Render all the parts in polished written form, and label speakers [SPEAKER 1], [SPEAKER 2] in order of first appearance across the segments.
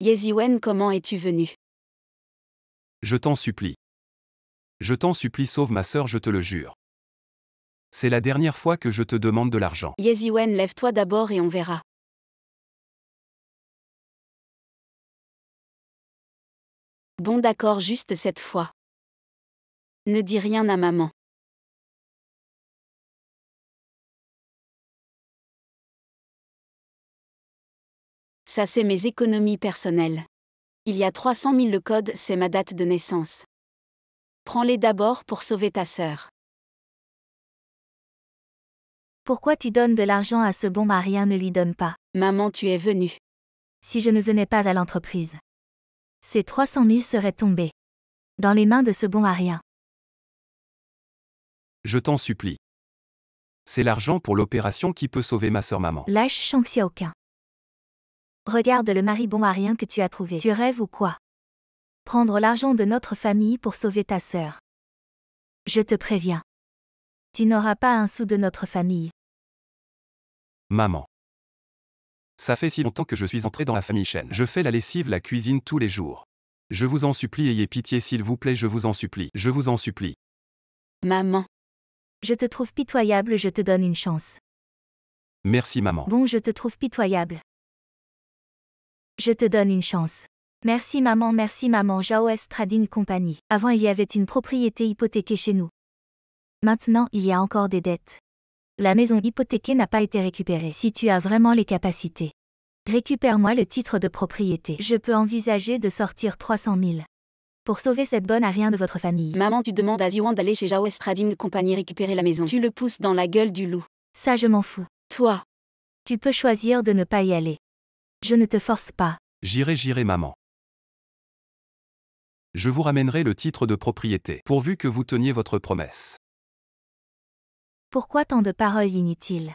[SPEAKER 1] Yeziwen, comment es-tu venu?
[SPEAKER 2] Je t'en supplie. Je t'en supplie, sauve ma sœur, je te le jure. C'est la dernière fois que je te demande de l'argent.
[SPEAKER 1] Yeziwen, lève-toi d'abord et on verra. Bon d'accord, juste cette fois. Ne dis rien à maman. Ça c'est mes économies personnelles. Il y a 300 000, le code, c'est ma date de naissance. Prends-les d'abord pour sauver ta sœur.
[SPEAKER 3] Pourquoi tu donnes de l'argent à ce bon marien, ne lui donne pas.
[SPEAKER 1] Maman, tu es venue.
[SPEAKER 3] Si je ne venais pas à l'entreprise, ces 300 000 seraient tombés dans les mains de ce bon marien.
[SPEAKER 2] Je t'en supplie. C'est l'argent pour l'opération qui peut sauver ma sœur maman.
[SPEAKER 3] Lâche Shang Xiaoqun. Regarde le mari bon marien que tu as trouvé. Tu rêves ou quoi? Prendre l'argent de notre famille pour sauver ta sœur. Je te préviens. Tu n'auras pas un sou de notre famille.
[SPEAKER 2] Maman. Ça fait si longtemps que je suis entré dans la famille Chen. Je fais la lessive, la cuisine tous les jours. Je vous en supplie, ayez pitié s'il vous plaît, je vous en supplie. Je vous en supplie.
[SPEAKER 1] Maman.
[SPEAKER 3] Je te trouve pitoyable, je te donne une chance.
[SPEAKER 2] Merci maman.
[SPEAKER 3] Bon, je te trouve pitoyable. Je te donne une chance. Merci maman, JAOS Trading Company. Avant il y avait une propriété hypothéquée chez nous. Maintenant il y a encore des dettes. La maison hypothéquée n'a pas été récupérée. Si tu as vraiment les capacités, récupère-moi le titre de propriété. Je peux envisager de sortir 300 000. Pour sauver cette bonne à rien de votre famille.
[SPEAKER 1] Maman, tu demandes à Ziwan d'aller chez Jaos Trading Company récupérer la maison. Tu le pousses dans la gueule du loup.
[SPEAKER 3] Ça je m'en fous.
[SPEAKER 1] Toi.
[SPEAKER 3] Tu peux choisir de ne pas y aller. Je ne te force pas.
[SPEAKER 2] J'irai maman. Je vous ramènerai le titre de propriété, pourvu que vous teniez votre promesse.
[SPEAKER 3] Pourquoi tant de paroles inutiles?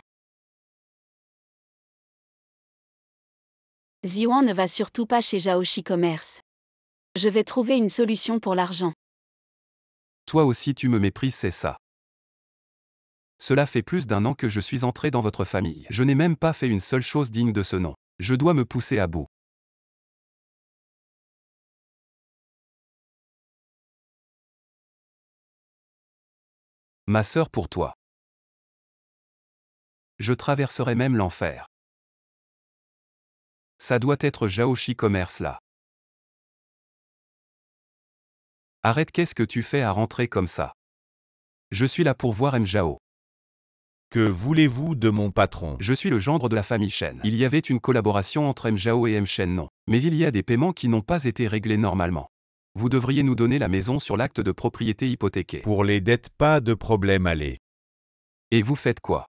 [SPEAKER 1] Ziwan ne va surtout pas chez Jaoshi Commerce. Je vais trouver une solution pour l'argent.
[SPEAKER 2] Toi aussi tu me méprises, c'est ça. Cela fait plus d'1 an que je suis entré dans votre famille. Je n'ai même pas fait une seule chose digne de ce nom. Je dois me pousser à bout. Ma sœur, pour toi. Je traverserai même l'enfer. Ça doit être Jaoshi Commerce là. Arrête, qu'est-ce que tu fais à rentrer comme ça? Je suis là pour voir M. Jao.
[SPEAKER 4] Que voulez-vous de mon patron?
[SPEAKER 2] Je suis le gendre de la famille Chen. Il y avait une collaboration entre M. Jao et M. Chen, non. Mais il y a des paiements qui n'ont pas été réglés normalement. Vous devriez nous donner la maison sur l'acte de propriété hypothéqué.
[SPEAKER 4] Pour les dettes, pas de problème, allez.
[SPEAKER 2] Et vous faites quoi?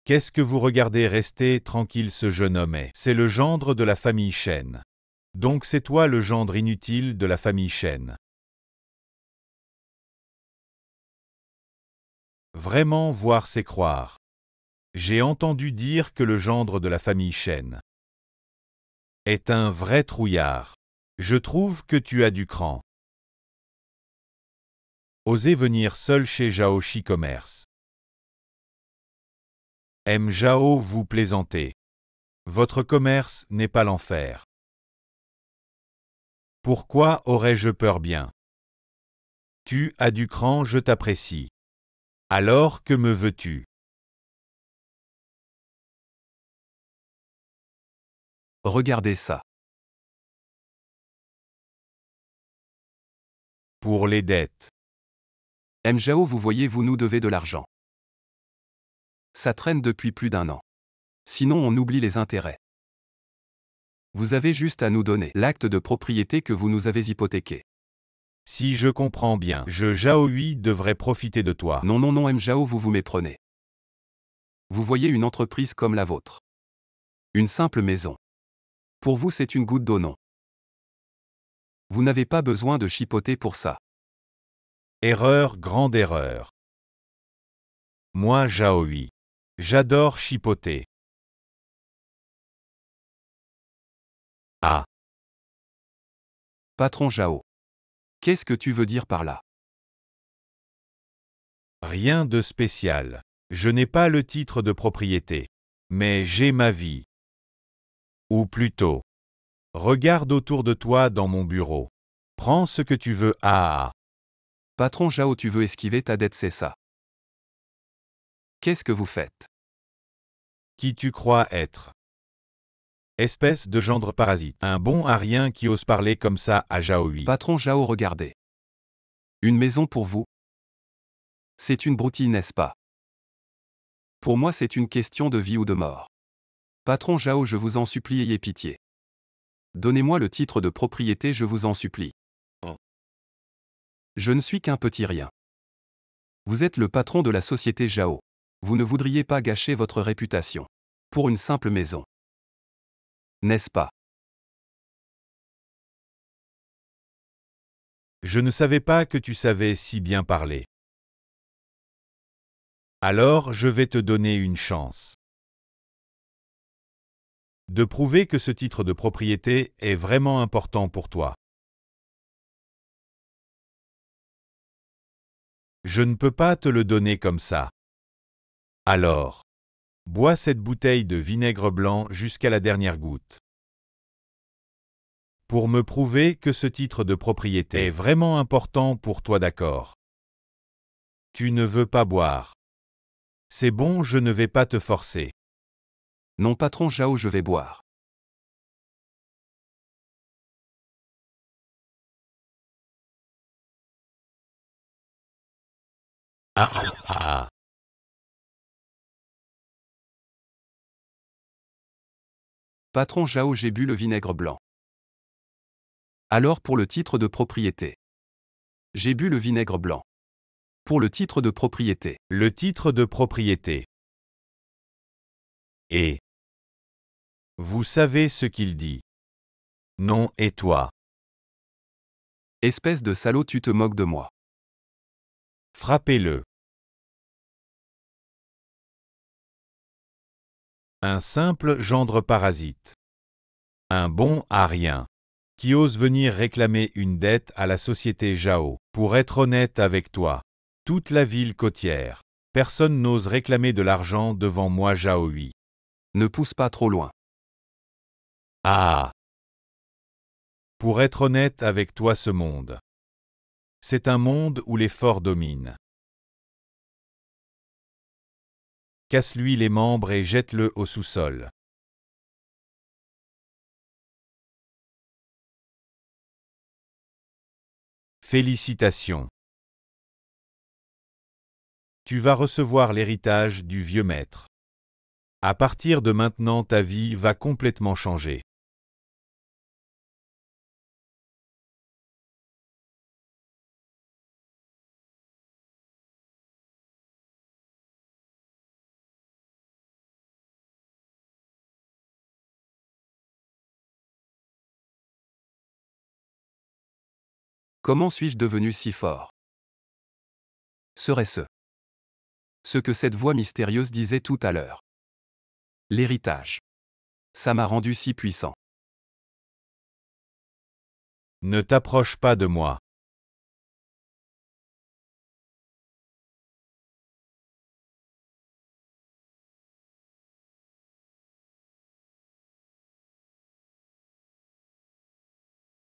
[SPEAKER 4] Qu'est-ce que vous regardez? Restez tranquille, ce jeune homme est. C'est le gendre de la famille Chen. Donc c'est toi le gendre inutile de la famille Chen. Vraiment, voir c'est croire. J'ai entendu dire que le gendre de la famille Chen est un vrai trouillard. Je trouve que tu as du cran. Osez venir seul chez Jaoshi Commerce. M. Jao, vous plaisantez. Votre commerce n'est pas l'enfer. Pourquoi aurais-je peur? Bien. Tu as du cran, je t'apprécie. Alors que me veux-tu?
[SPEAKER 2] Regardez ça.
[SPEAKER 4] Pour les dettes.
[SPEAKER 2] M. Jao, vous voyez, vous nous devez de l'argent. Ça traîne depuis plus d'1 an. Sinon on oublie les intérêts. Vous avez juste à nous donner l'acte de propriété que vous nous avez hypothéqué.
[SPEAKER 4] Si je comprends bien, Jao Hui devrait profiter de toi.
[SPEAKER 2] Non, M. Jao, vous vous méprenez. Vous voyez une entreprise comme la vôtre. Une simple maison. Pour vous c'est une goutte d'eau, non. Vous n'avez pas besoin de chipoter pour ça.
[SPEAKER 4] Erreur, grande erreur. Moi, Jao Hui. J'adore chipoter. Ah.
[SPEAKER 2] Patron Jao. Qu'est-ce que tu veux dire par là?
[SPEAKER 4] Rien de spécial. Je n'ai pas le titre de propriété. Mais j'ai ma vie. Ou plutôt, regarde autour de toi dans mon bureau. Prends ce que tu veux. Ah.
[SPEAKER 2] Patron Zhao, tu veux esquiver ta dette, c'est ça. Qu'est-ce que vous faites?
[SPEAKER 4] Qui tu crois être? Espèce de gendre parasite. Un bon à rien qui ose parler comme ça à Zhaohui.
[SPEAKER 2] Patron Zhao, regardez. Une maison pour vous? C'est une broutille, n'est-ce pas? Pour moi, c'est une question de vie ou de mort. Patron Zhao, je vous en supplie, ayez pitié. Donnez-moi le titre de propriété, je vous en supplie. Je ne suis qu'un petit rien. Vous êtes le patron de la société Zhao. Vous ne voudriez pas gâcher votre réputation. Pour une simple maison. N'est-ce pas?
[SPEAKER 4] Je ne savais pas que tu savais si bien parler. Alors je vais te donner une chance. De prouver que ce titre de propriété est vraiment important pour toi. Je ne peux pas te le donner comme ça. Alors, bois cette bouteille de vinaigre blanc jusqu'à la dernière goutte. Pour me prouver que ce titre de propriété est vraiment important pour toi, d'accord? Tu ne veux pas boire. C'est bon, je ne vais pas te forcer.
[SPEAKER 2] Non, patron Zhao, je vais boire.
[SPEAKER 4] Ah.
[SPEAKER 2] Patron Zhao, j'ai bu le vinaigre blanc. Alors pour le titre de propriété. J'ai bu le vinaigre blanc. Pour le titre de propriété.
[SPEAKER 4] Le titre de propriété. Et vous savez ce qu'il dit? Non, et toi?
[SPEAKER 2] Espèce de salaud, tu te moques de moi.
[SPEAKER 4] Frappez-le. Un simple gendre parasite. Un bon à rien. Qui ose venir réclamer une dette à la société Zhao. Pour être honnête avec toi, toute la ville côtière, personne n'ose réclamer de l'argent devant moi, Zhaohui.
[SPEAKER 2] Ne pousse pas trop loin.
[SPEAKER 4] Ah. Pour être honnête avec toi, ce monde. C'est un monde où les forts dominent. Casse-lui les membres et jette-le au sous-sol. Félicitations. Tu vas recevoir l'héritage du vieux maître. À partir de maintenant, ta vie va complètement changer.
[SPEAKER 2] Comment suis-je devenu si fort? Serait-ce ce que cette voix mystérieuse disait tout à l'heure? L'héritage. Ça m'a rendu si puissant.
[SPEAKER 4] « 」 »« 」 »« 」« 」« 」« 」« 」« 」« 」« 」« 」« 」« 」« 」« 」 »« 」 »« 」« 」« 」 »« 」 »« 」« 」« 」« 」« 」 »« 」 »« 」 »« 」 »« « 」 « « « « « « Ne t'approche pas de moi.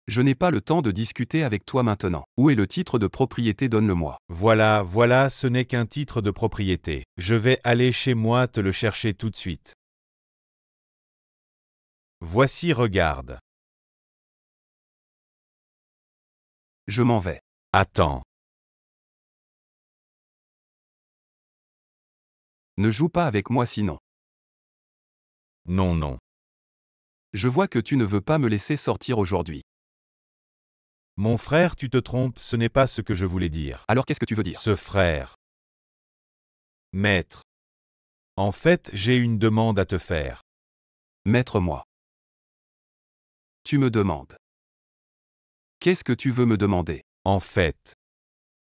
[SPEAKER 2] Je n'ai pas le temps de discuter avec toi maintenant. Où est le titre de propriété? Donne-le-moi.
[SPEAKER 4] Voilà, voilà, ce n'est qu'un titre de propriété. Je vais aller chez moi te le chercher tout de suite. Voici, regarde.
[SPEAKER 2] Je m'en vais.
[SPEAKER 4] Attends.
[SPEAKER 2] Ne joue pas avec moi sinon.
[SPEAKER 4] Non, non.
[SPEAKER 2] Je vois que tu ne veux pas me laisser sortir aujourd'hui.
[SPEAKER 4] Mon frère, tu te trompes, ce n'est pas ce que je voulais dire.
[SPEAKER 2] Alors qu'est-ce que tu veux dire?
[SPEAKER 4] Ce frère. Maître. En fait, j'ai une demande à te faire.
[SPEAKER 2] Maître-moi. Tu me demandes. Qu'est-ce que tu veux me demander?
[SPEAKER 4] En fait,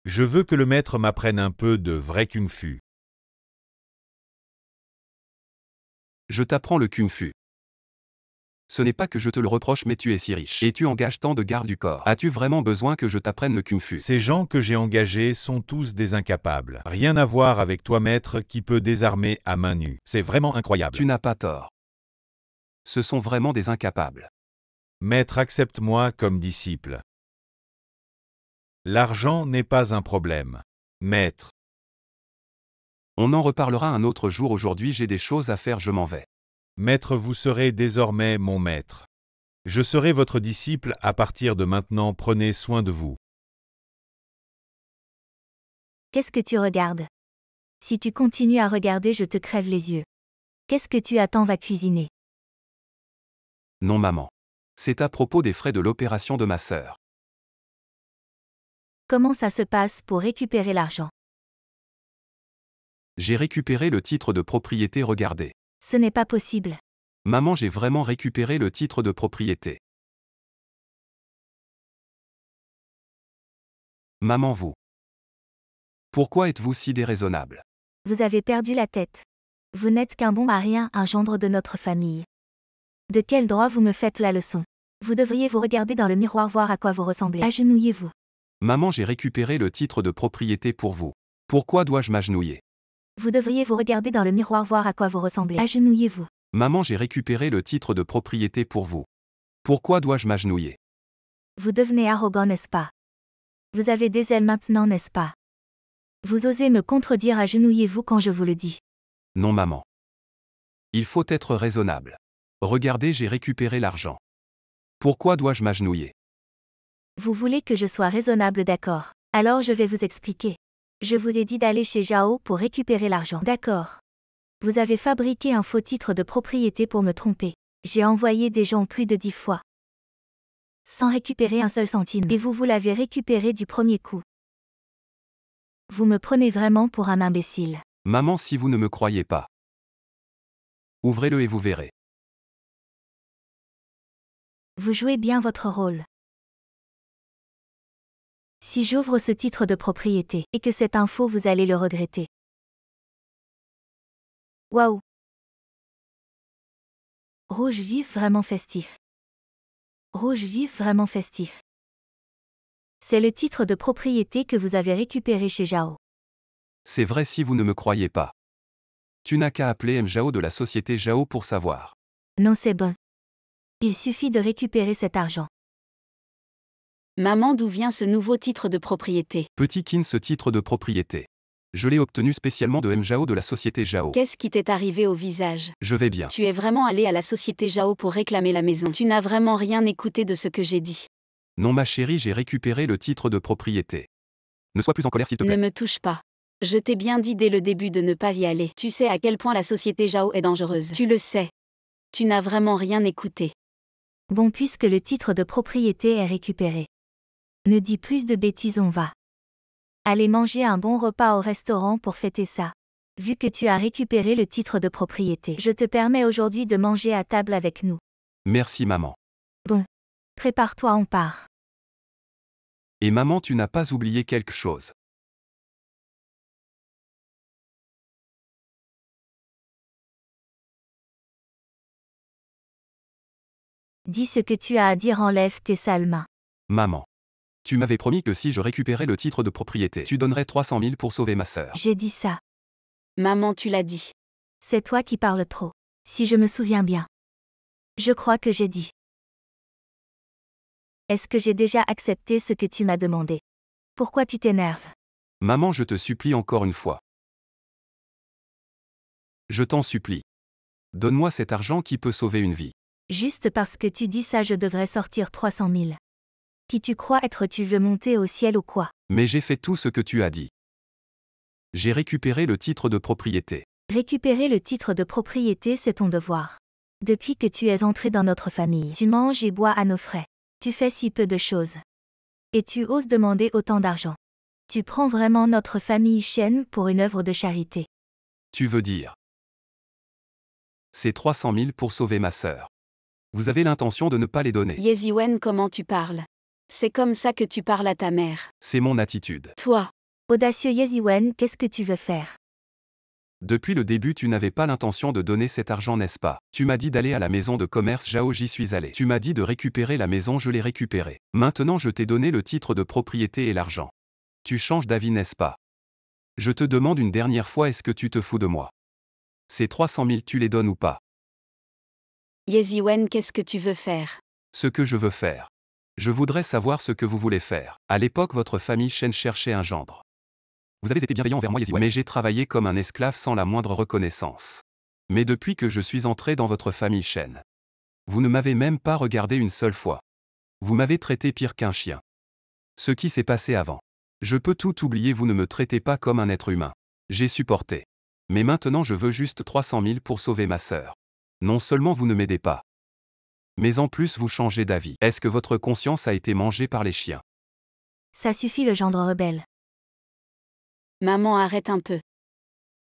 [SPEAKER 4] je veux que le maître m'apprenne un peu de vrai kung-fu.
[SPEAKER 2] Je t'apprends le kung-fu. Ce n'est pas que je te le reproche mais tu es si riche. Et tu engages tant de gardes du corps. As-tu vraiment besoin que je t'apprenne le kung fu?
[SPEAKER 4] Ces gens que j'ai engagés sont tous des incapables. Rien à voir avec toi, maître, qui peut désarmer à main nue. C'est vraiment incroyable.
[SPEAKER 2] Tu n'as pas tort. Ce sont vraiment des incapables.
[SPEAKER 4] Maître, accepte-moi comme disciple. L'argent n'est pas un problème. Maître.
[SPEAKER 2] On en reparlera un autre jour. Aujourd'hui j'ai des choses à faire, je m'en vais.
[SPEAKER 4] Maître, vous serez désormais mon maître. Je serai votre disciple à partir de maintenant, prenez soin de vous.
[SPEAKER 3] Qu'est-ce que tu regardes? Si tu continues à regarder, je te crève les yeux. Qu'est-ce que tu attends? Va cuisiner.
[SPEAKER 2] Non maman. C'est à propos des frais de l'opération de ma sœur.
[SPEAKER 3] Comment ça se passe pour récupérer l'argent?
[SPEAKER 2] J'ai récupéré le titre de propriété, regardez.
[SPEAKER 3] Ce n'est pas possible.
[SPEAKER 2] Maman, j'ai vraiment récupéré le titre de propriété. Maman, vous. Pourquoi êtes-vous si déraisonnable?
[SPEAKER 3] Vous avez perdu la tête. Vous n'êtes qu'un bon à rien, un gendre de notre famille. De quel droit vous me faites la leçon? Vous devriez vous regarder dans le miroir, voir à quoi vous ressemblez. Agenouillez-vous.
[SPEAKER 2] Maman, j'ai récupéré le titre de propriété pour vous. Pourquoi dois-je m'agenouiller?
[SPEAKER 3] Vous devriez vous regarder dans le miroir, voir à quoi vous ressemblez. Agenouillez-vous.
[SPEAKER 2] Maman, j'ai récupéré le titre de propriété pour vous. Pourquoi dois-je m'agenouiller?
[SPEAKER 3] Vous devenez arrogant, n'est-ce pas? Vous avez des ailes maintenant, n'est-ce pas? Vous osez me contredire, agenouillez-vous quand je vous le dis.
[SPEAKER 2] Non maman. Il faut être raisonnable. Regardez, j'ai récupéré l'argent. Pourquoi dois-je m'agenouiller?
[SPEAKER 3] Vous voulez que je sois raisonnable, d'accord. Alors je vais vous expliquer. Je vous ai dit d'aller chez Zhao pour récupérer l'argent. D'accord. Vous avez fabriqué un faux titre de propriété pour me tromper. J'ai envoyé des gens plus de 10 fois. Sans récupérer un seul centime. Et vous l'avez récupéré du premier coup. Vous me prenez vraiment pour un imbécile.
[SPEAKER 2] Maman, si vous ne me croyez pas, ouvrez-le et vous verrez.
[SPEAKER 3] Vous jouez bien votre rôle. Si j'ouvre ce titre de propriété et que c'est un faux, vous allez le regretter. Waouh! Rouge vif, vraiment festif. Rouge vif, vraiment festif. C'est le titre de propriété que vous avez récupéré chez Zhao.
[SPEAKER 2] C'est vrai si vous ne me croyez pas. Tu n'as qu'à appeler M. Zhao de la société Zhao pour savoir.
[SPEAKER 3] Non, c'est bon. Il suffit de récupérer cet argent.
[SPEAKER 1] Maman, d'où vient ce nouveau titre de propriété?
[SPEAKER 2] Petit Kin, ce titre de propriété. Je l'ai obtenu spécialement de M. Zhao de la société Zhao.
[SPEAKER 1] Qu'est-ce qui t'est arrivé au visage?
[SPEAKER 2] Je vais bien.
[SPEAKER 1] Tu es vraiment allé à la société Zhao pour réclamer la maison. Tu n'as vraiment rien écouté de ce que j'ai dit.
[SPEAKER 2] Non ma chérie, j'ai récupéré le titre de propriété. Ne sois plus en colère s'il te plaît.
[SPEAKER 1] Ne me touche pas. Je t'ai bien dit dès le début de ne pas y aller. Tu sais à quel point la société Zhao est dangereuse. Tu le sais. Tu n'as vraiment rien écouté.
[SPEAKER 3] Bon, puisque le titre de propriété est récupéré. Ne dis plus de bêtises, on va. Allez manger un bon repas au restaurant pour fêter ça. Vu que tu as récupéré le titre de propriété, je te permets aujourd'hui de manger à table avec nous.
[SPEAKER 2] Merci maman.
[SPEAKER 3] Bon. Prépare-toi, on part.
[SPEAKER 2] Et maman, tu n'as pas oublié quelque chose.
[SPEAKER 3] Dis ce que tu as à dire, enlève tes sales mains.
[SPEAKER 2] Maman. Tu m'avais promis que si je récupérais le titre de propriété, tu donnerais 300 000 pour sauver ma sœur.
[SPEAKER 3] J'ai dit ça.
[SPEAKER 1] Maman, tu l'as dit.
[SPEAKER 3] C'est toi qui parles trop. Si je me souviens bien. Je crois que j'ai dit. Est-ce que j'ai déjà accepté ce que tu m'as demandé? Pourquoi tu t'énerves?
[SPEAKER 2] Maman, je te supplie encore une fois. Je t'en supplie. Donne-moi cet argent qui peut sauver une vie.
[SPEAKER 3] Juste parce que tu dis ça, je devrais sortir 300 000. Qui tu crois être? Tu veux monter au ciel ou quoi?
[SPEAKER 2] Mais j'ai fait tout ce que tu as dit. J'ai récupéré le titre de propriété.
[SPEAKER 3] Récupérer le titre de propriété, c'est ton devoir. Depuis que tu es entré dans notre famille, tu manges et bois à nos frais. Tu fais si peu de choses. Et tu oses demander autant d'argent. Tu prends vraiment notre famille chienne pour une œuvre de charité.
[SPEAKER 2] Tu veux dire? C'est 300 000 pour sauver ma sœur. Vous avez l'intention de ne pas les donner.
[SPEAKER 1] Yeziwen, comment tu parles? C'est comme ça que tu parles à ta mère.
[SPEAKER 2] C'est mon attitude.
[SPEAKER 1] Toi.
[SPEAKER 3] Audacieux Yeziwen, qu'est-ce que tu veux faire?
[SPEAKER 2] Depuis le début tu n'avais pas l'intention de donner cet argent, n'est-ce pas? Tu m'as dit d'aller à la maison de commerce Zhao, j'y suis allé. Tu m'as dit de récupérer la maison, je l'ai récupérée. Maintenant je t'ai donné le titre de propriété et l'argent. Tu changes d'avis, n'est-ce pas? Je te demande une dernière fois, est-ce que tu te fous de moi? Ces 300 000 tu les donnes ou pas?
[SPEAKER 1] Ye Ziwen, qu'est-ce que tu veux faire?
[SPEAKER 2] Ce que je veux faire. Je voudrais savoir ce que vous voulez faire. À l'époque votre famille Shen cherchait un gendre. Vous avez été bienveillant envers moi, Ye Ziwen. Mais j'ai travaillé comme un esclave sans la moindre reconnaissance. Mais depuis que je suis entré dans votre famille Shen, vous ne m'avez même pas regardé une seule fois. Vous m'avez traité pire qu'un chien. Ce qui s'est passé avant. Je peux tout oublier, vous ne me traitez pas comme un être humain. J'ai supporté. Mais maintenant je veux juste 300 000 pour sauver ma sœur. Non seulement vous ne m'aidez pas, mais en plus vous changez d'avis. Est-ce que votre conscience a été mangée par les chiens?
[SPEAKER 3] Ça suffit le gendre rebelle.
[SPEAKER 1] Maman, arrête un peu.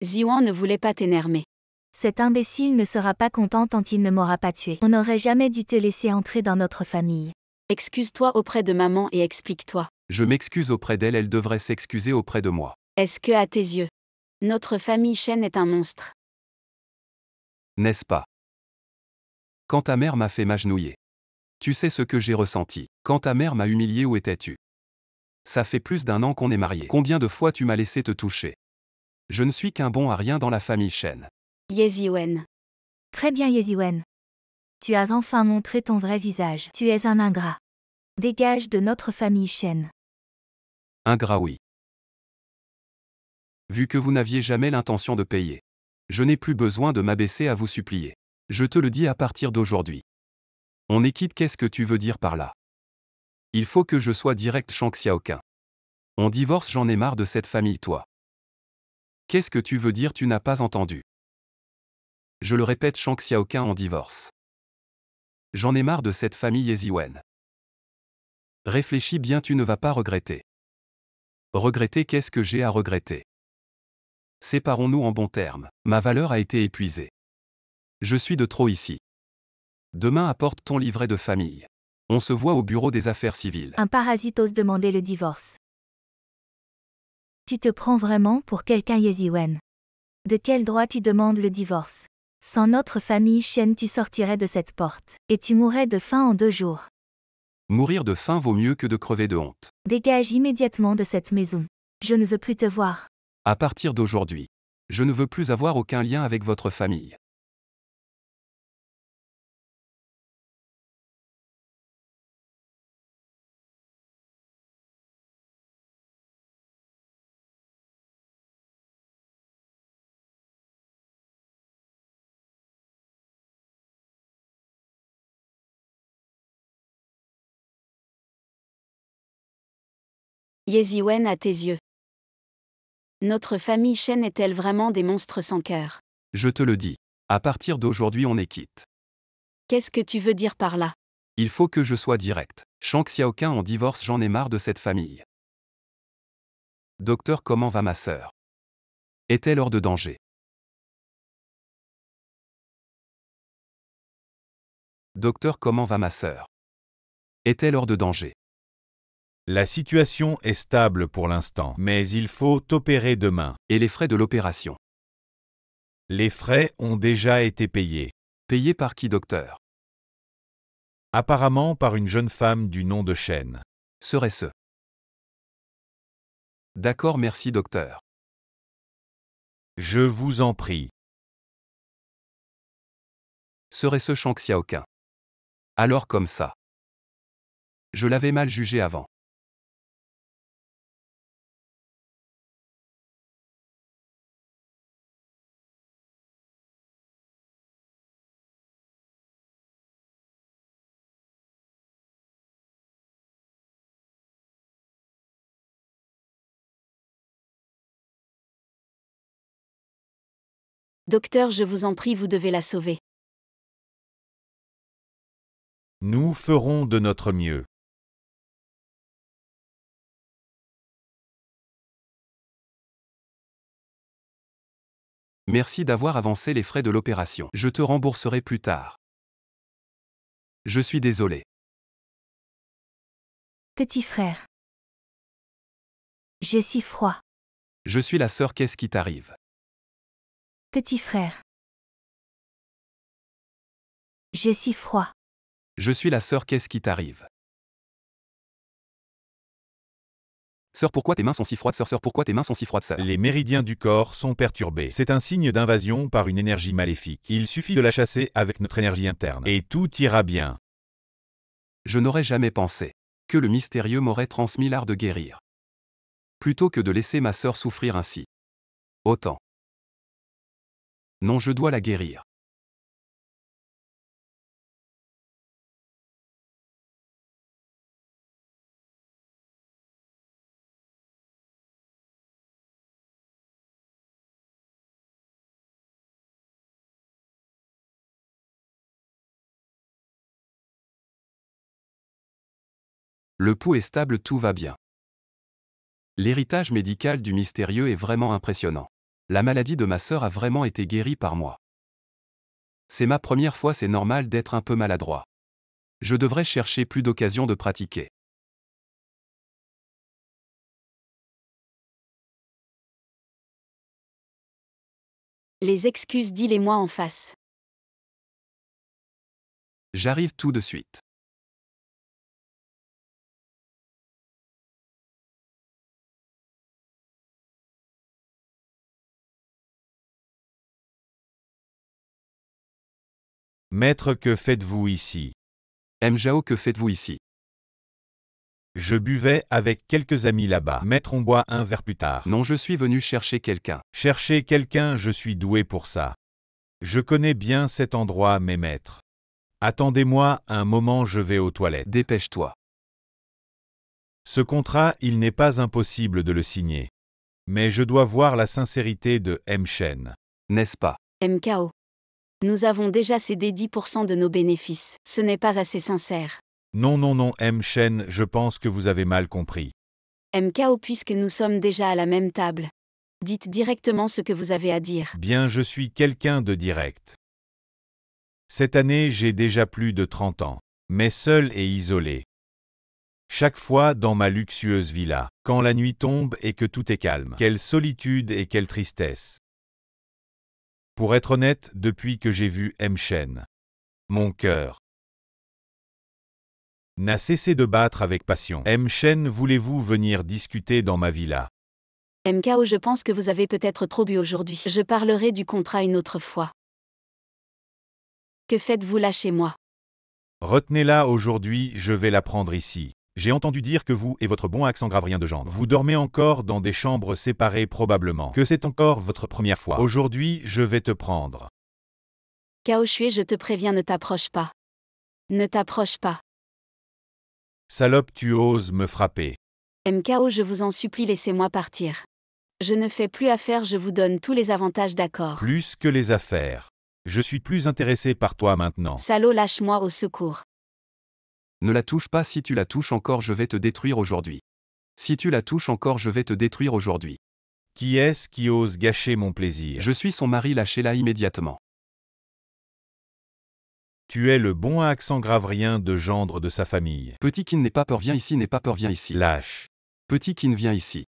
[SPEAKER 1] Ziwan ne voulait pas t'énerver.
[SPEAKER 3] Cet imbécile ne sera pas content tant qu'il ne m'aura pas tué. On n'aurait jamais dû te laisser entrer dans notre famille.
[SPEAKER 1] Excuse-toi auprès de maman et explique-toi.
[SPEAKER 2] Je m'excuse auprès d'elle, elle devrait s'excuser auprès de moi.
[SPEAKER 1] Est-ce que, à tes yeux, notre famille Shen est un monstre?
[SPEAKER 2] N'est-ce pas? Quand ta mère m'a fait m'agenouiller. Tu sais ce que j'ai ressenti. Quand ta mère m'a humilié, où étais-tu? Ça fait plus d'1 an qu'on est mariés. Combien de fois tu m'as laissé te toucher? Je ne suis qu'un bon à rien dans la famille Shen.
[SPEAKER 1] Ye Ziwen.
[SPEAKER 3] Très bien Ye Ziwen. Tu as enfin montré ton vrai visage. Tu es un ingrat. Dégage de notre famille Shen.
[SPEAKER 2] Ingrat, oui. Vu que vous n'aviez jamais l'intention de payer. Je n'ai plus besoin de m'abaisser à vous supplier. Je te le dis à partir d'aujourd'hui. On est quitte, qu'est-ce que tu veux dire par là? Il faut que je sois direct, Shang Xiaoqun. On divorce, j'en ai marre de cette famille, toi. Qu'est-ce que tu veux dire, tu n'as pas entendu? Je le répète, Shang Xiaoqun, on divorce. J'en ai marre de cette famille, Ye Ziwen. Réfléchis bien, tu ne vas pas regretter. Regretter, qu'est-ce que j'ai à regretter? Séparons-nous en bons termes. Ma valeur a été épuisée. Je suis de trop ici. Demain apporte ton livret de famille. On se voit au bureau des affaires civiles.
[SPEAKER 3] Un parasite ose demander le divorce. Tu te prends vraiment pour quelqu'un Ye Ziwen. De quel droit tu demandes le divorce? Sans notre famille Shen, tu sortirais de cette porte. Et tu mourrais de faim en 2 jours.
[SPEAKER 2] Mourir de faim vaut mieux que de crever de honte.
[SPEAKER 3] Dégage immédiatement de cette maison. Je ne veux plus te voir.
[SPEAKER 2] À partir d'aujourd'hui, je ne veux plus avoir aucun lien avec votre famille.
[SPEAKER 1] Ye Ziwen, à tes yeux, notre famille Shen est-elle vraiment des monstres sans cœur?
[SPEAKER 2] Je te le dis. À partir d'aujourd'hui, on est quitte.
[SPEAKER 1] Qu'est-ce que tu veux dire par là?
[SPEAKER 2] Il faut que je sois direct. Shang Xiaoqun, on divorce, j'en ai marre de cette famille. Docteur, comment va ma sœur? Est-elle hors de danger? Docteur, comment va ma sœur? Est-elle hors de danger?
[SPEAKER 4] La situation est stable pour l'instant, mais il faut opérer demain.
[SPEAKER 2] Et les frais de l'opération?
[SPEAKER 4] Les frais ont déjà été payés.
[SPEAKER 2] Payés par qui, docteur?
[SPEAKER 4] Apparemment par une jeune femme du nom de Shen.
[SPEAKER 2] Serait-ce? D'accord, merci, docteur.
[SPEAKER 4] Je vous en prie.
[SPEAKER 2] Serait-ce Shang Xiaoqun? Alors comme ça. Je l'avais mal jugé avant.
[SPEAKER 1] Docteur, je vous en prie, vous devez la sauver.
[SPEAKER 4] Nous ferons de notre mieux.
[SPEAKER 2] Merci d'avoir avancé les frais de l'opération. Je te rembourserai plus tard. Je suis désolé.
[SPEAKER 3] Petit frère. J'ai si froid.
[SPEAKER 2] Je suis la sœur, qu'est-ce qui t'arrive?
[SPEAKER 3] Petit frère. J'ai si froid.
[SPEAKER 2] Je suis la sœur, qu'est-ce qui t'arrive? Sœur, pourquoi tes mains sont si froides? Sœur, pourquoi tes mains sont si froides, sœur?
[SPEAKER 4] Les méridiens du corps sont perturbés. C'est un signe d'invasion par une énergie maléfique. Il suffit de la chasser avec notre énergie interne. Et tout ira bien.
[SPEAKER 2] Je n'aurais jamais pensé que le mystérieux m'aurait transmis l'art de guérir. Plutôt que de laisser ma sœur souffrir ainsi. Autant. Non, je dois la guérir. Le pouls est stable, tout va bien. L'héritage médical du mystérieux est vraiment impressionnant. La maladie de ma sœur a vraiment été guérie par moi. C'est ma première fois, c'est normal d'être un peu maladroit. Je devrais chercher plus d'occasions de pratiquer.
[SPEAKER 1] Les excuses, dis-les-moi en face.
[SPEAKER 2] J'arrive tout de suite.
[SPEAKER 4] Maître, que faites-vous ici?
[SPEAKER 2] Mjao, que faites-vous ici?
[SPEAKER 4] Je buvais avec quelques amis là-bas. Maître, on boit un verre plus tard.
[SPEAKER 2] Non, je suis venu chercher quelqu'un.
[SPEAKER 4] Chercher quelqu'un, je suis doué pour ça. Je connais bien cet endroit, mes maîtres. Attendez-moi un moment, je vais aux toilettes.
[SPEAKER 2] Dépêche-toi.
[SPEAKER 4] Ce contrat, il n'est pas impossible de le signer. Mais je dois voir la sincérité de M. Shen.
[SPEAKER 2] N'est-ce pas?
[SPEAKER 1] MKO. Nous avons déjà cédé 10% de nos bénéfices. Ce n'est pas assez sincère.
[SPEAKER 4] Non, M. Shen, je pense que vous avez mal compris.
[SPEAKER 1] MKO, puisque nous sommes déjà à la même table. Dites directement ce que vous avez à dire.
[SPEAKER 4] Bien, je suis quelqu'un de direct. Cette année, j'ai déjà plus de 30 ans. Mais seul et isolé. Chaque fois dans ma luxueuse villa, quand la nuit tombe et que tout est calme. Quelle solitude et quelle tristesse. Pour être honnête, depuis que j'ai vu M. Shen, mon cœur n'a cessé de battre avec passion. M. Shen, voulez-vous venir discuter dans ma villa?
[SPEAKER 1] MKO, je pense que vous avez peut-être trop bu aujourd'hui. Je parlerai du contrat une autre fois. Que faites-vous là chez moi?
[SPEAKER 4] Retenez-la aujourd'hui, je vais la prendre ici. J'ai entendu dire que vous et votre bon accent gravrien de gendre, vous dormez encore dans des chambres séparées probablement, que c'est encore votre première fois. Aujourd'hui, je vais te prendre.
[SPEAKER 1] Kao Shui, je te préviens, ne t'approche pas. Ne t'approche pas.
[SPEAKER 4] Salope, tu oses me frapper.
[SPEAKER 1] MKO, je vous en supplie, laissez-moi partir. Je ne fais plus affaire, je vous donne tous les avantages, d'accord.
[SPEAKER 4] Plus que les affaires. Je suis plus intéressé par toi maintenant.
[SPEAKER 1] Salaud, lâche-moi, au secours.
[SPEAKER 2] Ne la touche pas, si tu la touches encore, je vais te détruire aujourd'hui. Si tu la touches encore, je vais te détruire aujourd'hui.
[SPEAKER 4] Qui est-ce qui ose gâcher mon plaisir?
[SPEAKER 2] Je suis son mari, lâchez-la immédiatement.
[SPEAKER 4] Tu es le bon accent gravrien de gendre de sa famille.
[SPEAKER 2] Petit Kin, n'aie pas peur, viens ici, n'aie pas peur, viens ici.
[SPEAKER 4] Lâche.
[SPEAKER 2] Petit Kin, viens ici.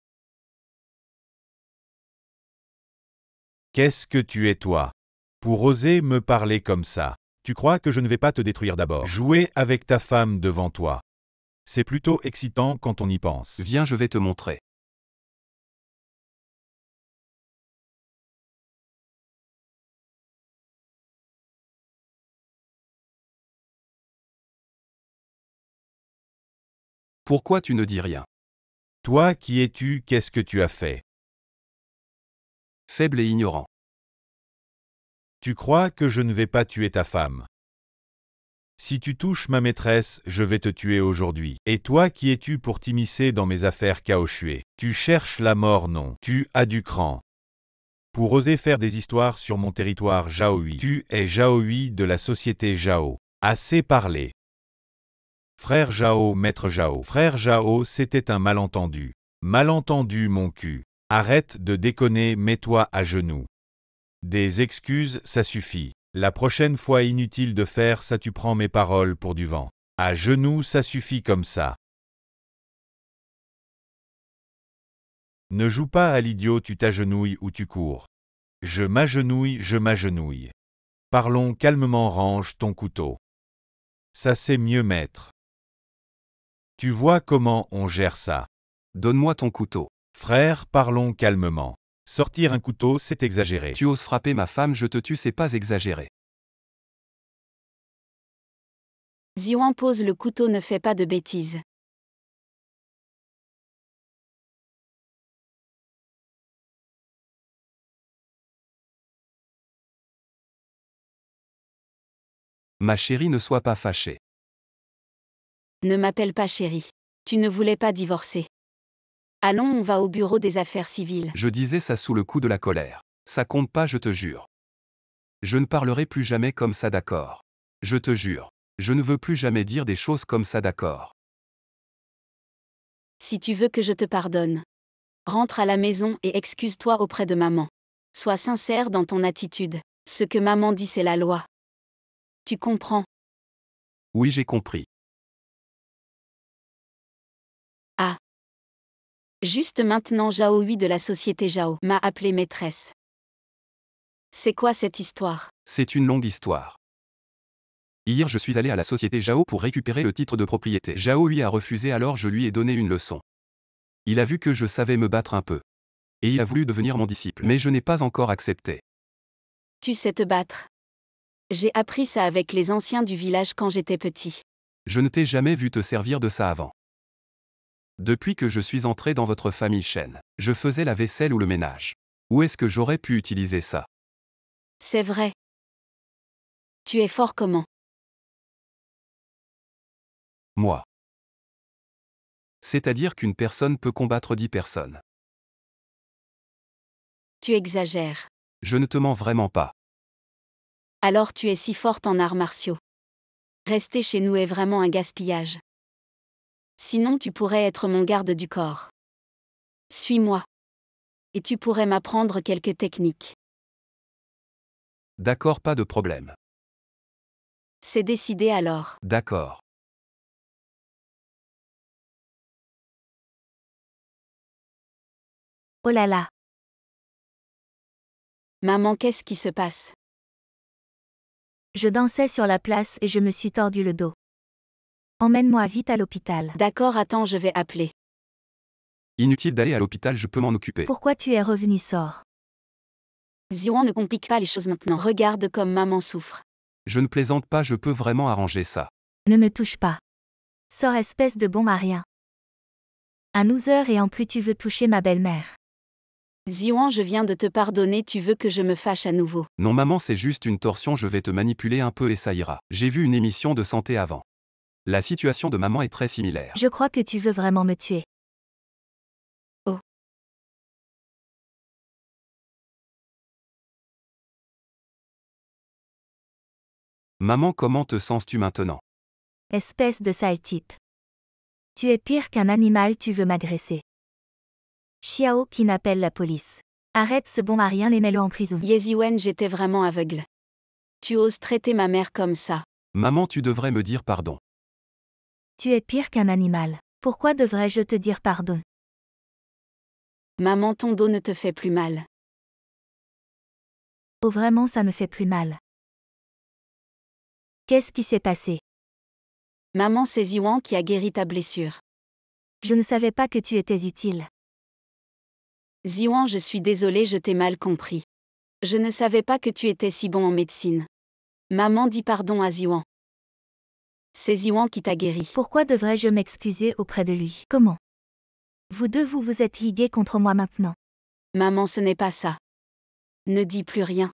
[SPEAKER 4] Qu'est-ce que tu es toi? Pour oser me parler comme ça. Tu crois que je ne vais pas te détruire d'abord? Jouer avec ta femme devant toi. C'est plutôt excitant quand on y pense.
[SPEAKER 2] Viens, je vais te montrer. Pourquoi tu ne dis rien?
[SPEAKER 4] Toi qui es-tu, qu'est-ce que tu as fait?
[SPEAKER 2] Faible et ignorant.
[SPEAKER 4] Tu crois que je ne vais pas tuer ta femme? Si tu touches ma maîtresse, je vais te tuer aujourd'hui. Et toi qui es-tu pour t'immiscer dans mes affaires, Kao Shui? Tu cherches la mort, non? Tu as du cran. Pour oser faire des histoires sur mon territoire Jaohui. Tu es Jaohui de la société Jao. Assez parlé. Frère Jao, maître Jao. Frère Jao, c'était un malentendu. Malentendu, mon cul. Arrête de déconner, mets-toi à genoux. Des excuses, ça suffit. La prochaine fois, inutile de faire ça, tu prends mes paroles pour du vent. À genoux, ça suffit comme ça. Ne joue pas à l'idiot, tu t'agenouilles ou tu cours. Je m'agenouille. Parlons calmement, range ton couteau. Ça c'est mieux, maître. Tu vois comment on gère ça.
[SPEAKER 2] Donne-moi ton couteau.
[SPEAKER 4] Frère, parlons calmement. Sortir un couteau, c'est exagéré.
[SPEAKER 2] Tu oses frapper ma femme, je te tue, c'est pas exagéré.
[SPEAKER 1] Ziwan pose le couteau, ne fais pas de bêtises.
[SPEAKER 2] Ma chérie, ne sois pas fâchée.
[SPEAKER 1] Ne m'appelle pas chérie. Tu ne voulais pas divorcer. Allons, on va au bureau des affaires civiles.
[SPEAKER 2] Je disais ça sous le coup de la colère. Ça compte pas, je te jure. Je ne parlerai plus jamais comme ça, d'accord. Je te jure. Je ne veux plus jamais dire des choses comme ça, d'accord.
[SPEAKER 1] Si tu veux que je te pardonne, rentre à la maison et excuse-toi auprès de maman. Sois sincère dans ton attitude. Ce que maman dit, c'est la loi. Tu comprends?
[SPEAKER 2] Oui, j'ai compris.
[SPEAKER 1] Ah. Juste maintenant, Zhao Hui de la société Zhao m'a appelé maîtresse. C'est quoi cette histoire?
[SPEAKER 2] C'est une longue histoire. Hier, je suis allé à la société Zhao pour récupérer le titre de propriété. Zhao lui a refusé, alors je lui ai donné une leçon. Il a vu que je savais me battre un peu. Et il a voulu devenir mon disciple, mais je n'ai pas encore accepté.
[SPEAKER 1] Tu sais te battre. J'ai appris ça avec les anciens du village quand j'étais petit.
[SPEAKER 2] Je ne t'ai jamais vu te servir de ça avant. Depuis que je suis entré dans votre famille Shen, je faisais la vaisselle ou le ménage. Où est-ce que j'aurais pu utiliser ça?
[SPEAKER 1] C'est vrai. Tu es fort comment?
[SPEAKER 2] Moi. C'est-à-dire qu'une personne peut combattre 10 personnes.
[SPEAKER 1] Tu exagères.
[SPEAKER 2] Je ne te mens vraiment pas.
[SPEAKER 1] Alors tu es si forte en arts martiaux. Rester chez nous est vraiment un gaspillage. Sinon tu pourrais être mon garde du corps. Suis-moi. Et tu pourrais m'apprendre quelques techniques.
[SPEAKER 2] D'accord, pas de problème.
[SPEAKER 1] C'est décidé alors.
[SPEAKER 2] D'accord.
[SPEAKER 3] Oh là là.
[SPEAKER 1] Maman, qu'est-ce qui se passe?
[SPEAKER 3] Je dansais sur la place et je me suis tordu le dos. Emmène-moi vite à l'hôpital.
[SPEAKER 1] D'accord, attends, je vais appeler.
[SPEAKER 2] Inutile d'aller à l'hôpital, je peux m'en occuper.
[SPEAKER 3] Pourquoi tu es revenu, sors?
[SPEAKER 1] Ziwan, ne complique pas les choses maintenant. Regarde comme maman souffre.
[SPEAKER 2] Je ne plaisante pas, je peux vraiment arranger ça.
[SPEAKER 3] Ne me touche pas. Sors, espèce de bon à rien. Un loser, et en plus tu veux toucher ma belle-mère.
[SPEAKER 1] Ziwan, je viens de te pardonner, tu veux que je me fâche à nouveau?
[SPEAKER 2] Non maman, c'est juste une torsion, je vais te manipuler un peu et ça ira. J'ai vu une émission de santé avant. La situation de maman est très similaire.
[SPEAKER 3] Je crois que tu veux vraiment me tuer.
[SPEAKER 1] Oh.
[SPEAKER 2] Maman, comment te sens-tu maintenant?
[SPEAKER 3] Espèce de sale type. Tu es pire qu'un animal, tu veux m'agresser. Xiao qui n'appelle la police. Arrête ce bon à rien et mets-le en prison.
[SPEAKER 1] Yeziwen, j'étais vraiment aveugle. Tu oses traiter ma mère comme ça?
[SPEAKER 2] Maman, tu devrais me dire pardon.
[SPEAKER 3] Tu es pire qu'un animal. Pourquoi devrais-je te dire pardon?
[SPEAKER 1] Maman, ton dos ne te fait plus mal.
[SPEAKER 3] Oh vraiment, ça me fait plus mal. Qu'est-ce qui s'est passé?
[SPEAKER 1] Maman, c'est Ziwan qui a guéri ta blessure.
[SPEAKER 3] Je ne savais pas que tu étais utile.
[SPEAKER 1] Ziwan, je suis désolée, je t'ai mal compris. Je ne savais pas que tu étais si bon en médecine. Maman, dis pardon à Ziwan. C'est Ziwan qui t'a guéri.
[SPEAKER 3] Pourquoi devrais-je m'excuser auprès de lui? Comment? Vous deux vous êtes ligués contre moi maintenant.
[SPEAKER 1] Maman, ce n'est pas ça. Ne dis plus rien.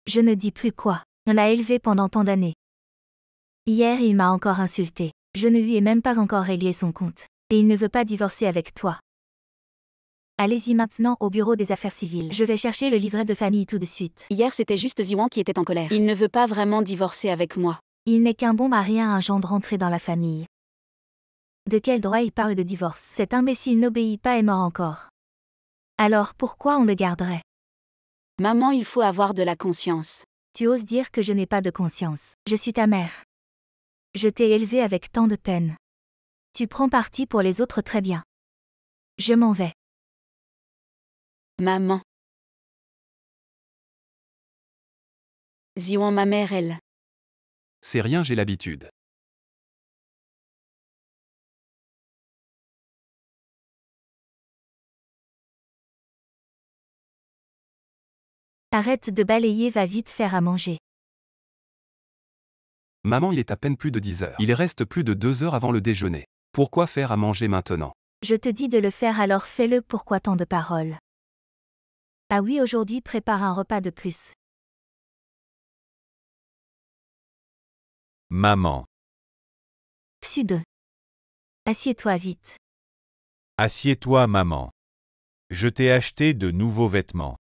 [SPEAKER 3] Je ne dis plus quoi. On l'a élevé pendant tant d'années. Hier, il m'a encore insulté. Je ne lui ai même pas encore réglé son compte. Et il ne veut pas divorcer avec toi. Allez-y maintenant au bureau des affaires civiles. Je vais chercher le livret de famille tout de suite.
[SPEAKER 1] Hier, c'était juste Ziwan qui était en colère. Il ne veut pas vraiment divorcer avec moi.
[SPEAKER 3] Il n'est qu'un bon mari, un gendre rentré dans la famille. De quel droit il parle de divorce? Cet imbécile n'obéit pas et mort encore. Alors pourquoi on le garderait?
[SPEAKER 1] Maman, il faut avoir de la conscience.
[SPEAKER 3] Tu oses dire que je n'ai pas de conscience. Je suis ta mère. Je t'ai élevé avec tant de peine. Tu prends parti pour les autres, très bien. Je m'en vais.
[SPEAKER 1] Maman. Ziwan ma mère elle.
[SPEAKER 2] C'est rien, j'ai l'habitude.
[SPEAKER 3] Arrête de balayer, va vite faire à manger.
[SPEAKER 2] Maman, il est à peine plus de 10 heures. Il reste plus de 2 heures avant le déjeuner. Pourquoi faire à manger maintenant?
[SPEAKER 3] Je te dis de le faire, alors fais-le, pourquoi tant de paroles? Ah oui, aujourd'hui prépare un repas de plus.
[SPEAKER 4] Maman.
[SPEAKER 3] Sud. Assieds-toi vite.
[SPEAKER 4] Assieds-toi, maman. Je t'ai acheté de nouveaux vêtements.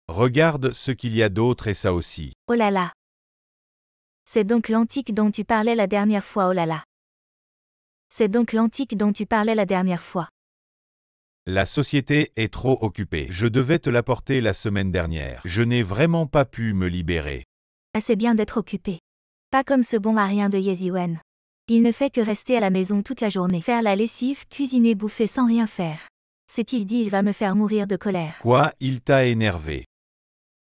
[SPEAKER 4] Regarde ce qu'il y a d'autre et ça aussi.
[SPEAKER 3] Oh là là. C'est donc l'antique dont tu parlais la dernière fois, oh là là. C'est donc l'antique dont tu parlais la dernière fois.
[SPEAKER 4] La société est trop occupée. Je devais te l'apporter la semaine dernière. Je n'ai vraiment pas pu me libérer.
[SPEAKER 3] Assez bien d'être occupé. Pas comme ce bon à rien de Yeziwen. Il ne fait que rester à la maison toute la journée, faire la lessive, cuisiner, bouffer sans rien faire. Ce qu'il dit, il va me faire mourir de colère.
[SPEAKER 4] Quoi, il t'a énervé?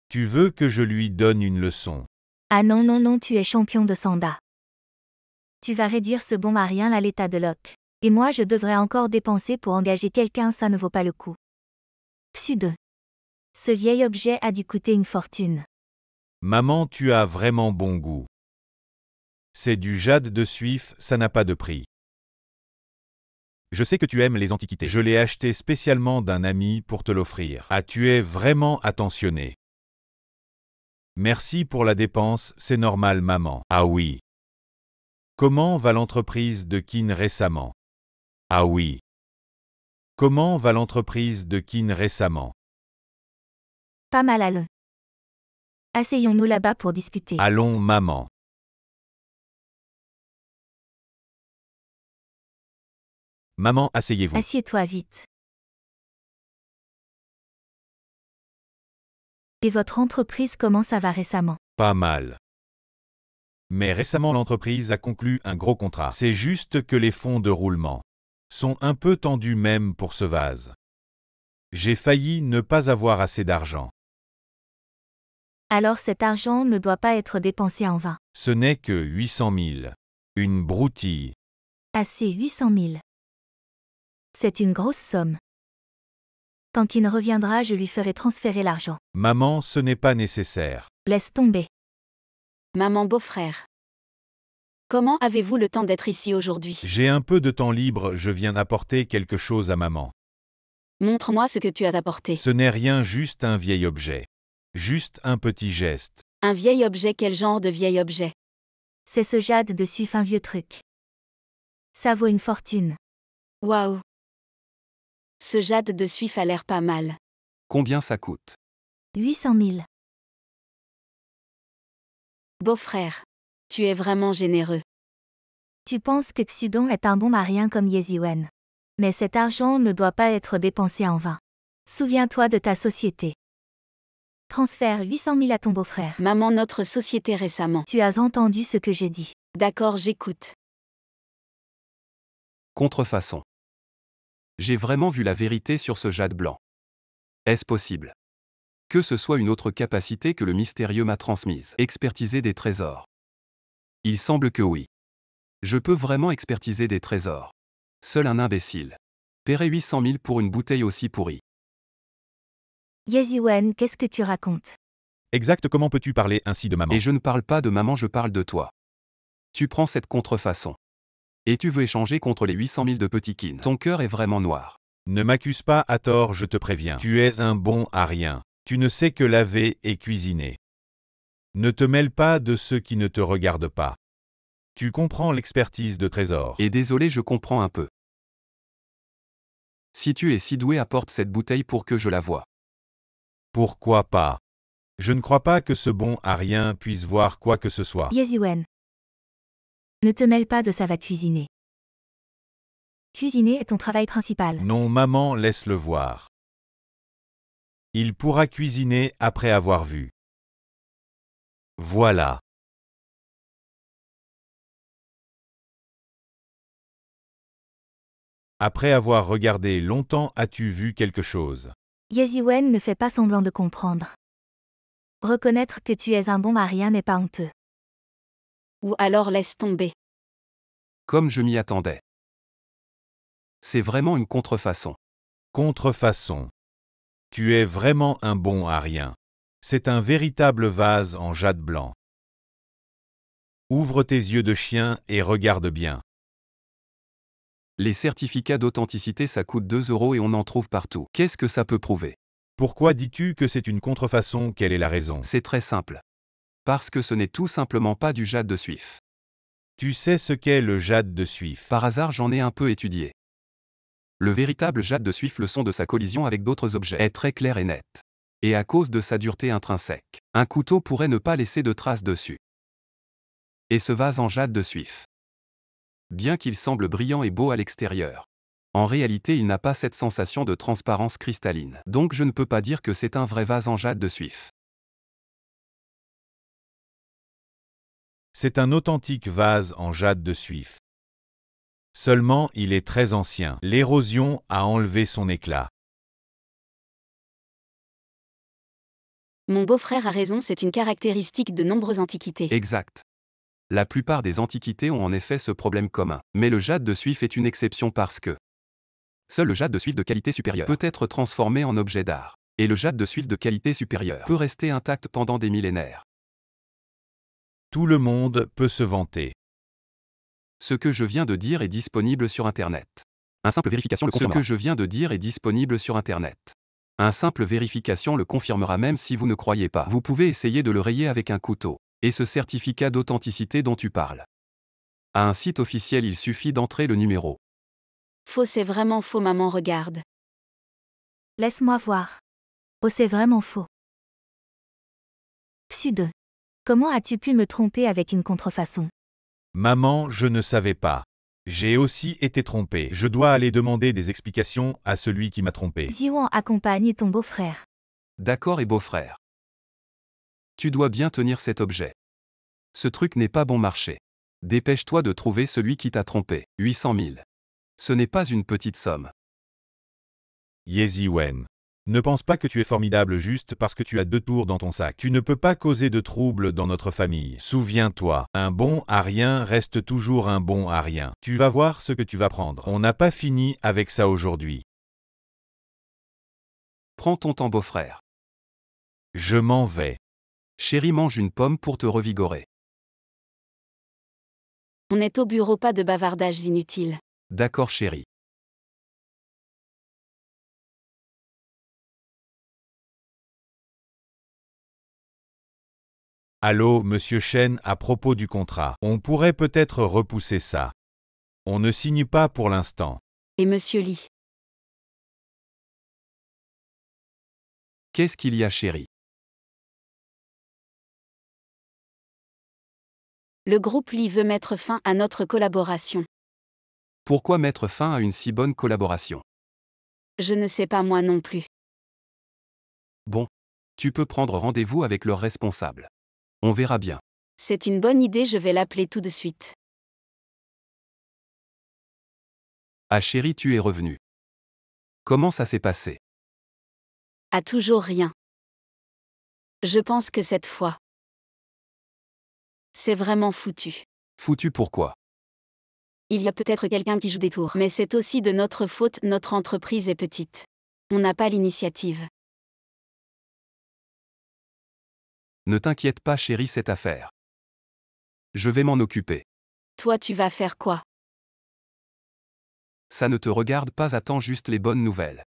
[SPEAKER 4] Tu veux que je lui donne une leçon?
[SPEAKER 3] Ah non non non, tu es champion de Sanda. Tu vas réduire ce bon à rien à l'état de Locke. Et moi je devrais encore dépenser pour engager quelqu'un, ça ne vaut pas le coup. Sud. Ce vieil objet a dû coûter une fortune.
[SPEAKER 4] Maman, tu as vraiment bon goût. C'est du jade de Suif, ça n'a pas de prix. Je sais que tu aimes les antiquités. Je l'ai acheté spécialement d'un ami pour te l'offrir. Ah, tu es vraiment attentionné. Merci pour la dépense, c'est normal, maman. Ah oui. Comment va l'entreprise de Kin récemment? Ah oui. Comment va l'entreprise de Kin récemment?
[SPEAKER 3] Pas mal allons. Asseyons-nous là-bas pour discuter.
[SPEAKER 4] Allons, maman. Maman, asseyez-vous.
[SPEAKER 3] Assieds-toi vite. Et votre entreprise, comment ça va récemment?
[SPEAKER 4] Pas mal. Mais récemment l'entreprise a conclu un gros contrat. C'est juste que les fonds de roulement sont un peu tendus même pour ce vase. J'ai failli ne pas avoir assez d'argent.
[SPEAKER 3] Alors cet argent ne doit pas être dépensé en vain.
[SPEAKER 4] Ce n'est que 800 000. Une broutille.
[SPEAKER 3] Assez 800 000. C'est une grosse somme. Quand il reviendra, je lui ferai transférer l'argent.
[SPEAKER 4] Maman, ce n'est pas nécessaire.
[SPEAKER 3] Laisse tomber.
[SPEAKER 1] Maman beau-frère. Comment avez-vous le temps d'être ici aujourd'hui?
[SPEAKER 4] J'ai un peu de temps libre, je viens apporter quelque chose à maman.
[SPEAKER 1] Montre-moi ce que tu as apporté.
[SPEAKER 4] Ce n'est rien, juste un vieil objet. Juste un petit geste.
[SPEAKER 1] Un vieil objet, quel genre de vieil objet?
[SPEAKER 3] C'est ce jade de Suif, un vieux truc. Ça vaut une fortune.
[SPEAKER 1] Waouh! Ce jade de Suif a l'air pas mal.
[SPEAKER 2] Combien ça coûte?
[SPEAKER 3] 800 000.
[SPEAKER 1] Beau-frère. Tu es vraiment généreux.
[SPEAKER 3] Tu penses que Xudon est un bon à rien comme Yeziwen. Mais cet argent ne doit pas être dépensé en vain. Souviens-toi de ta société. Transfère 800 000 à ton beau-frère.
[SPEAKER 1] Maman, notre société récemment.
[SPEAKER 3] Tu as entendu ce que j'ai dit.
[SPEAKER 1] D'accord, j'écoute.
[SPEAKER 2] Contrefaçon. J'ai vraiment vu la vérité sur ce jade blanc. Est-ce possible? Que ce soit une autre capacité que le mystérieux m'a transmise. Expertiser des trésors. Il semble que oui. Je peux vraiment expertiser des trésors. Seul un imbécile paierait 800 000 pour une bouteille aussi pourrie.
[SPEAKER 3] Yeziwen, qu'est-ce que tu racontes?
[SPEAKER 4] Exact, comment peux-tu parler ainsi de maman?
[SPEAKER 2] Et je ne parle pas de maman, je parle de toi. Tu prends cette contrefaçon. Et tu veux échanger contre les 800 000 de petit Kin. Ton cœur est vraiment noir.
[SPEAKER 4] Ne m'accuse pas à tort, je te préviens. Tu es un bon à rien. Tu ne sais que laver et cuisiner. Ne te mêle pas de ceux qui ne te regardent pas. Tu comprends l'expertise de trésor.
[SPEAKER 2] Et désolé, je comprends un peu. Si tu es si doué, apporte cette bouteille pour que je la voie.
[SPEAKER 4] Pourquoi pas? Je ne crois pas que ce bon à rien puisse voir quoi que ce soit.
[SPEAKER 3] Yeziwen. Ne te mêle pas de ça, va cuisiner. Cuisiner est ton travail principal.
[SPEAKER 4] Non, maman, laisse-le voir. Il pourra cuisiner après avoir vu. Voilà. Après avoir regardé longtemps, as-tu vu quelque chose?
[SPEAKER 3] Yeziwen ne fait pas semblant de comprendre. Reconnaître que tu es un bon à rien n'est pas honteux.
[SPEAKER 1] Ou alors laisse tomber.
[SPEAKER 2] Comme je m'y attendais. C'est vraiment une contrefaçon.
[SPEAKER 4] Contrefaçon. Tu es vraiment un bon à rien. C'est un véritable vase en jade blanc. Ouvre tes yeux de chien et regarde bien.
[SPEAKER 2] Les certificats d'authenticité ça coûte 2 € et on en trouve partout. Qu'est-ce que ça peut prouver?
[SPEAKER 4] Pourquoi dis-tu que c'est une contrefaçon? Quelle est la raison?
[SPEAKER 2] C'est très simple. Parce que ce n'est tout simplement pas du jade de Suif.
[SPEAKER 4] Tu sais ce qu'est le jade de Suif?
[SPEAKER 2] Par hasard j'en ai un peu étudié. Le véritable jade de Suif, le son de sa collision avec d'autres objets, est très clair et net. Et à cause de sa dureté intrinsèque, un couteau pourrait ne pas laisser de traces dessus. Et ce vase en jade de Suif, bien qu'il semble brillant et beau à l'extérieur, en réalité il n'a pas cette sensation de transparence cristalline. Donc je ne peux pas dire que c'est un vrai vase en jade de Suif.
[SPEAKER 4] C'est un authentique vase en jade de Suif. Seulement, il est très ancien. L'érosion a enlevé son éclat.
[SPEAKER 1] Mon beau-frère a raison, c'est une caractéristique de nombreuses antiquités.
[SPEAKER 2] Exact. La plupart des antiquités ont en effet ce problème commun. Mais le jade de Suif est une exception parce que seul le jade de Suif de qualité supérieure peut être transformé en objet d'art. Et le jade de Suif de qualité supérieure peut rester intact pendant des millénaires.
[SPEAKER 4] Tout le monde peut se vanter.
[SPEAKER 2] Ce que je viens de dire est disponible sur Internet. Un simple vérification le confirmera. Ce que je viens de dire est disponible sur Internet. Un simple vérification le confirmera même si vous ne croyez pas. Vous pouvez essayer de le rayer avec un couteau. Et ce certificat d'authenticité dont tu parles. À un site officiel il suffit d'entrer le numéro.
[SPEAKER 1] Faux, c'est vraiment faux, maman, regarde.
[SPEAKER 3] Laisse-moi voir. Oh, c'est vraiment faux. Pseudo. Comment as-tu pu me tromper avec une contrefaçon?
[SPEAKER 4] Maman, je ne savais pas. J'ai aussi été trompé. Je dois aller demander des explications à celui qui m'a trompé.
[SPEAKER 3] Ziwan accompagne ton beau-frère.
[SPEAKER 2] D'accord et beau-frère. Tu dois bien tenir cet objet. Ce truc n'est pas bon marché. Dépêche-toi de trouver celui qui t'a trompé. 800 000. Ce n'est pas une petite somme.
[SPEAKER 4] Yeziwen. Ne pense pas que tu es formidable juste parce que tu as 2 tours dans ton sac. Tu ne peux pas causer de troubles dans notre famille. Souviens-toi, un bon à rien reste toujours un bon à rien. Tu vas voir ce que tu vas prendre. On n'a pas fini avec ça aujourd'hui.
[SPEAKER 2] Prends ton temps, beau-frère.
[SPEAKER 4] Je m'en vais.
[SPEAKER 2] Chérie, mange une pomme pour te revigorer.
[SPEAKER 1] On est au bureau, pas de bavardages inutiles.
[SPEAKER 2] D'accord, chérie.
[SPEAKER 4] Allô, monsieur Chen, à propos du contrat. On pourrait peut-être repousser ça. On ne signe pas pour l'instant.
[SPEAKER 1] Et Monsieur Lee.
[SPEAKER 2] Qu'est-ce qu'il y a, chérie?
[SPEAKER 1] Le groupe Lee veut mettre fin à notre collaboration.
[SPEAKER 2] Pourquoi mettre fin à une si bonne collaboration?
[SPEAKER 1] Je ne sais pas, moi non plus.
[SPEAKER 2] Bon. Tu peux prendre rendez-vous avec leur responsable. On verra bien.
[SPEAKER 1] C'est une bonne idée, je vais l'appeler tout de suite.
[SPEAKER 2] Ah chérie, tu es revenue. Comment ça s'est passé?
[SPEAKER 1] Ah, toujours rien. Je pense que cette fois, c'est vraiment foutu.
[SPEAKER 2] Foutu pourquoi?
[SPEAKER 1] Il y a peut-être quelqu'un qui joue des tours, mais c'est aussi de notre faute, notre entreprise est petite. On n'a pas l'initiative.
[SPEAKER 2] Ne t'inquiète pas chérie, cette affaire. Je vais m'en occuper.
[SPEAKER 1] Toi, tu vas faire quoi?
[SPEAKER 2] Ça ne te regarde pas, attends juste les bonnes nouvelles.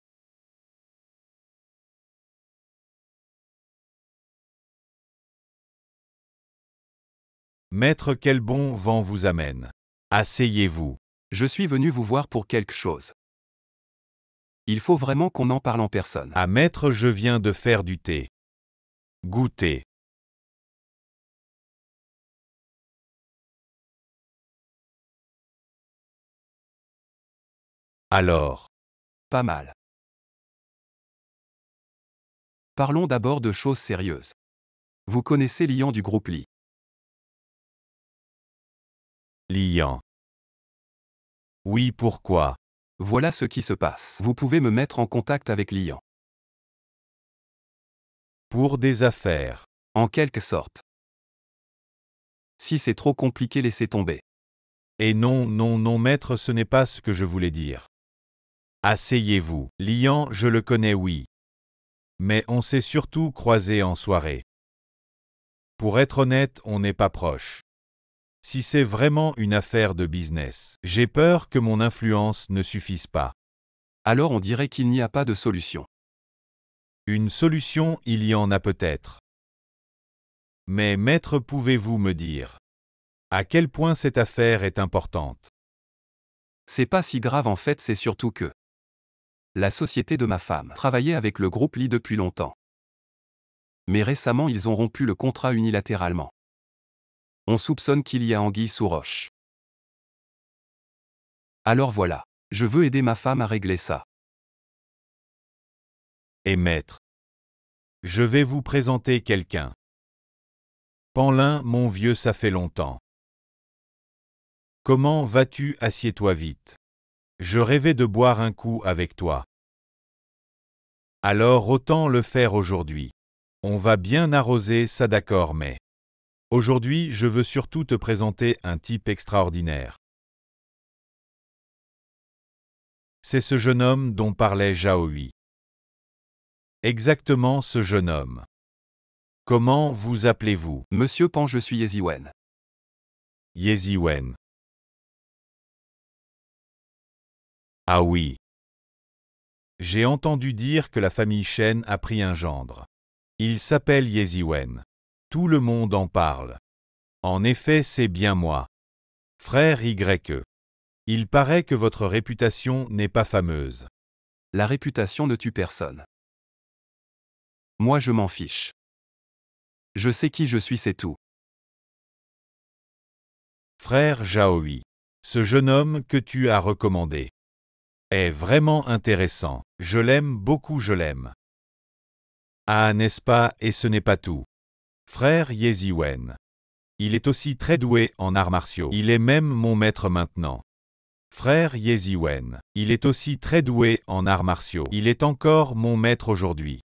[SPEAKER 4] Maître, quel bon vent vous amène. Asseyez-vous.
[SPEAKER 2] Je suis venu vous voir pour quelque chose. Il faut vraiment qu'on en parle en personne.
[SPEAKER 4] Ah maître, je viens de faire du thé. Goûtez. Alors.
[SPEAKER 2] Pas mal. Parlons d'abord de choses sérieuses. Vous connaissez Lian du groupe Lee.
[SPEAKER 4] Lian. Oui, pourquoi?
[SPEAKER 2] Voilà ce qui se passe. Vous pouvez me mettre en contact avec Lian.
[SPEAKER 4] Pour des affaires.
[SPEAKER 2] En quelque sorte. Si c'est trop compliqué, laissez tomber.
[SPEAKER 4] Et non, non, non, maître, ce n'est pas ce que je voulais dire. Asseyez-vous. Lian, je le connais, oui. Mais on s'est surtout croisés en soirée. Pour être honnête, on n'est pas proche. Si c'est vraiment une affaire de business, j'ai peur que mon influence ne suffise pas.
[SPEAKER 2] Alors on dirait qu'il n'y a pas de solution.
[SPEAKER 4] Une solution, il y en a peut-être. Mais maître, pouvez-vous me dire à quel point cette affaire est importante?
[SPEAKER 2] C'est pas si grave en fait, c'est surtout que la société de ma femme travaillait avec le groupe Lee depuis longtemps. Mais récemment ils ont rompu le contrat unilatéralement. On soupçonne qu'il y a anguille sous roche. Alors voilà, je veux aider ma femme à régler ça.
[SPEAKER 4] Et maître, je vais vous présenter quelqu'un. Panlin, mon vieux, ça fait longtemps. Comment vas-tu? Assieds-toi vite. Je rêvais de boire un coup avec toi. Alors autant le faire aujourd'hui. On va bien arroser ça, d'accord, mais aujourd'hui je veux surtout te présenter un type extraordinaire. C'est ce jeune homme dont parlait Zhaohui. Exactement ce jeune homme. Comment vous appelez-vous?
[SPEAKER 2] Monsieur Pan, je suis Yeziwen.
[SPEAKER 4] Yeziwen. Ah oui. J'ai entendu dire que la famille Shen a pris un gendre. Il s'appelle Yeziwen. Tout le monde en parle. En effet, c'est bien moi. Frère YE. Il paraît que votre réputation n'est pas fameuse.
[SPEAKER 2] La réputation ne tue personne. Moi je m'en fiche. Je sais qui je suis, c'est tout.
[SPEAKER 4] Frère Zhaohui. Ce jeune homme que tu as recommandé est vraiment intéressant. Je l'aime beaucoup, je l'aime. Ah, n'est-ce pas, et ce n'est pas tout. Frère Yeziwen. Il est aussi très doué en arts martiaux. Il est même mon maître maintenant. Frère Yeziwen. Il est aussi très doué en arts martiaux. Il est encore mon maître aujourd'hui.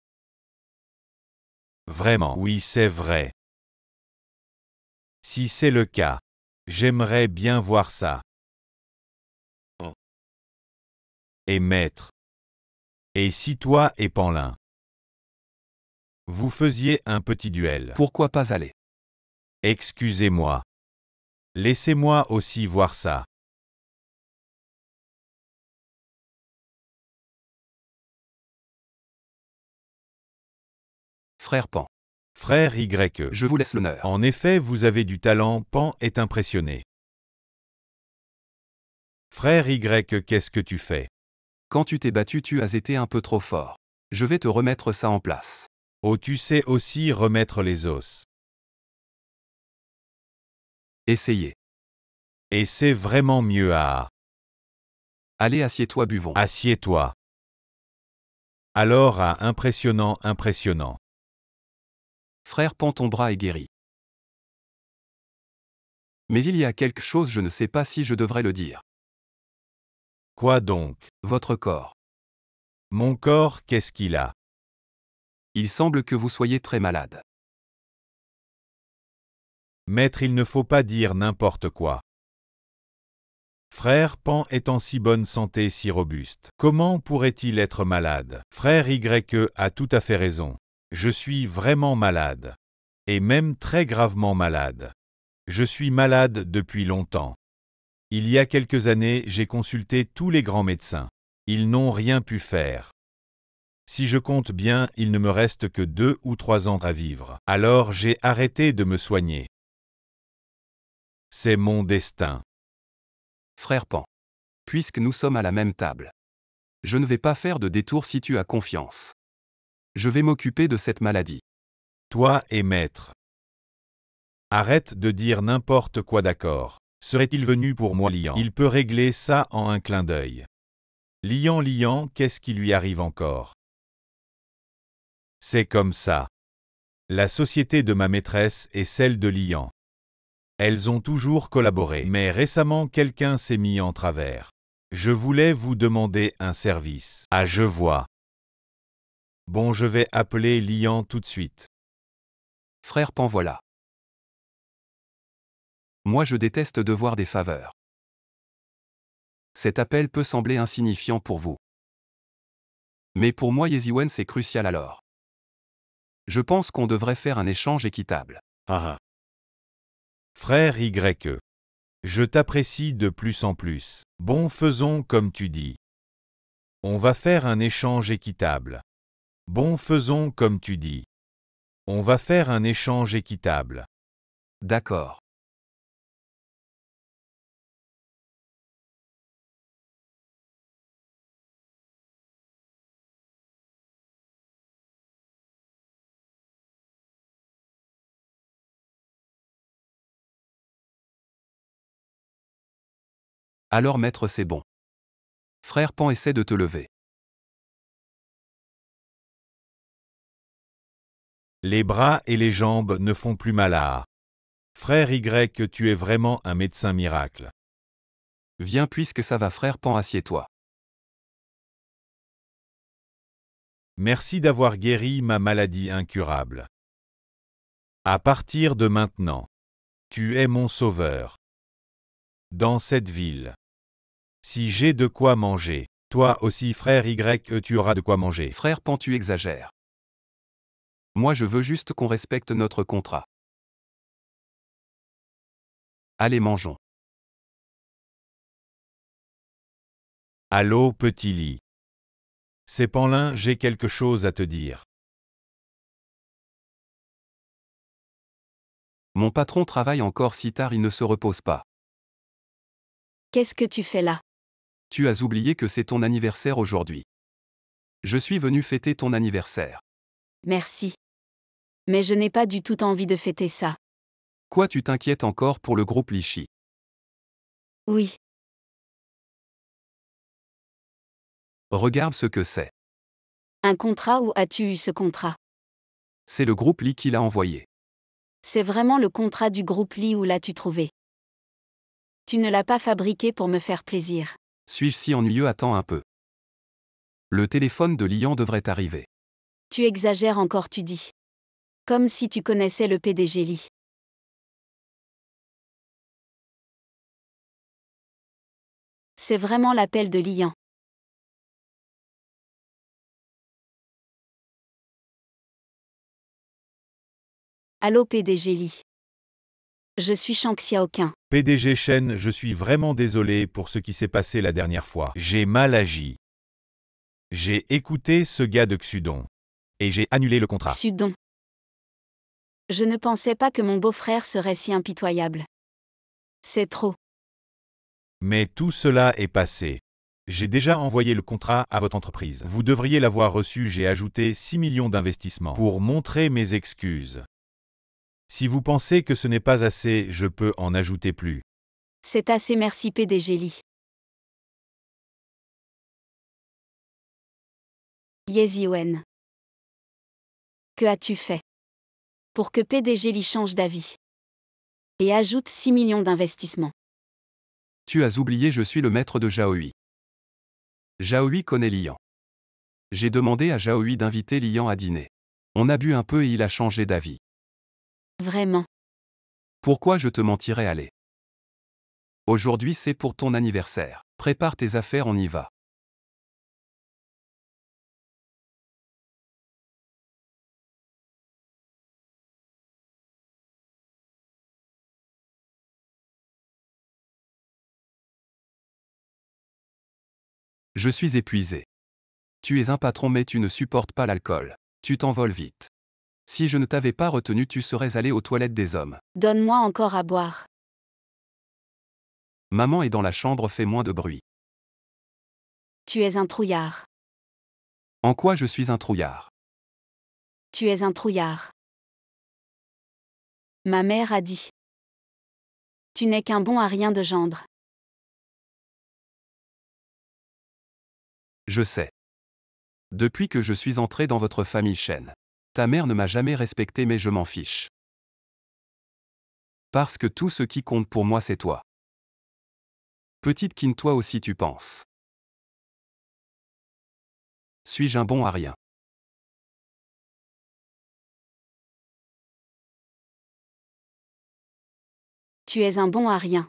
[SPEAKER 4] Vraiment, oui, c'est vrai. Si c'est le cas, j'aimerais bien voir ça. Et maître. Et si toi et Panlin, vous faisiez un petit duel?
[SPEAKER 2] Pourquoi pas aller?
[SPEAKER 4] Excusez-moi. Laissez-moi aussi voir ça.
[SPEAKER 2] Frère Pan.
[SPEAKER 4] Frère YE.
[SPEAKER 2] Je vous laisse l'honneur.
[SPEAKER 4] En effet, vous avez du talent, Pan est impressionné. Frère Y, qu'est-ce que tu fais?
[SPEAKER 2] Quand tu t'es battu, tu as été un peu trop fort. Je vais te remettre ça en place.
[SPEAKER 4] Oh, tu sais aussi remettre les os.
[SPEAKER 2] Essayez.
[SPEAKER 4] Et c'est vraiment mieux à...
[SPEAKER 2] Allez, assieds-toi, buvons.
[SPEAKER 4] Assieds-toi. Alors à impressionnant, impressionnant.
[SPEAKER 2] Frère Pan, ton bras est guéri. Mais il y a quelque chose, je ne sais pas si je devrais le dire.
[SPEAKER 4] Quoi donc?
[SPEAKER 2] Votre corps.
[SPEAKER 4] Mon corps, qu'est-ce qu'il a?
[SPEAKER 2] Il semble que vous soyez très malade.
[SPEAKER 4] Maître, il ne faut pas dire n'importe quoi. Frère Pan est en si bonne santé, si robuste. Comment pourrait-il être malade? Frère YE a tout à fait raison. Je suis vraiment malade. Et même très gravement malade. Je suis malade depuis longtemps. Il y a quelques années, j'ai consulté tous les grands médecins. Ils n'ont rien pu faire. Si je compte bien, il ne me reste que 2 ou 3 ans à vivre. Alors j'ai arrêté de me soigner. C'est mon destin.
[SPEAKER 2] Frère Pan. Puisque nous sommes à la même table. Je ne vais pas faire de détour si tu as confiance. Je vais m'occuper de cette maladie.
[SPEAKER 4] Toi et maître. Arrête de dire n'importe quoi, d'accord. Serait-il venu pour moi, Lian? Il peut régler ça en un clin d'œil. Lian, qu'est-ce qui lui arrive encore? C'est comme ça. La société de ma maîtresse et celle de Lian. Elles ont toujours collaboré, mais récemment quelqu'un s'est mis en travers. Je voulais vous demander un service. Ah, je vois. Bon, je vais appeler Lian tout de suite.
[SPEAKER 2] Frère Pan, voilà. Moi je déteste devoir des faveurs. Cet appel peut sembler insignifiant pour vous. Mais pour moi Yeziwen c'est crucial alors. Je pense qu'on devrait faire un échange équitable.
[SPEAKER 4] Ah ah. Frère Y. Je t'apprécie de plus en plus. Bon, faisons comme tu dis. On va faire un échange équitable. Bon, faisons comme tu dis. On va faire un échange équitable.
[SPEAKER 2] D'accord. Alors maître c'est bon. Frère Pan essaie de te lever.
[SPEAKER 4] Les bras et les jambes ne font plus mal à. Frère Y, tu es vraiment un médecin miracle.
[SPEAKER 2] Viens puisque ça va frère Pan, assieds-toi.
[SPEAKER 4] Merci d'avoir guéri ma maladie incurable. À partir de maintenant, tu es mon sauveur. Dans cette ville. Si j'ai de quoi manger, toi aussi frère Y, tu auras de quoi manger.
[SPEAKER 2] Frère Pan, tu exagères. Moi je veux juste qu'on respecte notre contrat. Allez, mangeons.
[SPEAKER 4] Allô petit lit. C'est Panlin, j'ai quelque chose à te dire.
[SPEAKER 2] Mon patron travaille encore si tard, il ne se repose pas.
[SPEAKER 1] Qu'est-ce que tu fais là?
[SPEAKER 2] Tu as oublié que c'est ton anniversaire aujourd'hui. Je suis venu fêter ton anniversaire.
[SPEAKER 1] Merci. Mais je n'ai pas du tout envie de fêter ça.
[SPEAKER 2] Quoi, tu t'inquiètes encore pour le groupe Lichy?
[SPEAKER 1] Oui,
[SPEAKER 2] Regarde ce que c'est.
[SPEAKER 1] un contrat, où as-tu eu ce contrat?
[SPEAKER 2] C'est le groupe Lee qui l'a envoyé.
[SPEAKER 1] C'est vraiment le contrat du groupe Lee, où l'as-tu trouvé? Tu ne l'as pas fabriqué pour me faire plaisir.
[SPEAKER 2] Suis-je si ennuyeux? Attends un peu. Le téléphone de Lian devrait arriver.
[SPEAKER 1] Tu exagères encore, tu dis. Comme si tu connaissais le PDG Lee. C'est vraiment l'appel de Lian. Allô PDG Lee. Je suis Shang Xiaoqun.
[SPEAKER 4] PDG Shen, je suis vraiment désolé pour ce qui s'est passé la dernière fois. J'ai mal agi. J'ai écouté ce gars de Xudon. Et j'ai annulé le contrat.
[SPEAKER 1] Sudon. Je ne pensais pas que mon beau-frère serait si impitoyable. C'est trop.
[SPEAKER 4] Mais tout cela est passé. J'ai déjà envoyé le contrat à votre entreprise. Vous devriez l'avoir reçu. J'ai ajouté 6 millions d'investissements pour montrer mes excuses. Si vous pensez que ce n'est pas assez, je peux en ajouter plus.
[SPEAKER 1] C'est assez, merci PDG Lee. Yeziwen. Que as-tu fait pour que PDG Lee change d'avis et ajoute 6 millions d'investissements?
[SPEAKER 2] Tu as oublié, je suis le maître de Zhaohui. Zhaohui connaît Lian. J'ai demandé à Zhaohui d'inviter Lian à dîner. On a bu un peu et il a changé d'avis.
[SPEAKER 1] Vraiment.
[SPEAKER 2] Pourquoi je te mentirais? Allez. Aujourd'hui c'est pour ton anniversaire. Prépare tes affaires, on y va. Je suis épuisé. Tu es un patron mais tu ne supportes pas l'alcool. Tu t'envoles vite. Si je ne t'avais pas retenu, tu serais allé aux toilettes des hommes.
[SPEAKER 1] Donne-moi encore à boire.
[SPEAKER 2] Maman est dans la chambre, fais moins de bruit.
[SPEAKER 1] Tu es un trouillard.
[SPEAKER 2] En quoi je suis un trouillard?
[SPEAKER 1] Tu es un trouillard. Ma mère a dit. Tu n'es qu'un bon à rien de gendre.
[SPEAKER 2] Je sais. Depuis que je suis entré dans votre famille Shen. Ta mère ne m'a jamais respecté mais je m'en fiche. Parce que tout ce qui compte pour moi c'est toi. Petite Qin, toi aussi tu penses. Suis-je un bon à rien?
[SPEAKER 1] Tu es un bon à rien.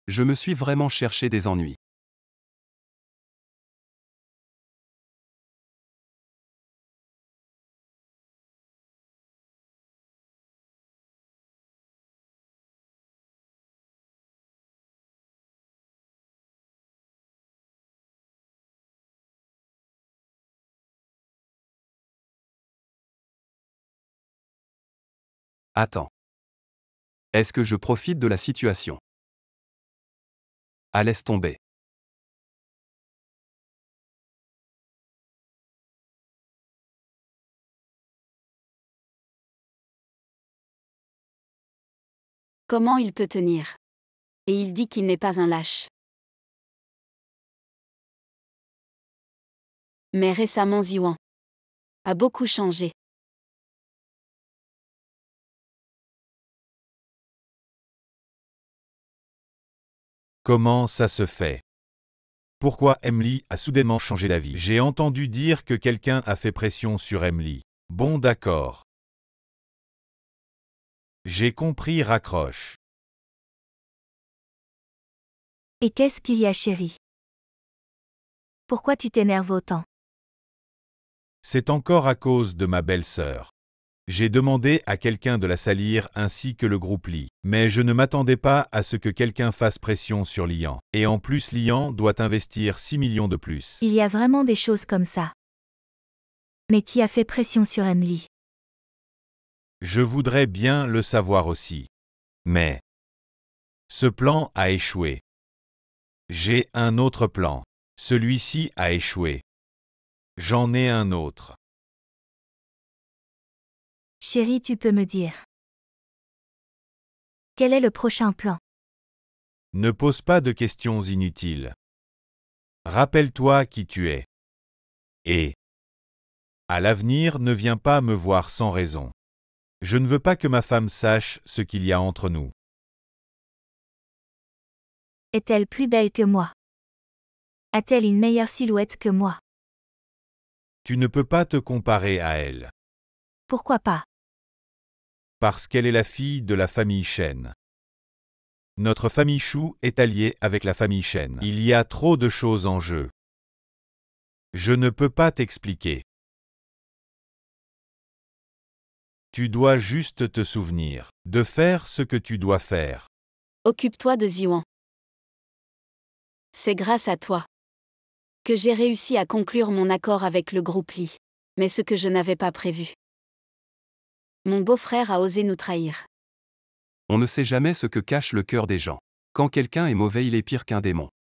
[SPEAKER 2] Je me suis vraiment cherché des ennuis. Attends. Est-ce que je profite de la situation? Ah, laisse tomber.
[SPEAKER 1] Comment il peut tenir? Et il dit qu'il n'est pas un lâche. Mais récemment Ziwan a beaucoup changé.
[SPEAKER 4] Comment ça se fait? Pourquoi Emily a soudainement changé d'avis? J'ai entendu dire que quelqu'un a fait pression sur Emily. Bon d'accord. J'ai compris, raccroche.
[SPEAKER 3] Et qu'est-ce qu'il y a, chérie? Pourquoi tu t'énerves autant?
[SPEAKER 4] C'est encore à cause de ma belle-sœur. J'ai demandé à quelqu'un de la salir ainsi que le groupe Lee. Mais je ne m'attendais pas à ce que quelqu'un fasse pression sur Lian. Et en plus Lian doit investir 6 millions de plus.
[SPEAKER 3] Il y a vraiment des choses comme ça. Mais qui a fait pression sur Emily?
[SPEAKER 4] Je voudrais bien le savoir aussi. Mais ce plan a échoué. J'ai un autre plan. Celui-ci a échoué. J'en ai un autre.
[SPEAKER 3] Chérie, tu peux me dire. Quel est le prochain plan?
[SPEAKER 4] Ne pose pas de questions inutiles. Rappelle-toi qui tu es. Et à l'avenir, ne viens pas me voir sans raison. Je ne veux pas que ma femme sache ce qu'il y a entre nous.
[SPEAKER 3] Est-elle plus belle que moi? A-t-elle une meilleure silhouette que moi?
[SPEAKER 4] Tu ne peux pas te comparer à elle.
[SPEAKER 3] Pourquoi pas?
[SPEAKER 4] Parce qu'elle est la fille de la famille Chen. Notre famille Chou est alliée avec la famille Chen. Il y a trop de choses en jeu. Je ne peux pas t'expliquer. Tu dois juste te souvenir de faire ce que tu dois faire.
[SPEAKER 1] Occupe-toi de Ziwan. C'est grâce à toi que j'ai réussi à conclure mon accord avec le groupe Lee. Mais ce que je n'avais pas prévu. Mon beau-frère a osé nous trahir.
[SPEAKER 2] On ne sait jamais ce que cache le cœur des gens. Quand quelqu'un est mauvais, il est pire qu'un démon.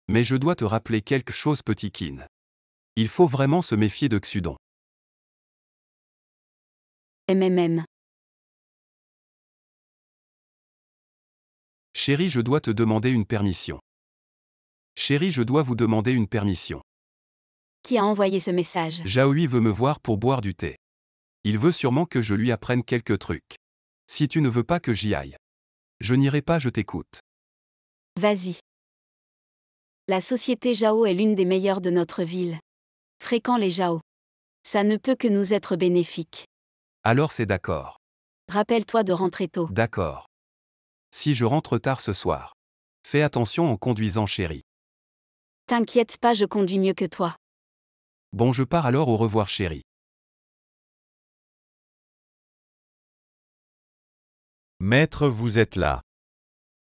[SPEAKER 2] Mais je dois te rappeler quelque chose, petit Kin. Il faut vraiment se méfier de Xudon.
[SPEAKER 1] MMM.
[SPEAKER 2] Chérie, je dois te demander une permission. Chérie, je dois vous demander une permission.
[SPEAKER 1] Qui a envoyé ce message?
[SPEAKER 2] Jaoui veut me voir pour boire du thé. Il veut sûrement que je lui apprenne quelques trucs. Si tu ne veux pas que j'y aille, je n'irai pas, je t'écoute.
[SPEAKER 1] Vas-y. La société Jao est l'une des meilleures de notre ville. Fréquent les Jao. Ça ne peut que nous être bénéfique.
[SPEAKER 2] Alors c'est d'accord.
[SPEAKER 1] Rappelle-toi de rentrer tôt.
[SPEAKER 2] D'accord. Si je rentre tard ce soir, fais attention en conduisant, chérie.
[SPEAKER 1] T'inquiète pas, je conduis mieux que toi.
[SPEAKER 2] Bon, je pars alors, au revoir, chérie.
[SPEAKER 4] Maître, vous êtes là.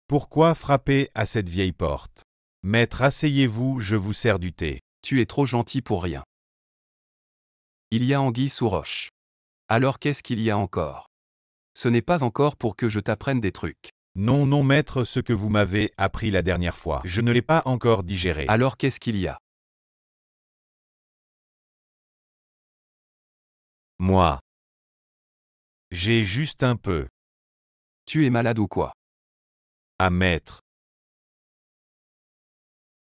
[SPEAKER 4] Pourquoi frapper à cette vieille porte? Maître, asseyez-vous, je vous sers du thé.
[SPEAKER 2] Tu es trop gentil pour rien. Il y a anguille sous roche. Alors qu'est-ce qu'il y a encore? Ce n'est pas encore pour que je t'apprenne des trucs.
[SPEAKER 4] Non, non, maître, ce que vous m'avez appris la dernière fois, je ne l'ai pas encore digéré.
[SPEAKER 2] Alors qu'est-ce qu'il y a?
[SPEAKER 4] Moi. J'ai juste un peu.
[SPEAKER 2] Tu es malade ou quoi?
[SPEAKER 4] Ah, maître.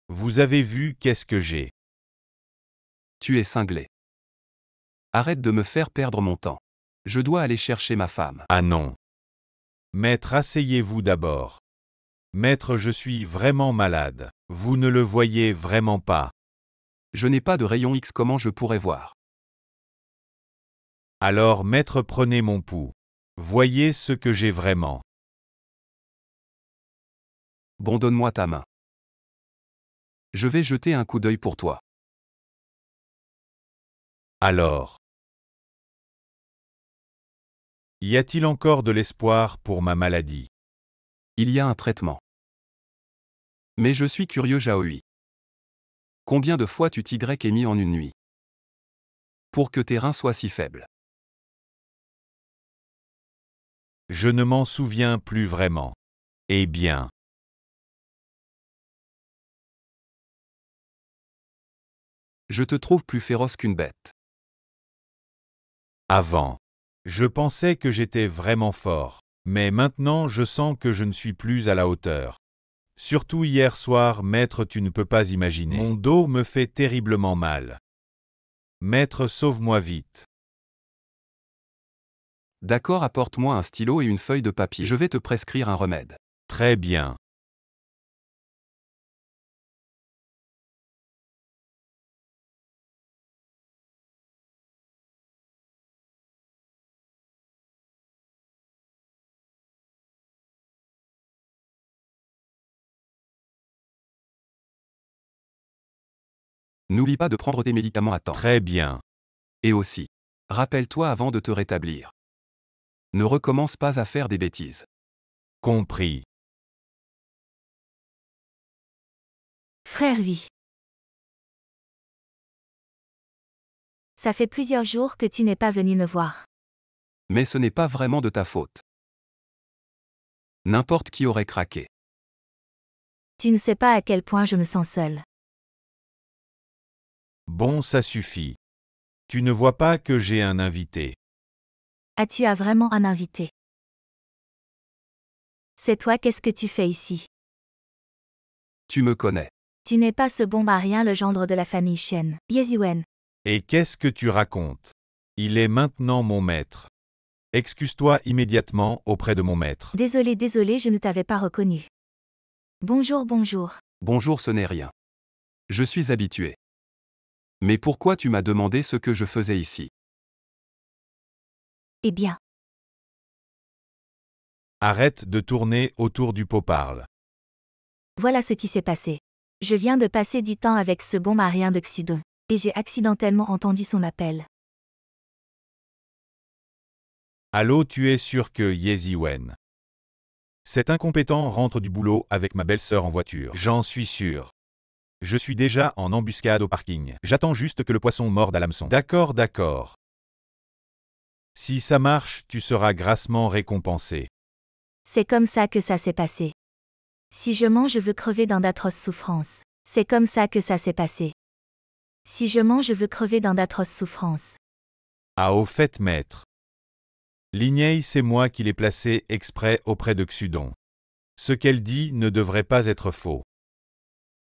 [SPEAKER 4] Vous avez vu qu'est-ce que j'ai?
[SPEAKER 2] Tu es cinglé. Arrête de me faire perdre mon temps. Je dois aller chercher ma femme.
[SPEAKER 4] Ah non. Maître, asseyez-vous d'abord. Maître, je suis vraiment malade. Vous ne le voyez vraiment pas.
[SPEAKER 2] Je n'ai pas de rayon X, comment je pourrais voir?
[SPEAKER 4] Alors maître, prenez mon pouls. Voyez ce que j'ai vraiment.
[SPEAKER 2] Bon, donne-moi ta main. Je vais jeter un coup d'œil pour toi.
[SPEAKER 4] Alors. Y a-t-il encore de l'espoir pour ma maladie?
[SPEAKER 2] Il y a un traitement. Mais je suis curieux, Jaoi. Combien de fois tu t'y mis en une nuit? Pour que tes reins soient si faibles.
[SPEAKER 4] Je ne m'en souviens plus vraiment. Eh bien.
[SPEAKER 2] Je te trouve plus féroce qu'une bête.
[SPEAKER 4] Avant. Je pensais que j'étais vraiment fort. Mais maintenant je sens que je ne suis plus à la hauteur. Surtout hier soir, maître, tu ne peux pas imaginer. Mon dos me fait terriblement mal. Maître, sauve-moi vite.
[SPEAKER 2] D'accord, apporte-moi un stylo et une feuille de papier. Je vais te prescrire un remède.
[SPEAKER 4] Très bien.
[SPEAKER 2] N'oublie pas de prendre tes médicaments à temps.
[SPEAKER 4] Très bien.
[SPEAKER 2] Et aussi, rappelle-toi avant de te rétablir. Ne recommence pas à faire des bêtises.
[SPEAKER 4] Compris.
[SPEAKER 3] Frère Huy. Ça fait plusieurs jours que tu n'es pas venu me voir.
[SPEAKER 2] Mais ce n'est pas vraiment de ta faute. N'importe qui aurait craqué.
[SPEAKER 3] Tu ne sais pas à quel point je me sens seule.
[SPEAKER 4] Bon, ça suffit. Tu ne vois pas que j'ai un invité.
[SPEAKER 3] Tu as vraiment un invité. C'est toi, qu'est-ce que tu fais ici?
[SPEAKER 2] Tu me connais.
[SPEAKER 3] Tu n'es pas ce bon marien, le gendre de la famille Shen. Yezuen.
[SPEAKER 4] Et qu'est-ce que tu racontes? Il est maintenant mon maître. Excuse-toi immédiatement auprès de mon maître.
[SPEAKER 3] Désolé, je ne t'avais pas reconnu. Bonjour.
[SPEAKER 2] Bonjour, ce n'est rien. Je suis habitué. Mais pourquoi tu m'as demandé ce que je faisais ici?
[SPEAKER 3] Eh bien.
[SPEAKER 4] Arrête de tourner autour du pot parle.
[SPEAKER 3] Voilà ce qui s'est passé. Je viens de passer du temps avec ce bon marien de Xudon. Et j'ai accidentellement entendu son appel.
[SPEAKER 4] Allô, tu es sûr que Yeziwen? Cet incompétent rentre du boulot avec ma belle-sœur en voiture. J'en suis sûr. Je suis déjà en embuscade au parking. J'attends juste que le poisson morde à l'hameçon. D'accord. Si ça marche, tu seras grassement récompensé.
[SPEAKER 3] C'est comme ça que ça s'est passé. Si je mens, je veux crever dans d'atroces souffrances. C'est comme ça que ça s'est passé. Si je mens, je veux crever dans d'atroces souffrances.
[SPEAKER 4] Ah, au fait, maître. Lignei, c'est moi qui l'ai placée exprès auprès de Xudon. Ce qu'elle dit ne devrait pas être faux.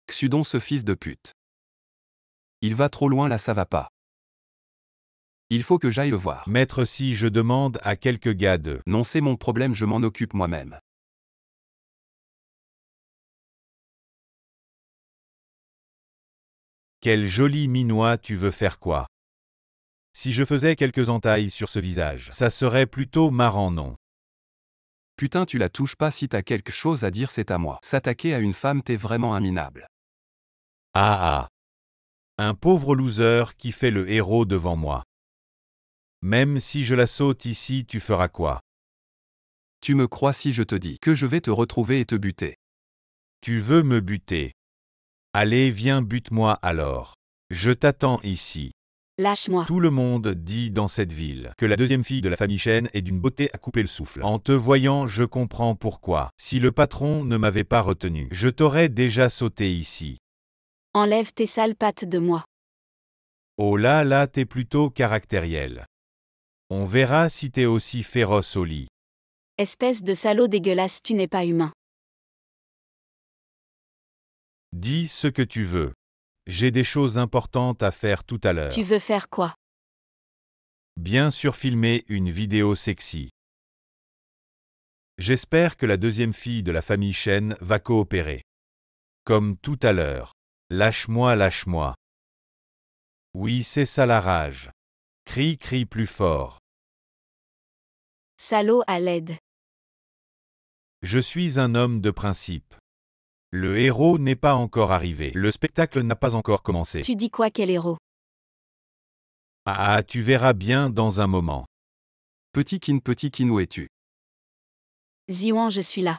[SPEAKER 2] Xudon, ce fils de pute. Il va trop loin là, ça va pas. Il faut que j'aille le voir.
[SPEAKER 4] Maître, si je demande à quelques gars de...
[SPEAKER 2] Non, c'est mon problème, je m'en occupe moi-même.
[SPEAKER 4] Quel joli minois, tu veux faire quoi? Si je faisais quelques entailles sur ce visage, ça serait plutôt marrant, non?
[SPEAKER 2] Putain, tu la touches pas, si t'as quelque chose à dire, c'est à moi. S'attaquer à une femme, t'es vraiment un minable.
[SPEAKER 4] Ah. Un pauvre loser qui fait le héros devant moi. Même si je la saute ici, tu feras quoi?
[SPEAKER 2] Tu me crois si je te dis que je vais te retrouver et te buter?
[SPEAKER 4] Tu veux me buter? Allez, viens, bute-moi alors. Je t'attends ici.
[SPEAKER 1] Lâche-moi.
[SPEAKER 4] Tout le monde dit dans cette ville que la deuxième fille de la famille Shen est d'une beauté à couper le souffle. En te voyant, je comprends pourquoi. Si le patron ne m'avait pas retenu, je t'aurais déjà sauté ici.
[SPEAKER 1] Enlève tes sales pattes de moi.
[SPEAKER 4] Oh là, t'es plutôt caractériel. On verra si t'es aussi féroce au lit.
[SPEAKER 1] Espèce de salaud dégueulasse, tu n'es pas humain.
[SPEAKER 4] Dis ce que tu veux. J'ai des choses importantes à faire tout à l'heure.
[SPEAKER 1] Tu veux faire quoi?
[SPEAKER 4] Bien sûr, filmer une vidéo sexy. J'espère que la deuxième fille de la famille Shen va coopérer. Comme tout à l'heure. Lâche-moi. Oui, c'est ça la rage. Crie plus fort.
[SPEAKER 1] Salaud à l'aide.
[SPEAKER 4] Je suis un homme de principe. Le héros n'est pas encore arrivé. Le spectacle n'a pas encore commencé.
[SPEAKER 1] Tu dis quoi, quel héros?
[SPEAKER 4] Ah, tu verras bien dans un moment.
[SPEAKER 2] Petit Kin, où es-tu?
[SPEAKER 1] Ziwan, je suis là.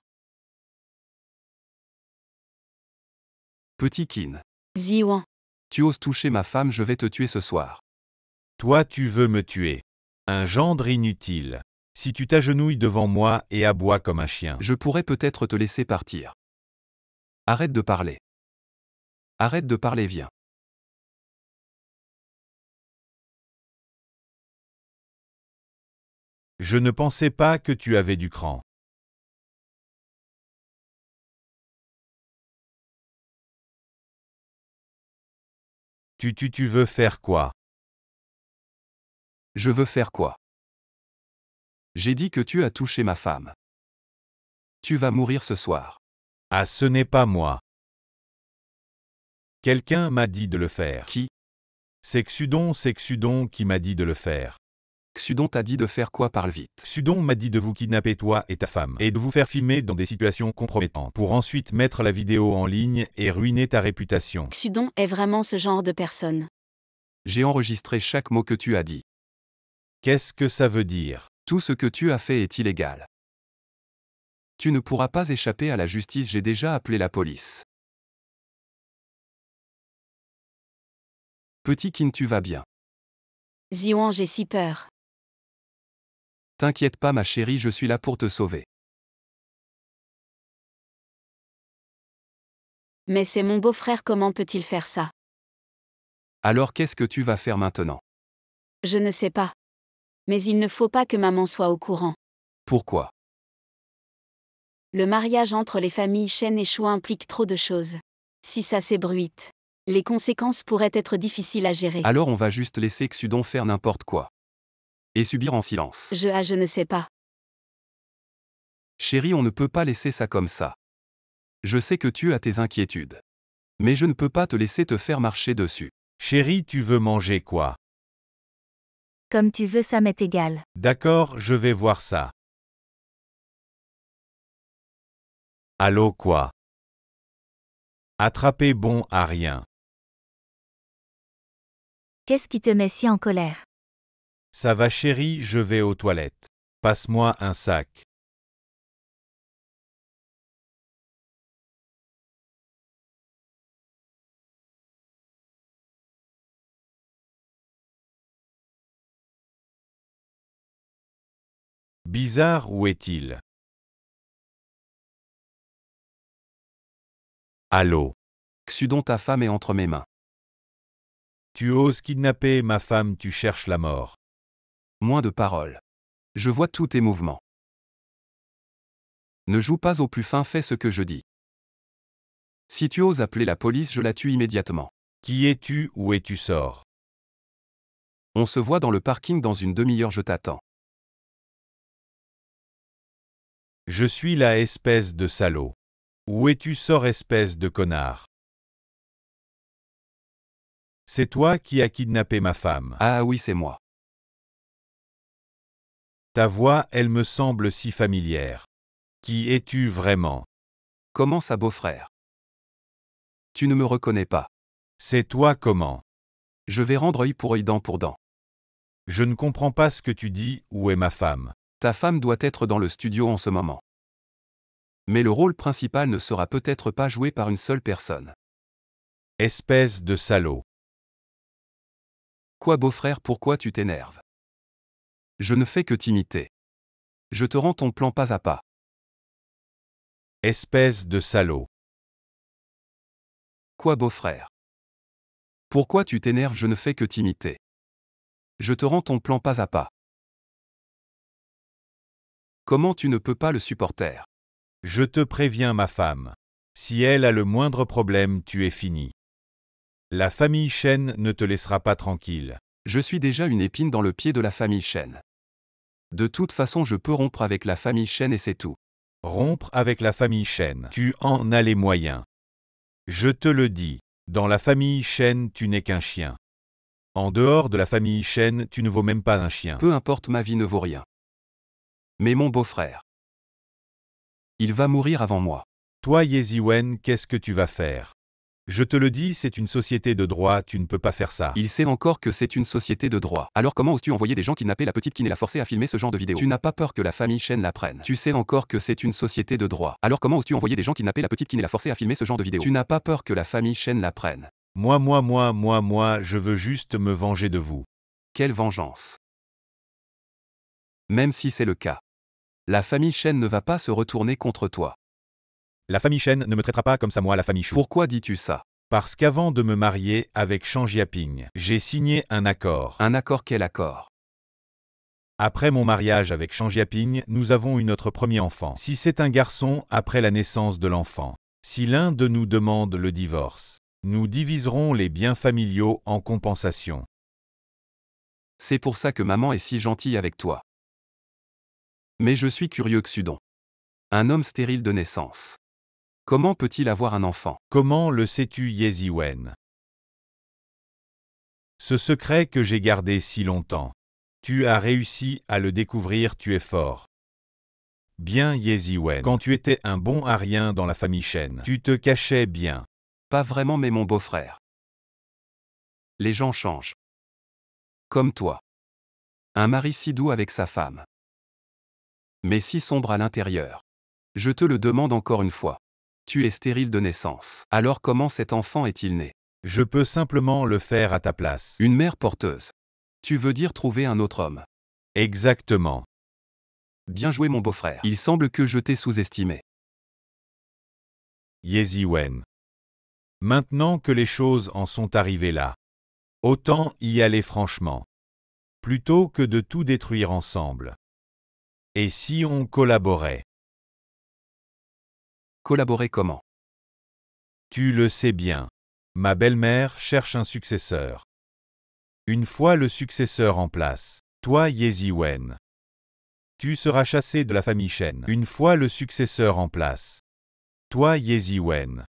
[SPEAKER 2] Petit Kin.
[SPEAKER 1] Ziwan.
[SPEAKER 2] Tu oses toucher ma femme, je vais te tuer ce soir.
[SPEAKER 4] Toi tu veux me tuer. Un gendre inutile. Si tu t'agenouilles devant moi et aboies comme un chien.
[SPEAKER 2] Je pourrais peut-être te laisser partir. Arrête de parler. Arrête de parler, viens.
[SPEAKER 4] Je ne pensais pas que tu avais du cran. Tu veux faire quoi?
[SPEAKER 2] Je veux faire quoi? J'ai dit que tu as touché ma femme. Tu vas mourir ce soir.
[SPEAKER 4] Ah, ce n'est pas moi. Quelqu'un m'a dit de le faire.
[SPEAKER 2] Qui?
[SPEAKER 4] C'est Xudon qui m'a dit de le faire.
[SPEAKER 2] Xudon t'a dit de faire quoi, parle vite.
[SPEAKER 4] Xudon m'a dit de vous kidnapper toi et ta femme, et de vous faire filmer dans des situations compromettantes, pour ensuite mettre la vidéo en ligne et ruiner ta réputation.
[SPEAKER 1] Xudon est vraiment ce genre de personne.
[SPEAKER 2] J'ai enregistré chaque mot que tu as dit.
[SPEAKER 4] Qu'est-ce que ça veut dire?
[SPEAKER 2] Tout ce que tu as fait est illégal. Tu ne pourras pas échapper à la justice, j'ai déjà appelé la police. Petit Kin, tu vas bien.
[SPEAKER 1] Ziwan, j'ai si peur.
[SPEAKER 2] T'inquiète pas ma chérie, je suis là pour te sauver.
[SPEAKER 1] Mais c'est mon beau-frère, comment peut-il faire ça?
[SPEAKER 2] Alors qu'est-ce que tu vas faire maintenant?
[SPEAKER 1] Je ne sais pas. Mais il ne faut pas que maman soit au courant.
[SPEAKER 2] Pourquoi?
[SPEAKER 1] Le mariage entre les familles Chen et Chua implique trop de choses. Si ça s'ébruite, les conséquences pourraient être difficiles à gérer.
[SPEAKER 2] Alors on va juste laisser Xudon faire n'importe quoi. Et subir en silence.
[SPEAKER 1] Je ne sais pas.
[SPEAKER 2] Chérie, on ne peut pas laisser ça comme ça. Je sais que tu as tes inquiétudes. Mais je ne peux pas te laisser te faire marcher dessus.
[SPEAKER 4] Chérie, tu veux manger quoi?
[SPEAKER 3] Comme tu veux, ça m'est égal.
[SPEAKER 4] D'accord, je vais voir ça. Allô quoi? Attraper bon à rien.
[SPEAKER 3] Qu'est-ce qui te met si en colère?
[SPEAKER 4] Ça va chérie, je vais aux toilettes. Passe-moi un sac. Bizarre, où est-il? Allô?
[SPEAKER 2] Xudon, ta femme est entre mes mains.
[SPEAKER 4] Tu oses kidnapper ma femme, tu cherches la mort.
[SPEAKER 2] Moins de paroles. Je vois tous tes mouvements. Ne joue pas au plus fin, fais ce que je dis. Si tu oses appeler la police, je la tue immédiatement.
[SPEAKER 4] Qui es-tu, où es-tu sors?
[SPEAKER 2] On se voit dans le parking dans une demi-heure, je t'attends.
[SPEAKER 4] Je suis la espèce de salaud. Où es-tu sors espèce de connard? C'est toi qui as kidnappé ma femme.
[SPEAKER 2] Ah oui, c'est moi.
[SPEAKER 4] Ta voix, elle me semble si familière. Qui es-tu vraiment?
[SPEAKER 2] Comment ça, beau-frère? Tu ne me reconnais pas.
[SPEAKER 4] C'est toi comment?
[SPEAKER 2] Je vais rendre œil pour œil, dent pour dent.
[SPEAKER 4] Je ne comprends pas ce que tu dis, où est ma femme?
[SPEAKER 2] Ta femme doit être dans le studio en ce moment. Mais le rôle principal ne sera peut-être pas joué par une seule personne.
[SPEAKER 4] Espèce de salaud.
[SPEAKER 2] Quoi, beau-frère, pourquoi tu t'énerves? Je ne fais que t'imiter. Je te rends ton plan pas à pas.
[SPEAKER 4] Espèce de salaud.
[SPEAKER 2] Quoi, beau-frère? Pourquoi tu t'énerves? Je ne fais que t'imiter. Je te rends ton plan pas à pas. Comment tu ne peux pas le supporter?
[SPEAKER 4] Je te préviens ma femme. Si elle a le moindre problème, tu es fini. La famille Chen ne te laissera pas tranquille.
[SPEAKER 2] Je suis déjà une épine dans le pied de la famille Chen. De toute façon, je peux rompre avec la famille Chen et c'est tout.
[SPEAKER 4] Rompre avec la famille Chen. Tu en as les moyens. Je te le dis, dans la famille Chen, tu n'es qu'un chien. En dehors de la famille Shen, tu ne vaux même pas un chien.
[SPEAKER 2] Peu importe, ma vie ne vaut rien. Mais mon beau-frère. Il va mourir avant moi.
[SPEAKER 4] Toi Yeziwen, qu'est-ce que tu vas faire? Je te le dis, c'est une société de droit, tu ne peux pas faire ça.
[SPEAKER 2] Il sait encore que c'est une société de droit. Alors comment oses-tu envoyer des gens kidnapper la petite Kin et la forcer à filmer ce genre de vidéo? Tu n'as pas peur que la famille Shen la prenne. Tu sais encore que c'est une société de droit. Alors comment oses-tu envoyer des gens kidnapper la petite Kin et la forcer à filmer ce genre de vidéo? Tu n'as pas peur que la famille Shen la prenne.
[SPEAKER 4] Moi, je veux juste me venger de vous.
[SPEAKER 2] Quelle vengeance. Même si c'est le cas. La famille Shen ne va pas se retourner contre toi.
[SPEAKER 4] La famille Shen ne me traitera pas comme ça moi, la famille Shu.
[SPEAKER 2] Pourquoi dis-tu ça?
[SPEAKER 4] Parce qu'avant de me marier avec Shang Jiaping, j'ai signé un accord.
[SPEAKER 2] Un accord? Quel accord?
[SPEAKER 4] Après mon mariage avec Shang Jiaping, nous avons eu notre premier enfant. Si c'est un garçon, après la naissance de l'enfant, si l'un de nous demande le divorce, nous diviserons les biens familiaux en compensation.
[SPEAKER 2] C'est pour ça que maman est si gentille avec toi. Mais je suis curieux, Xudon. Un homme stérile de naissance. Comment peut-il avoir un enfant?
[SPEAKER 4] Comment le sais-tu, Yeziwen? Ce secret que j'ai gardé si longtemps. Tu as réussi à le découvrir, tu es fort. Bien Yeziwen. Quand tu étais un bon arien dans la famille Shen, tu te cachais bien.
[SPEAKER 2] Pas vraiment, mais mon beau-frère. Les gens changent. Comme toi. Un mari si doux avec sa femme. Mais si sombre à l'intérieur. Je te le demande encore une fois. Tu es stérile de naissance. Alors comment cet enfant est-il né?
[SPEAKER 4] Je peux simplement le faire à ta place.
[SPEAKER 2] Une mère porteuse. Tu veux dire trouver un autre homme?
[SPEAKER 4] Exactement.
[SPEAKER 2] Bien joué mon beau-frère. Il semble que je t'ai sous-estimé.
[SPEAKER 4] Yeziwen. Maintenant que les choses en sont arrivées là, autant y aller franchement. Plutôt que de tout détruire ensemble. Et si on collaborait?
[SPEAKER 2] Collaborer comment?
[SPEAKER 4] Tu le sais bien. Ma belle-mère cherche un successeur. Une fois le successeur en place, toi Yeziwen, tu seras chassé de la famille Shen. Une fois le successeur en place, toi Yeziwen,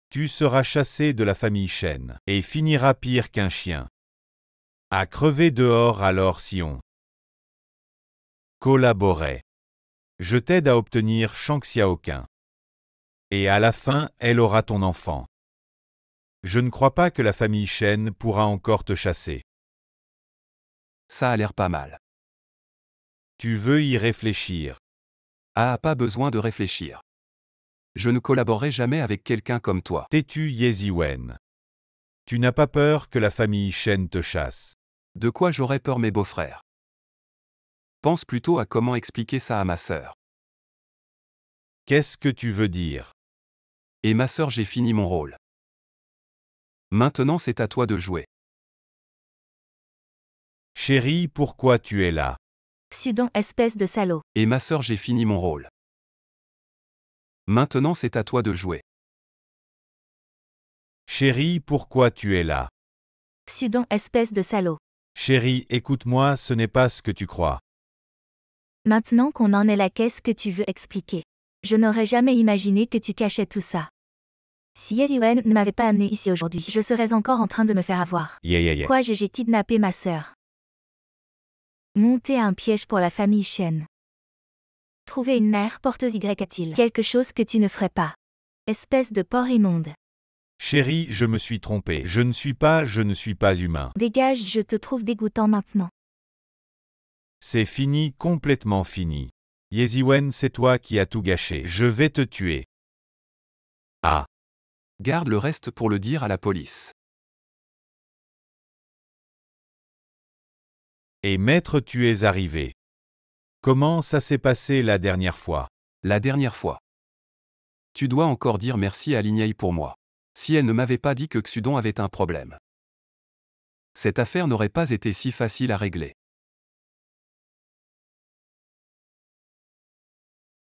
[SPEAKER 4] tu seras chassé de la famille Shen et finiras pire qu'un chien. À crever dehors alors si on collaborait. Je t'aide à obtenir Shang Xiaoqun. Et à la fin, elle aura ton enfant. Je ne crois pas que la famille Shen pourra encore te chasser.
[SPEAKER 2] Ça a l'air pas mal.
[SPEAKER 4] Tu veux y réfléchir?
[SPEAKER 2] Ah, pas besoin de réfléchir. Je ne collaborerai jamais avec quelqu'un comme toi.
[SPEAKER 4] T'es-tu Yeziwen? Tu n'as pas peur que la famille Shen te chasse?
[SPEAKER 2] De quoi j'aurais peur, mes beaux-frères? Pense plutôt à comment expliquer ça à ma sœur.
[SPEAKER 4] Qu'est-ce que tu veux dire?
[SPEAKER 2] Et ma sœur, j'ai fini mon rôle. Maintenant c'est à toi de jouer.
[SPEAKER 4] Chérie, pourquoi tu es là?
[SPEAKER 3] Xudon, espèce de salaud.
[SPEAKER 2] Et ma sœur, j'ai fini mon rôle. Maintenant c'est à toi de jouer.
[SPEAKER 4] Chérie, pourquoi tu es là?
[SPEAKER 3] Xudon, espèce de salaud.
[SPEAKER 4] Chérie, écoute-moi, ce n'est pas ce que tu crois.
[SPEAKER 3] Maintenant qu'on en est là, qu'est-ce que tu veux expliquer? Je n'aurais jamais imaginé que tu cachais tout ça. Si Yeziwen ne m'avait pas amené ici aujourd'hui, je serais encore en train de me faire avoir.
[SPEAKER 4] Yeah.
[SPEAKER 3] Quoi, j'ai kidnappé ma sœur. Monter un piège pour la famille Shen. Trouver une mère porteuse a-t-il quelque chose que tu ne ferais pas? Espèce de porc immonde.
[SPEAKER 4] Chérie, je me suis trompé. Je ne suis pas humain.
[SPEAKER 3] Dégage, je te trouve dégoûtant maintenant.
[SPEAKER 4] C'est fini, complètement fini. Yeziwen, c'est toi qui as tout gâché. Je vais te tuer. Ah.
[SPEAKER 2] Garde le reste pour le dire à la police.
[SPEAKER 4] Et maître, tu es arrivé. Comment ça s'est passé la dernière fois?
[SPEAKER 2] La dernière fois. Tu dois encore dire merci à Lignei pour moi. Si elle ne m'avait pas dit que Xudon avait un problème. Cette affaire n'aurait pas été si facile à régler.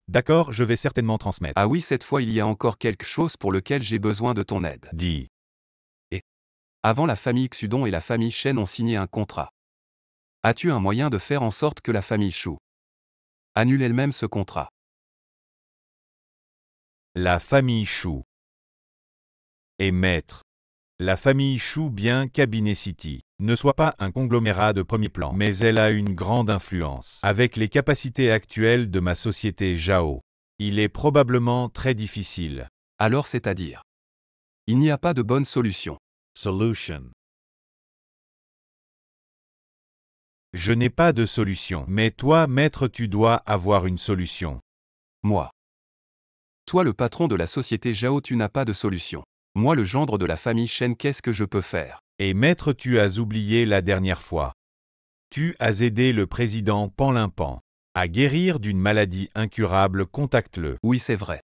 [SPEAKER 4] D'accord, je vais certainement transmettre.
[SPEAKER 2] Ah oui, cette fois il y a encore quelque chose pour lequel j'ai besoin de ton aide.
[SPEAKER 4] Dis.
[SPEAKER 2] Avant, la famille Xudon et la famille Shen ont signé un contrat. As-tu un moyen de faire en sorte que la famille Shu annule elle-même ce contrat?
[SPEAKER 4] La famille Shu. Et maître. La famille Chou, bien Cabinet City, ne soit pas un conglomérat de premier plan, mais elle a une grande influence. Avec les capacités actuelles de ma société Zhao, il est probablement très difficile.
[SPEAKER 2] Alors c'est-à-dire. Il n'y a pas de bonne solution.
[SPEAKER 4] Solution. Je n'ai pas de solution, mais toi, maître, tu dois avoir une solution.
[SPEAKER 2] Moi. Toi le patron de la société Zhao, tu n'as pas de solution. Moi le gendre de la famille Shen, qu'est-ce que je peux faire?
[SPEAKER 4] Et maître, tu as oublié la dernière fois. Tu as aidé le président Panlimpan à guérir d'une maladie incurable, contacte-le.
[SPEAKER 2] Oui, c'est vrai.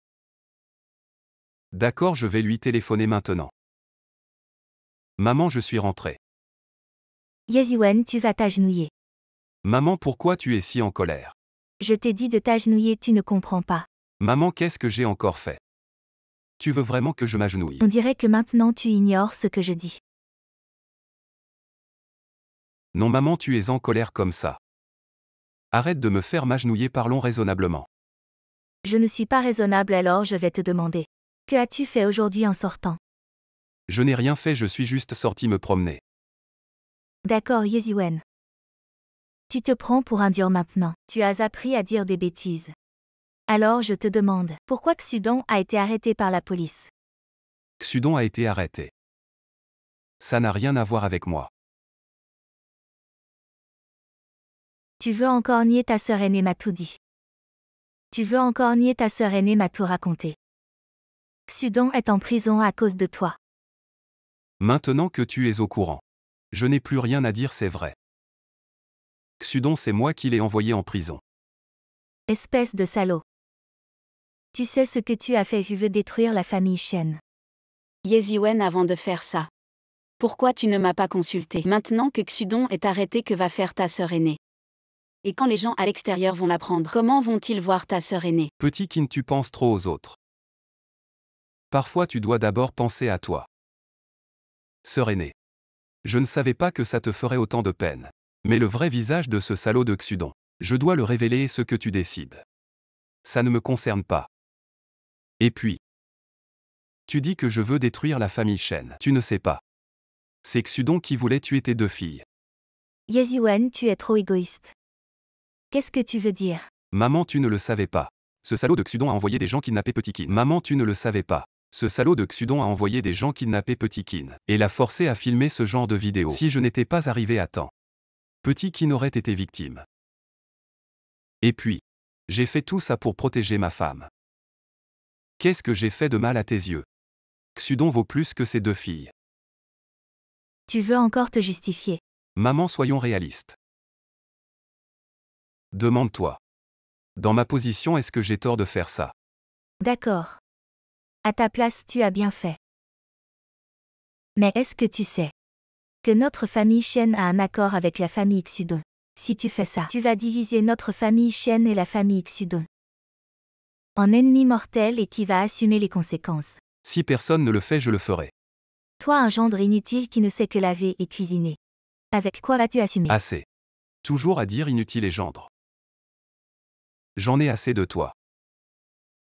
[SPEAKER 2] D'accord, je vais lui téléphoner maintenant. Maman, je suis rentré.
[SPEAKER 3] Yeziwen, tu vas t'agenouiller.
[SPEAKER 2] Maman, pourquoi tu es si en colère?
[SPEAKER 3] Je t'ai dit de t'agenouiller, tu ne comprends pas.
[SPEAKER 2] Maman, qu'est-ce que j'ai encore fait? Tu veux vraiment que je m'agenouille?
[SPEAKER 3] On dirait que maintenant tu ignores ce que je dis.
[SPEAKER 2] Non maman, tu es en colère comme ça. Arrête de me faire m'agenouiller, parlons raisonnablement.
[SPEAKER 3] Je ne suis pas raisonnable, alors je vais te demander. Que as-tu fait aujourd'hui en sortant?
[SPEAKER 2] Je n'ai rien fait, je suis juste sorti me promener.
[SPEAKER 3] D'accord, Yeziwen. Tu te prends pour un dur maintenant. Tu as appris à dire des bêtises. Alors je te demande, pourquoi Xudon a été arrêté par la police?
[SPEAKER 2] Xudon a été arrêté. Ça n'a rien à voir avec moi.
[SPEAKER 3] Tu veux encore nier, ta sœur aînée m'a tout dit. Tu veux encore nier, ta sœur aînée m'a tout raconté. Xudon est en prison à cause de toi.
[SPEAKER 2] Maintenant que tu es au courant. Je n'ai plus rien à dire, c'est vrai. Xudon, c'est moi qui l'ai envoyé en prison.
[SPEAKER 3] Espèce de salaud. Tu sais ce que tu as fait, tu veux détruire la famille Shen.
[SPEAKER 1] Yeziwen, avant de faire ça. Pourquoi tu ne m'as pas consulté? Maintenant que Xudon est arrêté, que va faire ta sœur aînée? Et quand les gens à l'extérieur vont l'apprendre, comment vont-ils voir ta sœur aînée?
[SPEAKER 2] Petit Kin, tu penses trop aux autres. Parfois tu dois d'abord penser à toi. Sœur aînée. Je ne savais pas que ça te ferait autant de peine. Mais le vrai visage de ce salaud de Xudon, je dois le révéler, et ce que tu décides. Ça ne me concerne pas. Et puis. Tu dis que je veux détruire la famille Shen. Tu ne sais pas. C'est Xudon qui voulait tuer tes deux filles.
[SPEAKER 3] Yeziwen, tu es trop égoïste. Qu'est-ce que tu veux dire?
[SPEAKER 2] Maman, tu ne le savais pas. Ce salaud de Xudon a envoyé des gens kidnapper Petit Kin. Maman, tu ne le savais pas. Ce salaud de Xudon a envoyé des gens kidnapper Petit Kin et l'a forcé à filmer ce genre de vidéo. Si je n'étais pas arrivé à temps, Petit Kin aurait été victime. Et puis, j'ai fait tout ça pour protéger ma femme. Qu'est-ce que j'ai fait de mal à tes yeux? Xudon vaut plus que ces deux filles.
[SPEAKER 3] Tu veux encore te justifier?
[SPEAKER 2] Maman, soyons réalistes. Demande-toi. Dans ma position, est-ce que j'ai tort de faire ça?
[SPEAKER 3] D'accord. À ta place, tu as bien fait. Mais est-ce que tu sais que notre famille Shen a un accord avec la famille Xudon? Si tu fais ça, tu vas diviser notre famille Shen et la famille Xudon en ennemis mortels et qui va assumer les conséquences.
[SPEAKER 2] Si personne ne le fait, je le ferai.
[SPEAKER 3] Toi, un gendre inutile qui ne sait que laver et cuisiner. Avec quoi vas-tu assumer?
[SPEAKER 2] Assez. Toujours à dire inutile et gendre. J'en ai assez de toi.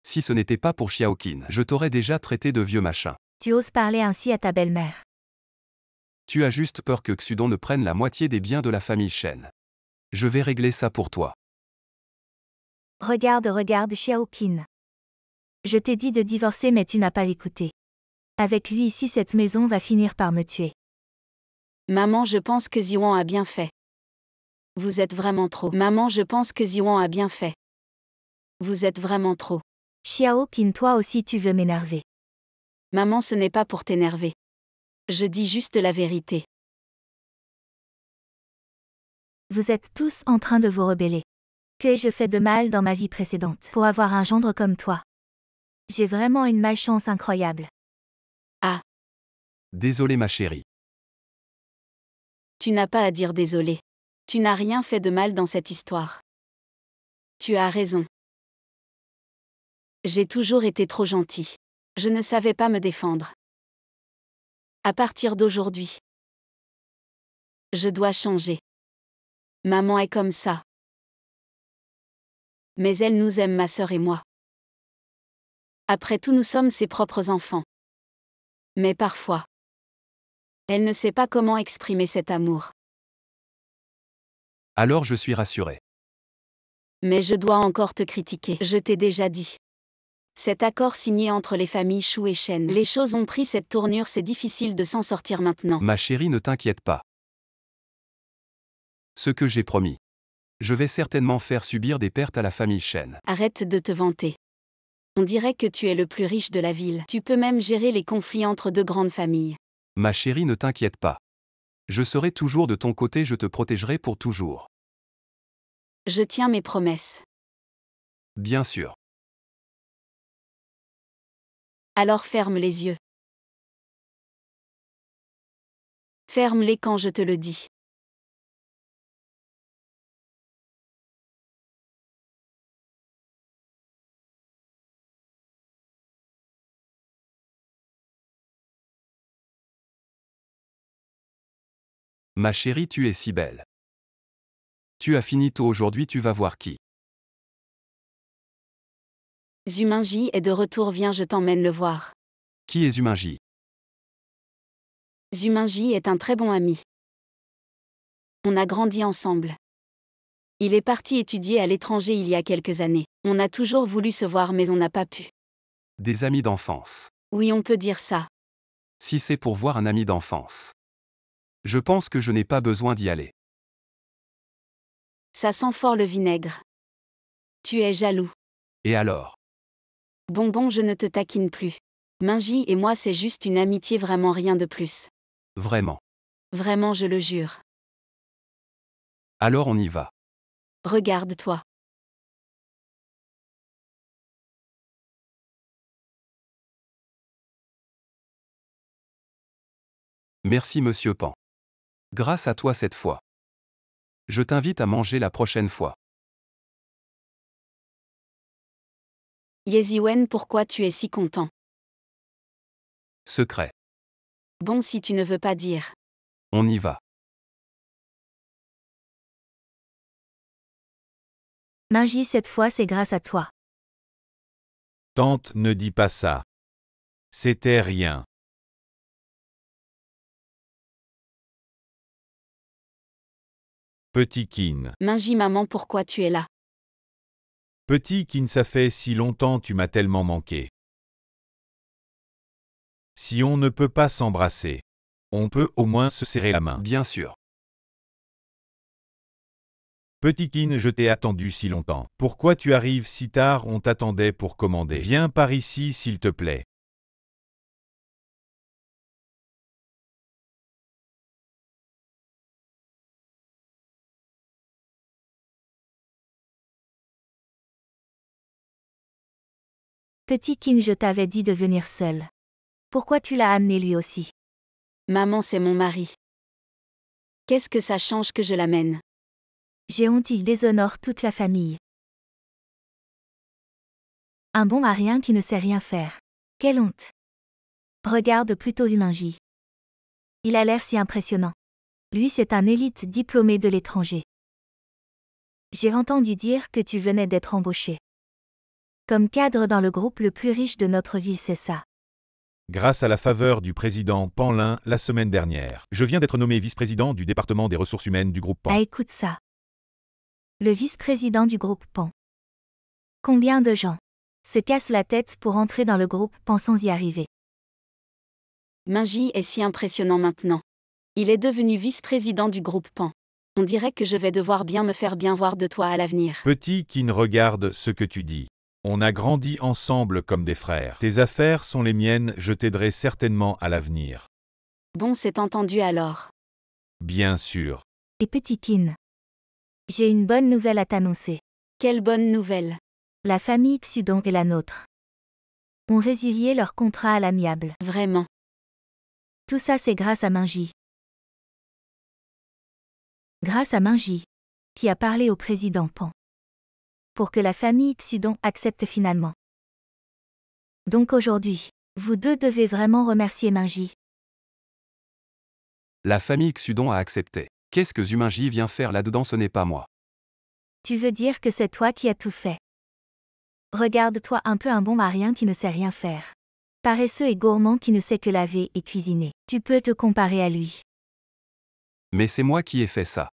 [SPEAKER 2] Si ce n'était pas pour Xiaoqin, je t'aurais déjà traité de vieux machin.
[SPEAKER 3] Tu oses parler ainsi à ta belle-mère.
[SPEAKER 2] Tu as juste peur que Xudon ne prenne la moitié des biens de la famille Shen. Je vais régler ça pour toi.
[SPEAKER 3] Regarde Xiaoqin. Je t'ai dit de divorcer mais tu n'as pas écouté. Avec lui ici, cette maison va finir par me tuer.
[SPEAKER 1] Maman, je pense que Ziwan a bien fait. Vous êtes vraiment trop. Maman, je pense que Ziwan a bien fait. Vous êtes vraiment trop.
[SPEAKER 3] Xiaoqin, toi aussi tu veux m'énerver.
[SPEAKER 1] Maman, ce n'est pas pour t'énerver. Je dis juste la vérité.
[SPEAKER 3] Vous êtes tous en train de vous rebeller. Que ai-je fait de mal dans ma vie précédente pour avoir un gendre comme toi? J'ai vraiment une malchance incroyable.
[SPEAKER 1] Ah.
[SPEAKER 2] Désolé ma chérie.
[SPEAKER 1] Tu n'as pas à dire désolé. Tu n'as rien fait de mal dans cette histoire. Tu as raison. J'ai toujours été trop gentil. Je ne savais pas me défendre. À partir d'aujourd'hui, je dois changer. Maman est comme ça. Mais elle nous aime, ma sœur et moi. Après tout, nous sommes ses propres enfants. Mais parfois, Elle ne sait pas comment exprimer cet amour.
[SPEAKER 2] Alors je suis rassuré.
[SPEAKER 1] Mais je dois encore te critiquer. Je t'ai déjà dit. Cet accord signé entre les familles Chou et Shen. Les choses ont pris cette tournure, c'est difficile de s'en sortir maintenant.
[SPEAKER 2] Ma chérie, ne t'inquiète pas. Ce que j'ai promis. Je vais certainement faire subir des pertes à la famille Shen.
[SPEAKER 1] Arrête de te vanter. On dirait que tu es le plus riche de la ville. Tu peux même gérer les conflits entre deux grandes familles.
[SPEAKER 2] Ma chérie, ne t'inquiète pas. Je serai toujours de ton côté, je te protégerai pour toujours.
[SPEAKER 1] Je tiens mes promesses.
[SPEAKER 2] Bien sûr.
[SPEAKER 1] Alors ferme les yeux. Ferme-les quand je te le dis.
[SPEAKER 2] Ma chérie, tu es si belle. Tu as fini tôt aujourd'hui, tu vas voir qui.
[SPEAKER 1] Zuminji est de retour, viens, je t'emmène le voir.
[SPEAKER 2] Qui est Zuminji?
[SPEAKER 1] Zuminji est un très bon ami. On a grandi ensemble. Il est parti étudier à l'étranger il y a quelques années. On a toujours voulu se voir mais on n'a pas pu.
[SPEAKER 2] Des amis d'enfance.
[SPEAKER 1] Oui, on peut dire ça.
[SPEAKER 2] Si c'est pour voir un ami d'enfance. Je pense que je n'ai pas besoin d'y aller.
[SPEAKER 1] Ça sent fort le vinaigre. Tu es jaloux.
[SPEAKER 2] Et alors?
[SPEAKER 1] Bonbon, je ne te taquine plus. Minji et moi, c'est juste une amitié, vraiment rien de plus.
[SPEAKER 2] Vraiment.
[SPEAKER 1] Vraiment, je le jure.
[SPEAKER 2] Alors on y va.
[SPEAKER 1] Regarde-toi.
[SPEAKER 2] Merci Monsieur Pan. Grâce à toi cette fois. Je t'invite à manger la prochaine fois.
[SPEAKER 1] Yeziwen, pourquoi tu es si content?
[SPEAKER 2] Secret.
[SPEAKER 1] Bon, si tu ne veux pas dire.
[SPEAKER 2] On y va.
[SPEAKER 3] Minji, cette fois c'est grâce à toi.
[SPEAKER 4] Tante, ne dis pas ça. C'était rien. Petit Kin.
[SPEAKER 1] Minji, maman, pourquoi tu es là?
[SPEAKER 4] Petit Kin, ça fait si longtemps, tu m'as tellement manqué. Si on ne peut pas s'embrasser, on peut au moins se serrer la main.
[SPEAKER 2] Bien sûr.
[SPEAKER 4] Petit Kin, je t'ai attendu si longtemps. Pourquoi tu arrives si tard? On t'attendait pour commander. Viens par ici s'il te plaît.
[SPEAKER 3] Petit Kin, je t'avais dit de venir seul. Pourquoi tu l'as amené lui aussi?
[SPEAKER 1] Maman, c'est mon mari. Qu'est-ce que ça change que je l'amène?
[SPEAKER 3] J'ai honte, il déshonore toute la famille. Un bon marien qui ne sait rien faire. Quelle honte! Regarde plutôt Zuminji. Il a l'air si impressionnant. Lui, c'est un élite diplômé de l'étranger. J'ai entendu dire que tu venais d'être embauché. Comme cadre dans le groupe le plus riche de notre ville, c'est ça.
[SPEAKER 4] Grâce à la faveur du président Panlin la semaine dernière, je viens d'être nommé vice-président du département des ressources humaines du groupe Pan.
[SPEAKER 3] Ah, écoute ça. Le vice-président du groupe Pan. Combien de gens se cassent la tête pour entrer dans le groupe Pan sans y arriver?
[SPEAKER 1] Minji est si impressionnant maintenant. Il est devenu vice-président du groupe Pan. On dirait que je vais devoir bien me faire bien voir de toi à l'avenir.
[SPEAKER 4] Petit Kin, regarde ce que tu dis. On a grandi ensemble comme des frères. Tes affaires sont les miennes, je t'aiderai certainement à l'avenir.
[SPEAKER 1] Bon, c'est entendu alors.
[SPEAKER 4] Bien sûr.
[SPEAKER 3] Et Petit Kin. J'ai une bonne nouvelle à t'annoncer.
[SPEAKER 1] Quelle bonne nouvelle.
[SPEAKER 3] La famille Xudong et la nôtre ont résilié leur contrat à l'amiable.
[SPEAKER 1] Vraiment.
[SPEAKER 3] Tout ça, c'est grâce à Minji. Grâce à Minji, qui a parlé au président Pan. Pour que la famille Xudong accepte finalement. Donc aujourd'hui, vous deux devez vraiment remercier Minji.
[SPEAKER 2] La famille Xudong a accepté. Qu'est-ce que Zuminji vient faire là-dedans? Ce n'est pas moi.
[SPEAKER 3] Tu veux dire que c'est toi qui as tout fait? Regarde-toi un peu, un bon marien qui ne sait rien faire. Paresseux et gourmand qui ne sait que laver et cuisiner. Tu peux te comparer à lui.
[SPEAKER 2] Mais c'est moi qui ai fait ça.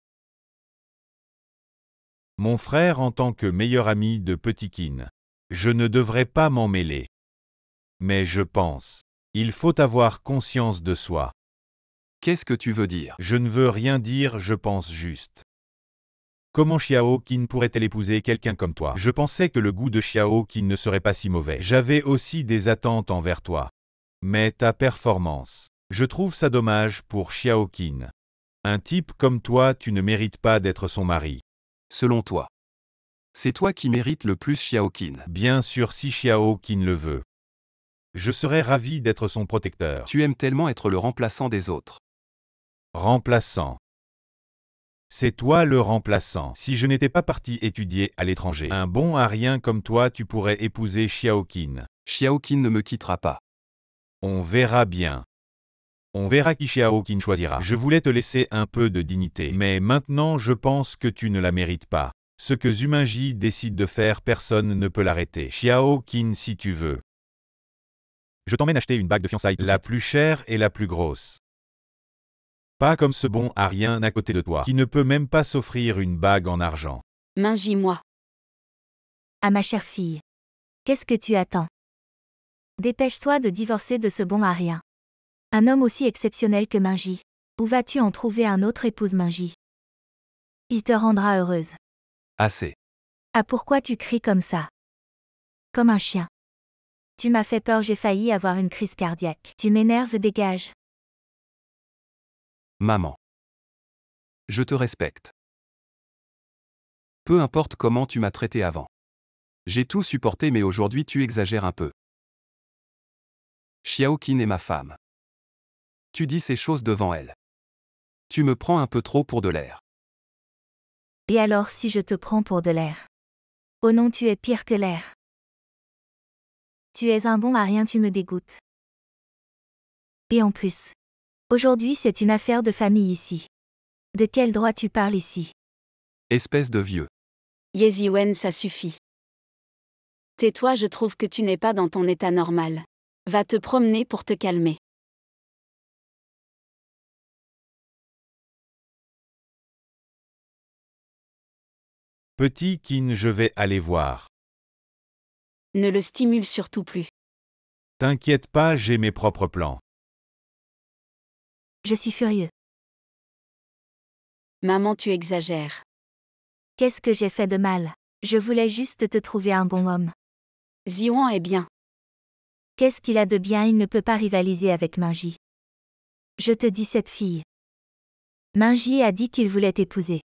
[SPEAKER 4] Mon frère en tant que meilleur ami de Petit Kin. Je ne devrais pas m'en mêler. Mais je pense. Il faut avoir conscience de soi.
[SPEAKER 2] Qu'est-ce que tu veux dire?
[SPEAKER 4] Je ne veux rien dire, je pense juste. Comment Xiao Qin pourrait-elle épouser quelqu'un comme toi? Je pensais que le goût de Xiao Qin ne serait pas si mauvais. J'avais aussi des attentes envers toi. Mais ta performance. Je trouve ça dommage pour Xiao Qin. Un type comme toi, tu ne mérites pas d'être son mari.
[SPEAKER 2] Selon toi. C'est toi qui mérites le plus Xiao Qin.
[SPEAKER 4] Bien sûr si Xiao Qin le veut. Je serais ravi d'être son protecteur.
[SPEAKER 2] Tu aimes tellement être le remplaçant des autres.
[SPEAKER 4] Remplaçant. C'est toi le remplaçant. Si je n'étais pas parti étudier à l'étranger, un bon à rien comme toi, tu pourrais épouser Xiao Qin.
[SPEAKER 2] Xiao Qin ne me quittera pas.
[SPEAKER 4] On verra bien. On verra qui Xiao Qin choisira. Je voulais te laisser un peu de dignité, mais maintenant je pense que tu ne la mérites pas. Ce que Zuminji décide de faire, personne ne peut l'arrêter. Xiao Qin si tu veux. Je t'emmène acheter une bague de fiançailles. La plus chère et la plus grosse. Pas comme ce bon à rien à côté de toi, qui ne peut même pas s'offrir une bague en argent.
[SPEAKER 1] Minji-moi.
[SPEAKER 3] À ma chère fille. Qu'est-ce que tu attends? Dépêche-toi de divorcer de ce bon à rien. Un homme aussi exceptionnel que Minji. Où vas-tu en trouver un autre épouse Minji? Il te rendra heureuse.
[SPEAKER 2] Assez.
[SPEAKER 3] Ah pourquoi tu cries comme ça? Comme un chien. Tu m'as fait peur, j'ai failli avoir une crise cardiaque. Tu m'énerves, dégage.
[SPEAKER 2] Maman. Je te respecte. Peu importe comment tu m'as traité avant. J'ai tout supporté mais aujourd'hui tu exagères un peu. Xiao Qin est ma femme. Tu dis ces choses devant elle. Tu me prends un peu trop pour de l'air.
[SPEAKER 3] Et alors si je te prends pour de l'air? Oh non, tu es pire que l'air. Tu es un bon à rien, tu me dégoûtes. Et en plus. Aujourd'hui c'est une affaire de famille ici. De quel droit tu parles ici?
[SPEAKER 2] Espèce de vieux.
[SPEAKER 1] Yeziwen, ça suffit. Tais-toi, je trouve que tu n'es pas dans ton état normal. Va te promener pour te calmer.
[SPEAKER 4] Petit Qin, je vais aller voir.
[SPEAKER 1] Ne le stimule surtout plus.
[SPEAKER 4] T'inquiète pas, j'ai mes propres plans.
[SPEAKER 3] Je suis furieux.
[SPEAKER 1] Maman, tu exagères.
[SPEAKER 3] Qu'est-ce que j'ai fait de mal? Je voulais juste te trouver un bon homme.
[SPEAKER 1] Ziwan est bien.
[SPEAKER 3] Qu'est-ce qu'il a de bien? Il ne peut pas rivaliser avec Minji. Je te dis cette fille. Minji a dit qu'il voulait t'épouser.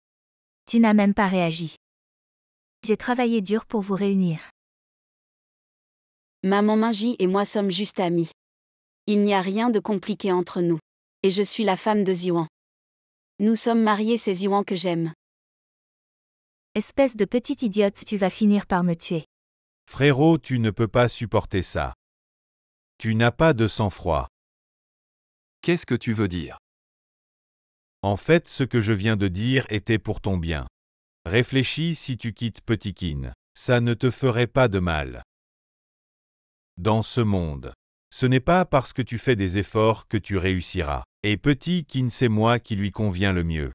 [SPEAKER 3] Tu n'as même pas réagi. J'ai travaillé dur pour vous réunir.
[SPEAKER 1] Maman, Minji et moi sommes juste amis. Il n'y a rien de compliqué entre nous. Et je suis la femme de Ziwan. Nous sommes mariés, c'est Ziwan que j'aime.
[SPEAKER 3] Espèce de petite idiote, tu vas finir par me tuer.
[SPEAKER 4] Frérot, tu ne peux pas supporter ça. Tu n'as pas de sang-froid.
[SPEAKER 2] Qu'est-ce que tu veux dire?
[SPEAKER 4] En fait, ce que je viens de dire était pour ton bien. Réfléchis, si tu quittes Petit Qin. Ça ne te ferait pas de mal. Dans ce monde. Ce n'est pas parce que tu fais des efforts que tu réussiras. Et Petit Qin, c'est moi qui lui convient le mieux.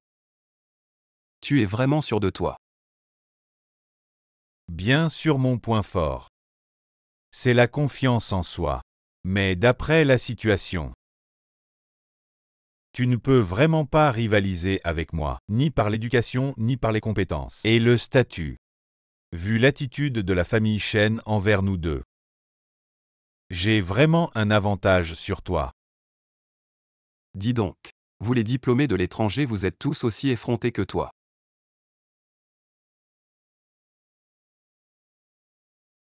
[SPEAKER 2] Tu es vraiment sûr de toi.
[SPEAKER 4] Bien sûr mon point fort. C'est la confiance en soi. Mais d'après la situation, tu ne peux vraiment pas rivaliser avec moi, ni par l'éducation, ni par les compétences. Et le statut. Vu l'attitude de la famille Shen envers nous deux. J'ai vraiment un avantage sur toi.
[SPEAKER 2] Dis donc. Vous les diplômés de l'étranger, vous êtes tous aussi effrontés que toi.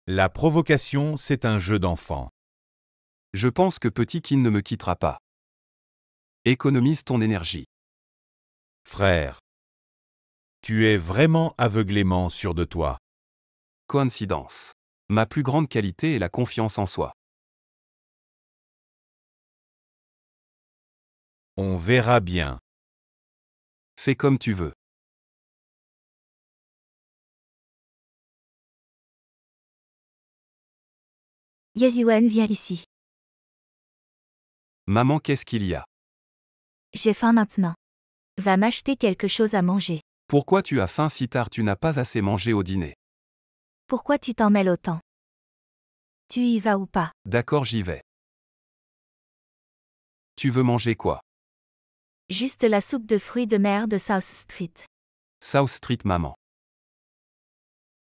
[SPEAKER 4] La provocation, c'est un jeu d'enfant.
[SPEAKER 2] Je pense que Petit Qin ne me quittera pas. Économise ton énergie.
[SPEAKER 4] Frère. Tu es vraiment aveuglément sûr de toi.
[SPEAKER 2] Coïncidence. Ma plus grande qualité est la confiance en soi.
[SPEAKER 4] On verra bien.
[SPEAKER 2] Fais comme tu veux.
[SPEAKER 3] Yeziwen, viens ici.
[SPEAKER 2] Maman, qu'est-ce qu'il y a?
[SPEAKER 3] J'ai faim maintenant. Va m'acheter quelque chose à manger.
[SPEAKER 2] Pourquoi tu as faim si tard? Tu n'as pas assez mangé au dîner.
[SPEAKER 3] Pourquoi tu t'en mêles autant? Tu y vas ou pas?
[SPEAKER 2] D'accord, j'y vais. Tu veux manger quoi?
[SPEAKER 3] Juste la soupe de fruits de mer de South Street.
[SPEAKER 2] South Street, maman.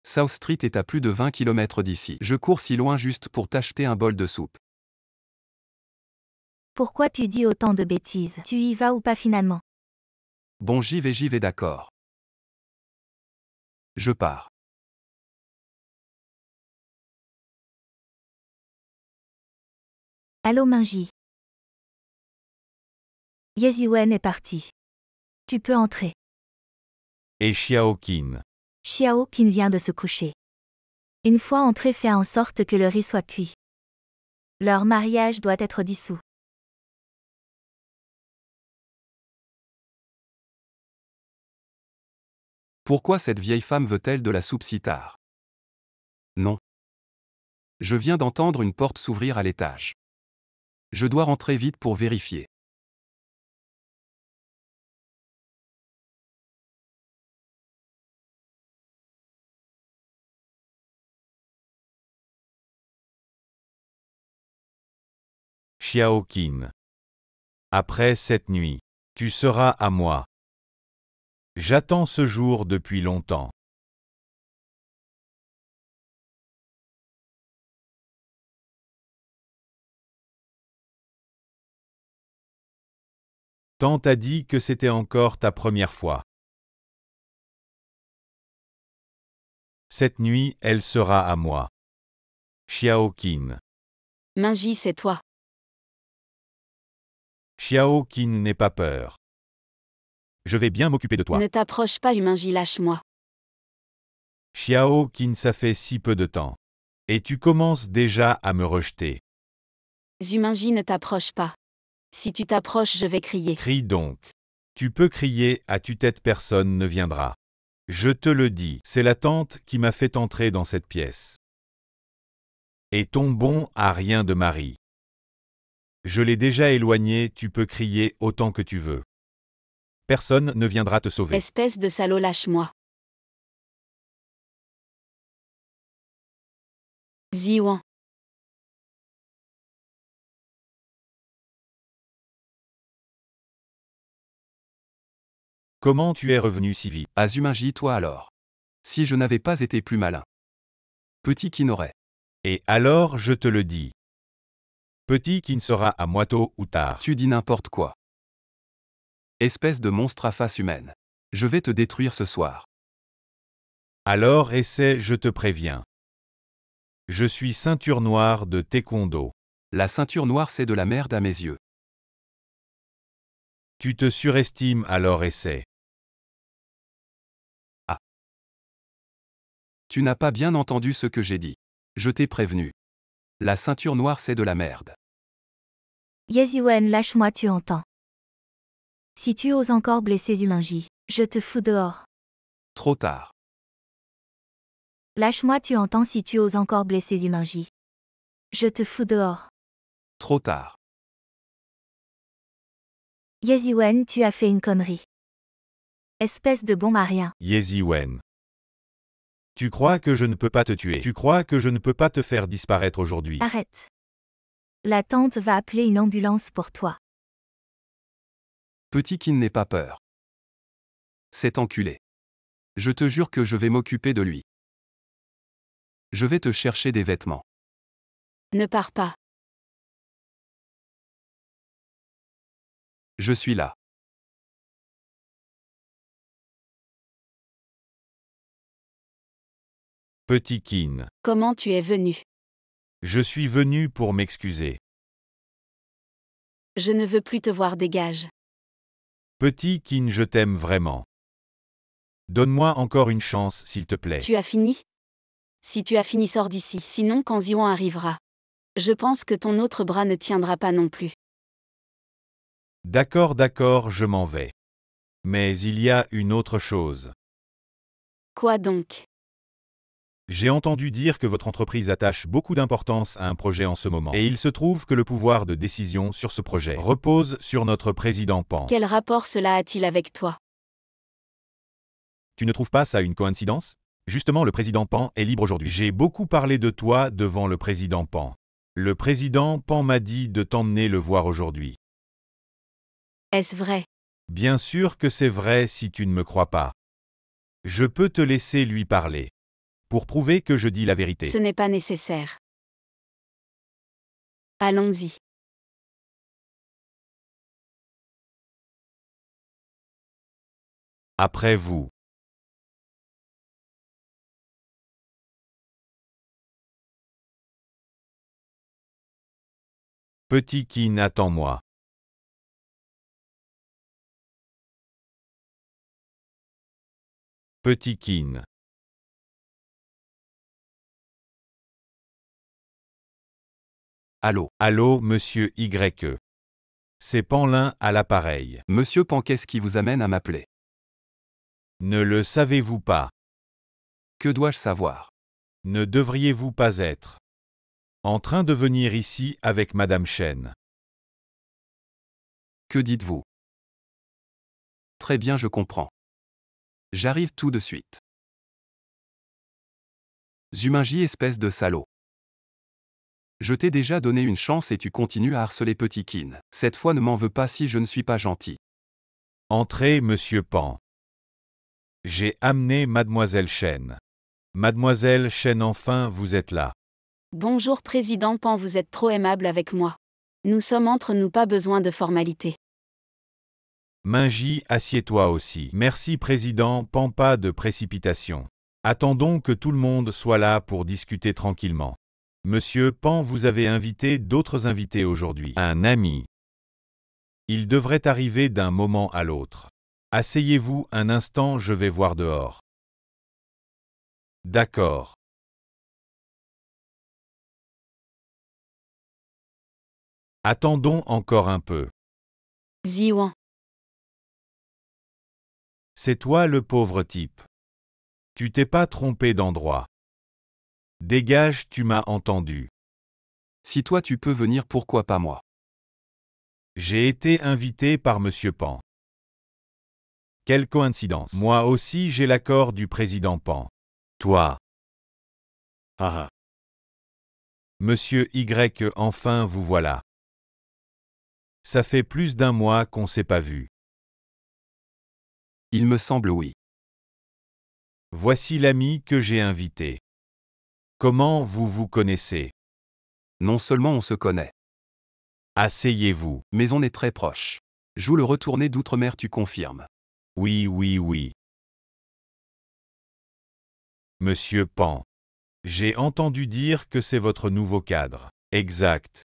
[SPEAKER 2] South Street est à plus de 20 km d'ici. Je cours si loin juste pour t'acheter un bol de soupe.
[SPEAKER 3] Pourquoi tu dis autant de bêtises? Tu y vas ou pas finalement?
[SPEAKER 2] Bon, j'y vais, d'accord. Je pars.
[SPEAKER 3] Allô Minji. Yeziwen est parti. Tu peux entrer.
[SPEAKER 4] Et Xiaoqin.
[SPEAKER 3] Xiaoqin vient de se coucher. Une fois entré, fais en sorte que le riz soit cuit. Leur mariage doit être dissous.
[SPEAKER 2] Pourquoi cette vieille femme veut-elle de la soupe si tard? Non. Je viens d'entendre une porte s'ouvrir à l'étage. Je dois rentrer vite pour vérifier.
[SPEAKER 4] Xiaoqin. Après cette nuit, tu seras à moi. J'attends ce jour depuis longtemps. Tant t'a dit que c'était encore ta première fois. Cette nuit, elle sera à moi. Xiaoqin.
[SPEAKER 1] Minji, c'est toi.
[SPEAKER 4] Xiaoqin, n'aie pas peur. Je vais bien m'occuper de toi.
[SPEAKER 1] Ne t'approche pas, Minji, lâche-moi.
[SPEAKER 4] Xiaoqin, ça fait si peu de temps. Et tu commences déjà à me rejeter.
[SPEAKER 1] Zuminji, ne t'approche pas. Si tu t'approches, je vais crier.
[SPEAKER 4] Crie donc. Tu peux crier à tue-tête, personne ne viendra. Je te le dis, c'est la tante qui m'a fait entrer dans cette pièce. Et ton bon à rien de mari. Je l'ai déjà éloigné, tu peux crier autant que tu veux. Personne ne viendra te sauver.
[SPEAKER 1] Espèce de salaud, lâche-moi. Ziwan.
[SPEAKER 4] Comment tu es revenu si vite?
[SPEAKER 2] Azuminji, toi alors. Si je n'avais pas été plus malin. Petit qui n'aurait.
[SPEAKER 4] Et alors je te le dis. Petit qui ne sera à moi tôt ou tard.
[SPEAKER 2] Tu dis n'importe quoi. Espèce de monstre à face humaine. Je vais te détruire ce soir.
[SPEAKER 4] Alors essaie, je te préviens. Je suis ceinture noire de taekwondo.
[SPEAKER 2] La ceinture noire, c'est de la merde à mes yeux.
[SPEAKER 4] Tu te surestimes, alors essaie.
[SPEAKER 2] Tu n'as pas bien entendu ce que j'ai dit. Je t'ai prévenu. La ceinture noire, c'est de la merde.
[SPEAKER 3] Yeziwen, lâche-moi, tu entends. Si tu oses encore blesser Zuminji, je te fous dehors.
[SPEAKER 2] Trop tard.
[SPEAKER 3] Lâche-moi, tu entends, si tu oses encore blesser Zuminji. Je te fous dehors.
[SPEAKER 2] Trop tard.
[SPEAKER 3] Yeziwen, tu as fait une connerie. Espèce de bon à rien.
[SPEAKER 4] Yeziwen. Tu crois que je ne peux pas te tuer? Tu crois que je ne peux pas te faire disparaître aujourd'hui?
[SPEAKER 3] Arrête. La tante va appeler une ambulance pour toi.
[SPEAKER 2] Petit qui n'ait pas peur. Cet enculé. Je te jure que je vais m'occuper de lui. Je vais te chercher des vêtements.
[SPEAKER 1] Ne pars pas.
[SPEAKER 2] Je suis là.
[SPEAKER 4] Petit Kin.
[SPEAKER 1] Comment tu es venu?
[SPEAKER 4] Je suis venu pour m'excuser.
[SPEAKER 1] Je ne veux plus te voir, dégage.
[SPEAKER 4] Petit Kin, je t'aime vraiment. Donne-moi encore une chance, s'il te plaît.
[SPEAKER 1] Tu as fini? Si tu as fini, sors d'ici. Sinon, quand Ziwan arrivera, je pense que ton autre bras ne tiendra pas non plus.
[SPEAKER 4] D'accord, je m'en vais. Mais il y a une autre chose.
[SPEAKER 1] Quoi donc?
[SPEAKER 4] J'ai entendu dire que votre entreprise attache beaucoup d'importance à un projet en ce moment. Et il se trouve que le pouvoir de décision sur ce projet repose sur notre président Pan.
[SPEAKER 1] Quel rapport cela a-t-il avec toi?
[SPEAKER 4] Tu ne trouves pas ça une coïncidence? Justement, le président Pan est libre aujourd'hui. J'ai beaucoup parlé de toi devant le président Pan. Le président Pan m'a dit de t'emmener le voir aujourd'hui.
[SPEAKER 1] Est-ce vrai?
[SPEAKER 4] Bien sûr que c'est vrai si tu ne me crois pas. Je peux te laisser lui parler. Pour prouver que je dis la vérité.
[SPEAKER 1] Ce n'est pas nécessaire. Allons-y.
[SPEAKER 4] Après vous. Petit Kin, attends-moi. Petit Kin.
[SPEAKER 2] Allô?
[SPEAKER 4] Allô, monsieur Y. C'est Panlin à l'appareil.
[SPEAKER 2] Monsieur Pan, qu'est-ce qui vous amène à m'appeler?
[SPEAKER 4] Ne le savez-vous pas?
[SPEAKER 2] Que dois-je savoir?
[SPEAKER 4] Ne devriez-vous pas être en train de venir ici avec Madame Chen?
[SPEAKER 2] Que dites-vous? Très bien, je comprends. J'arrive tout de suite. Zuminji, espèce de salaud. Je t'ai déjà donné une chance et tu continues à harceler Petit Kin. Cette fois, ne m'en veux pas si je ne suis pas gentil.
[SPEAKER 4] Entrez, monsieur Pan. J'ai amené Mademoiselle Chen. Mademoiselle Chen, enfin, vous êtes là.
[SPEAKER 1] Bonjour Président Pan, vous êtes trop aimable avec moi. Nous sommes entre nous, pas besoin de formalités.
[SPEAKER 4] Minji, assieds-toi aussi. Merci président Pan, pas de précipitation. Attendons que tout le monde soit là pour discuter tranquillement. Monsieur Pan, vous avez invité d'autres invités aujourd'hui. Un ami. Il devrait arriver d'un moment à l'autre. Asseyez-vous un instant, je vais voir dehors. D'accord. Attendons encore un peu.
[SPEAKER 1] Ziwan.
[SPEAKER 4] C'est toi le pauvre type. Tu t'es pas trompé d'endroit. Dégage, tu m'as entendu.
[SPEAKER 2] Si toi tu peux venir, pourquoi pas moi?
[SPEAKER 4] J'ai été invité par Monsieur Pan. Quelle coïncidence. Moi aussi j'ai l'accord du président Pan. Toi. Ah. Monsieur Y, enfin vous voilà. Ça fait plus d'un mois qu'on s'est pas vu.
[SPEAKER 2] Il me semble oui.
[SPEAKER 4] Voici l'ami que j'ai invité. Comment vous vous connaissez?
[SPEAKER 2] Non seulement on se connaît,
[SPEAKER 4] Asseyez-vous.
[SPEAKER 2] mais on est très proches. Joue le retourné d'outre-mer, tu confirmes.
[SPEAKER 4] Oui, oui, oui. Monsieur Pan. J'ai entendu dire que c'est votre nouveau cadre. Exact.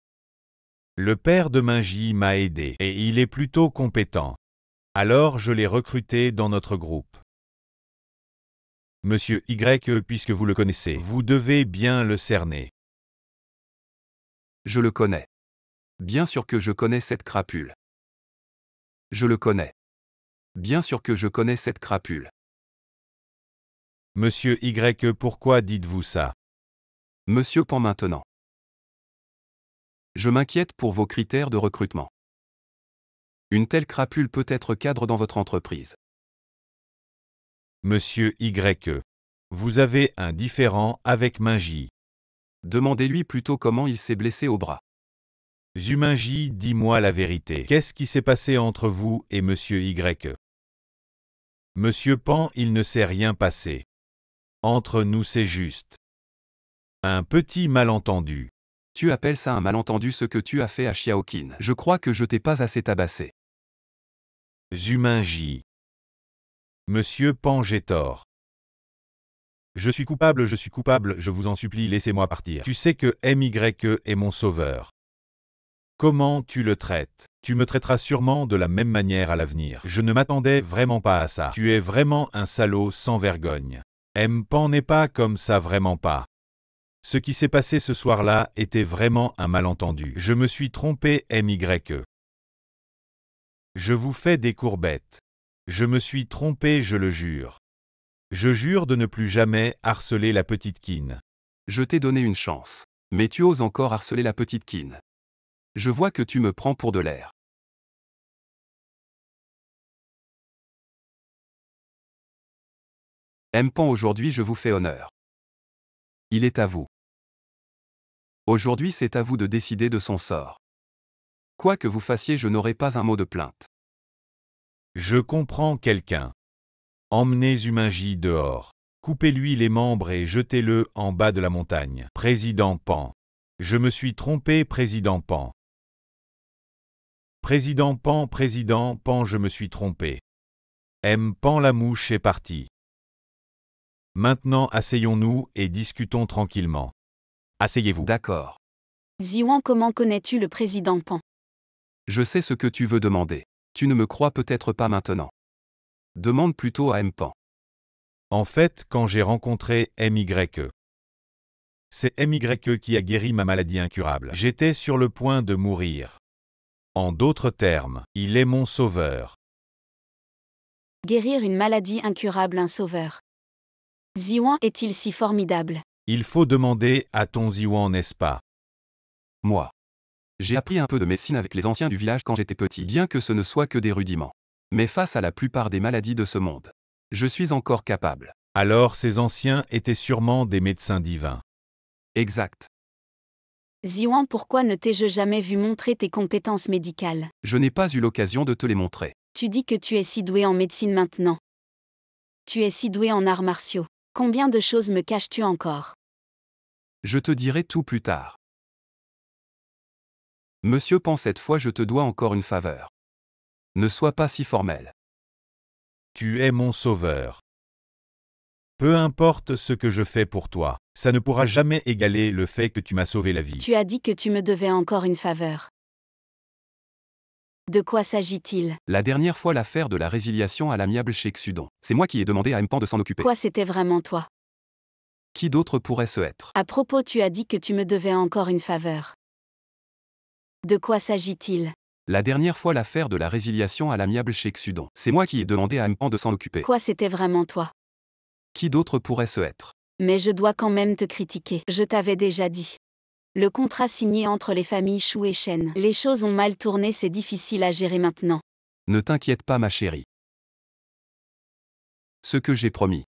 [SPEAKER 4] Le père de Minji m'a aidé, et il est plutôt compétent. Alors je l'ai recruté dans notre groupe. Monsieur Y, puisque vous le connaissez, vous devez bien le cerner.
[SPEAKER 2] Je le connais. Bien sûr que je connais cette crapule. Je le connais. Bien sûr que je connais cette crapule.
[SPEAKER 4] Monsieur Y, pourquoi dites-vous ça?
[SPEAKER 2] Monsieur Pan maintenant. Je m'inquiète pour vos critères de recrutement. Une telle crapule peut être cadre dans votre entreprise.
[SPEAKER 4] Monsieur Y. Vous avez un différend avec Minji.
[SPEAKER 2] Demandez-lui plutôt comment il s'est blessé au bras.
[SPEAKER 4] Zuminji, dis-moi la vérité. Qu'est-ce qui s'est passé entre vous et Monsieur Y? Monsieur Pan, il ne s'est rien passé. Entre nous, c'est juste un petit malentendu.
[SPEAKER 2] Tu appelles ça un malentendu ce que tu as fait à Xiaoqin. Je crois que je t'ai pas assez tabassé.
[SPEAKER 4] Zuminji. Monsieur Pan, j'ai tort. Je suis coupable, je vous en supplie, laissez-moi partir. Tu sais que MY est mon sauveur. Comment tu le traites? Tu me traiteras sûrement de la même manière à l'avenir. Je ne m'attendais vraiment pas à ça. Tu es vraiment un salaud sans vergogne. Pan n'est pas comme ça, vraiment pas. Ce qui s'est passé ce soir-là était vraiment un malentendu. Je me suis trompé, MY. Je vous fais des courbettes. Je me suis trompé, je le jure. Je jure de ne plus jamais harceler la petite Kin.
[SPEAKER 2] Je t'ai donné une chance. Mais tu oses encore harceler la petite Kin. Je vois que tu me prends pour de l'air. M-Pan, aujourd'hui je vous fais honneur. Il est à vous. Aujourd'hui c'est à vous de décider de son sort. Quoi que vous fassiez, je n'aurai pas un mot de plainte.
[SPEAKER 4] Je comprends quelqu'un. Emmenez Zumingi dehors. Coupez-lui les membres et jetez-le en bas de la montagne. Président Pan. Je me suis trompé, Président Pan. Président Pan, je me suis trompé. M. Pan la mouche est parti. Maintenant asseyons-nous et discutons tranquillement. Asseyez-vous.
[SPEAKER 2] D'accord.
[SPEAKER 1] Ziwan, comment connais-tu le président Pan?
[SPEAKER 2] Je sais ce que tu veux demander. Tu ne me crois peut-être pas maintenant. Demande plutôt à M-Pan.
[SPEAKER 4] En fait, quand j'ai rencontré MYE, c'est MYE qui a guéri ma maladie incurable. J'étais sur le point de mourir. En d'autres termes, il est mon sauveur.
[SPEAKER 1] Guérir une maladie incurable, un sauveur. Ziwan est-il si formidable?
[SPEAKER 4] Il faut demander à ton Ziwan, n'est-ce pas?
[SPEAKER 2] Moi. J'ai appris un peu de médecine avec les anciens du village quand j'étais petit, bien que ce ne soit que des rudiments. Mais face à la plupart des maladies de ce monde, je suis encore capable.
[SPEAKER 4] Alors ces anciens étaient sûrement des médecins divins.
[SPEAKER 2] Exact.
[SPEAKER 1] Ziwan, pourquoi ne t'ai-je jamais vu montrer tes compétences médicales?
[SPEAKER 2] Je n'ai pas eu l'occasion de te les montrer.
[SPEAKER 1] Tu dis que tu es si doué en médecine maintenant. Tu es si doué en arts martiaux. Combien de choses me caches-tu encore?
[SPEAKER 2] Je te dirai tout plus tard. Monsieur Pan, cette fois je te dois encore une faveur. Ne sois pas si formel.
[SPEAKER 4] Tu es mon sauveur. Peu importe ce que je fais pour toi, ça ne pourra jamais égaler le fait que tu m'as sauvé la vie.
[SPEAKER 1] Tu as dit que tu me devais encore une faveur. De quoi s'agit-il?
[SPEAKER 2] La dernière fois, l'affaire de la résiliation à l'amiable chez Xudon. C'est moi qui ai demandé à M-Pan de s'en occuper.
[SPEAKER 1] Quoi, c'était vraiment toi?
[SPEAKER 2] Qui d'autre pourrait ce être?
[SPEAKER 1] À propos, tu as dit que tu me devais encore une faveur. De quoi s'agit-il?
[SPEAKER 2] La dernière fois, l'affaire de la résiliation à l'amiable chez Xudon. C'est moi qui ai demandé à M-Pan de s'en occuper.
[SPEAKER 1] Quoi, c'était vraiment toi?
[SPEAKER 2] Qui d'autre pourrait ce être?
[SPEAKER 1] Mais je dois quand même te critiquer. Je t'avais déjà dit. Le contrat signé entre les familles Chou et Shen. Les choses ont mal tourné, c'est difficile à gérer maintenant.
[SPEAKER 2] Ne t'inquiète pas, ma chérie. Ce que j'ai promis.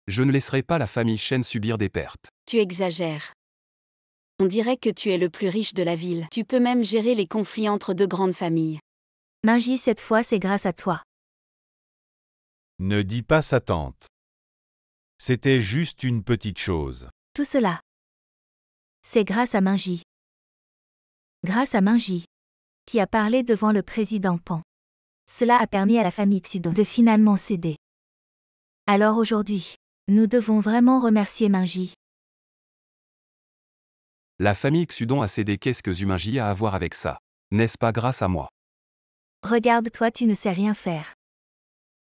[SPEAKER 2] Je ne laisserai pas la famille Shen subir des pertes.
[SPEAKER 1] Tu exagères. On dirait que tu es le plus riche de la ville. Tu peux même gérer les conflits entre deux grandes familles.
[SPEAKER 3] Mingi, cette fois c'est grâce à toi.
[SPEAKER 4] Ne dis pas ça, tante. C'était juste une petite chose.
[SPEAKER 3] Tout cela. C'est grâce à Mingi. Grâce à Mingi. Qui a parlé devant le président Pan. Cela a permis à la famille Xudon de finalement céder. Alors aujourd'hui, nous devons vraiment remercier Mingi.
[SPEAKER 2] La famille Xudon a cédé. Qu'est-ce que Zumingi a à voir avec ça? N'est-ce pas grâce à moi?
[SPEAKER 3] Regarde-toi, tu ne sais rien faire.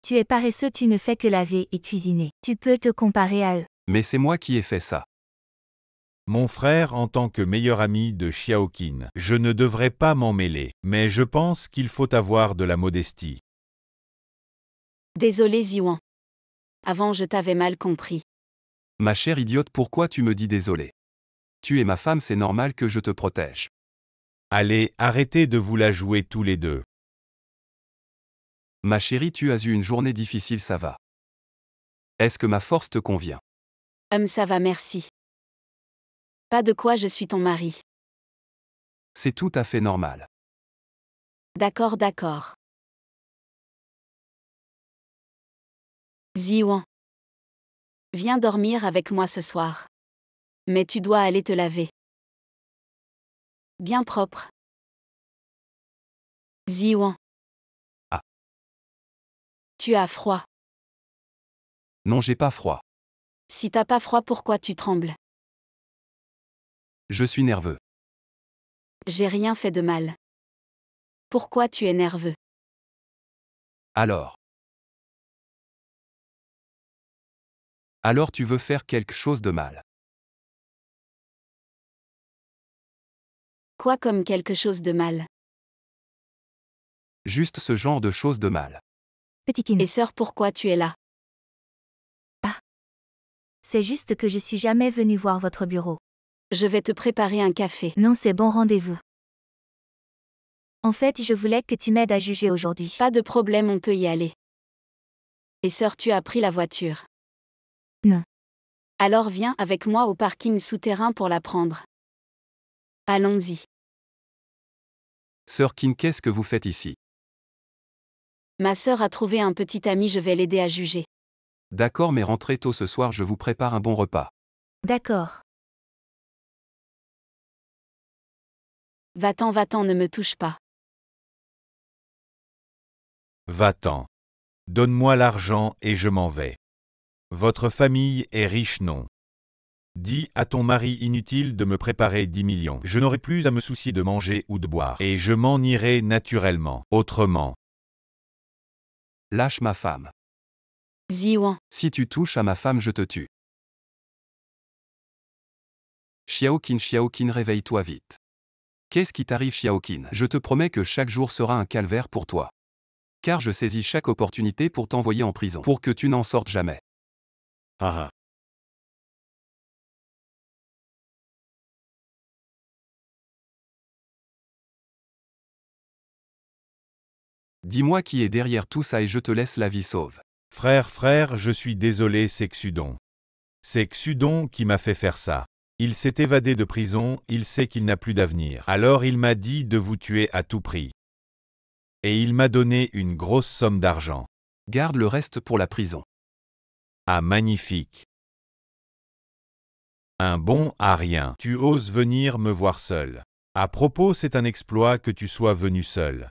[SPEAKER 3] Tu es paresseux, tu ne fais que laver et cuisiner. Tu peux te comparer à eux.
[SPEAKER 2] Mais c'est moi qui ai fait ça.
[SPEAKER 4] Mon frère, en tant que meilleur ami de Xiaoqin, je ne devrais pas m'en mêler, mais je pense qu'il faut avoir de la modestie.
[SPEAKER 1] Désolé Ziwan. Avant je t'avais mal compris.
[SPEAKER 2] Ma chère idiote, pourquoi tu me dis désolé? Tu es ma femme, c'est normal que je te protège.
[SPEAKER 4] Allez, arrêtez de vous la jouer tous les deux.
[SPEAKER 2] Ma chérie, tu as eu une journée difficile, ça va? Est-ce que ma force te convient?
[SPEAKER 1] Ça va, merci. Pas de quoi, je suis ton mari.
[SPEAKER 2] C'est tout à fait normal.
[SPEAKER 1] D'accord, d'accord. Ziwan. Viens dormir avec moi ce soir. Mais tu dois aller te laver. Bien propre. Ziwan.
[SPEAKER 2] Ah.
[SPEAKER 1] Tu as froid.
[SPEAKER 2] Non, j'ai pas froid.
[SPEAKER 1] Si t'as pas froid, pourquoi tu trembles?
[SPEAKER 2] Je suis nerveux.
[SPEAKER 1] J'ai rien fait de mal. Pourquoi tu es nerveux?
[SPEAKER 2] Alors tu veux faire quelque chose de mal?
[SPEAKER 1] Quoi comme quelque chose de mal?
[SPEAKER 2] Juste ce genre de choses de mal.
[SPEAKER 3] Petit Kin.
[SPEAKER 1] Et sœur, pourquoi tu es là?
[SPEAKER 3] C'est juste que je suis jamais venu voir votre bureau.
[SPEAKER 1] Je vais te préparer un café.
[SPEAKER 3] Non, c'est bon, rendez-vous. En fait, je voulais que tu m'aides à juger aujourd'hui.
[SPEAKER 1] Pas de problème, on peut y aller. Et sœur, tu as pris la voiture?
[SPEAKER 3] Non.
[SPEAKER 1] Alors viens avec moi au parking souterrain pour la prendre. Allons-y.
[SPEAKER 2] Sœur Kin, qu'est-ce que vous faites ici?
[SPEAKER 1] Ma sœur a trouvé un petit ami, je vais l'aider à juger.
[SPEAKER 2] D'accord, mais rentrez tôt ce soir, je vous prépare un bon repas.
[SPEAKER 3] D'accord.
[SPEAKER 1] Va-t'en, ne me touche pas.
[SPEAKER 4] Va-t'en. Donne-moi l'argent et je m'en vais. Votre famille est riche, non? Dis à ton mari inutile de me préparer 10 millions. Je n'aurai plus à me soucier de manger ou de boire. Et je m'en irai naturellement. Autrement.
[SPEAKER 2] Lâche ma femme.
[SPEAKER 1] Ziwan.
[SPEAKER 2] Si tu touches à ma femme, je te tue. Xiaoqin, réveille-toi vite. Qu'est-ce qui t'arrive, Xiaoqin? Je te promets que chaque jour sera un calvaire pour toi. Car je saisis chaque opportunité pour t'envoyer en prison, pour que tu n'en sortes jamais.
[SPEAKER 4] Ah ah.
[SPEAKER 2] Dis-moi qui est derrière tout ça et je te laisse la vie sauve.
[SPEAKER 4] Frère, je suis désolé, c'est Xudon. C'est Xudon qui m'a fait faire ça. Il s'est évadé de prison, il sait qu'il n'a plus d'avenir. Alors il m'a dit de vous tuer à tout prix. Et il m'a donné une grosse somme d'argent.
[SPEAKER 2] Garde le reste pour la prison.
[SPEAKER 4] Ah, magnifique. Un bon à rien. Tu oses venir me voir seul. À propos, c'est un exploit que tu sois venu seul.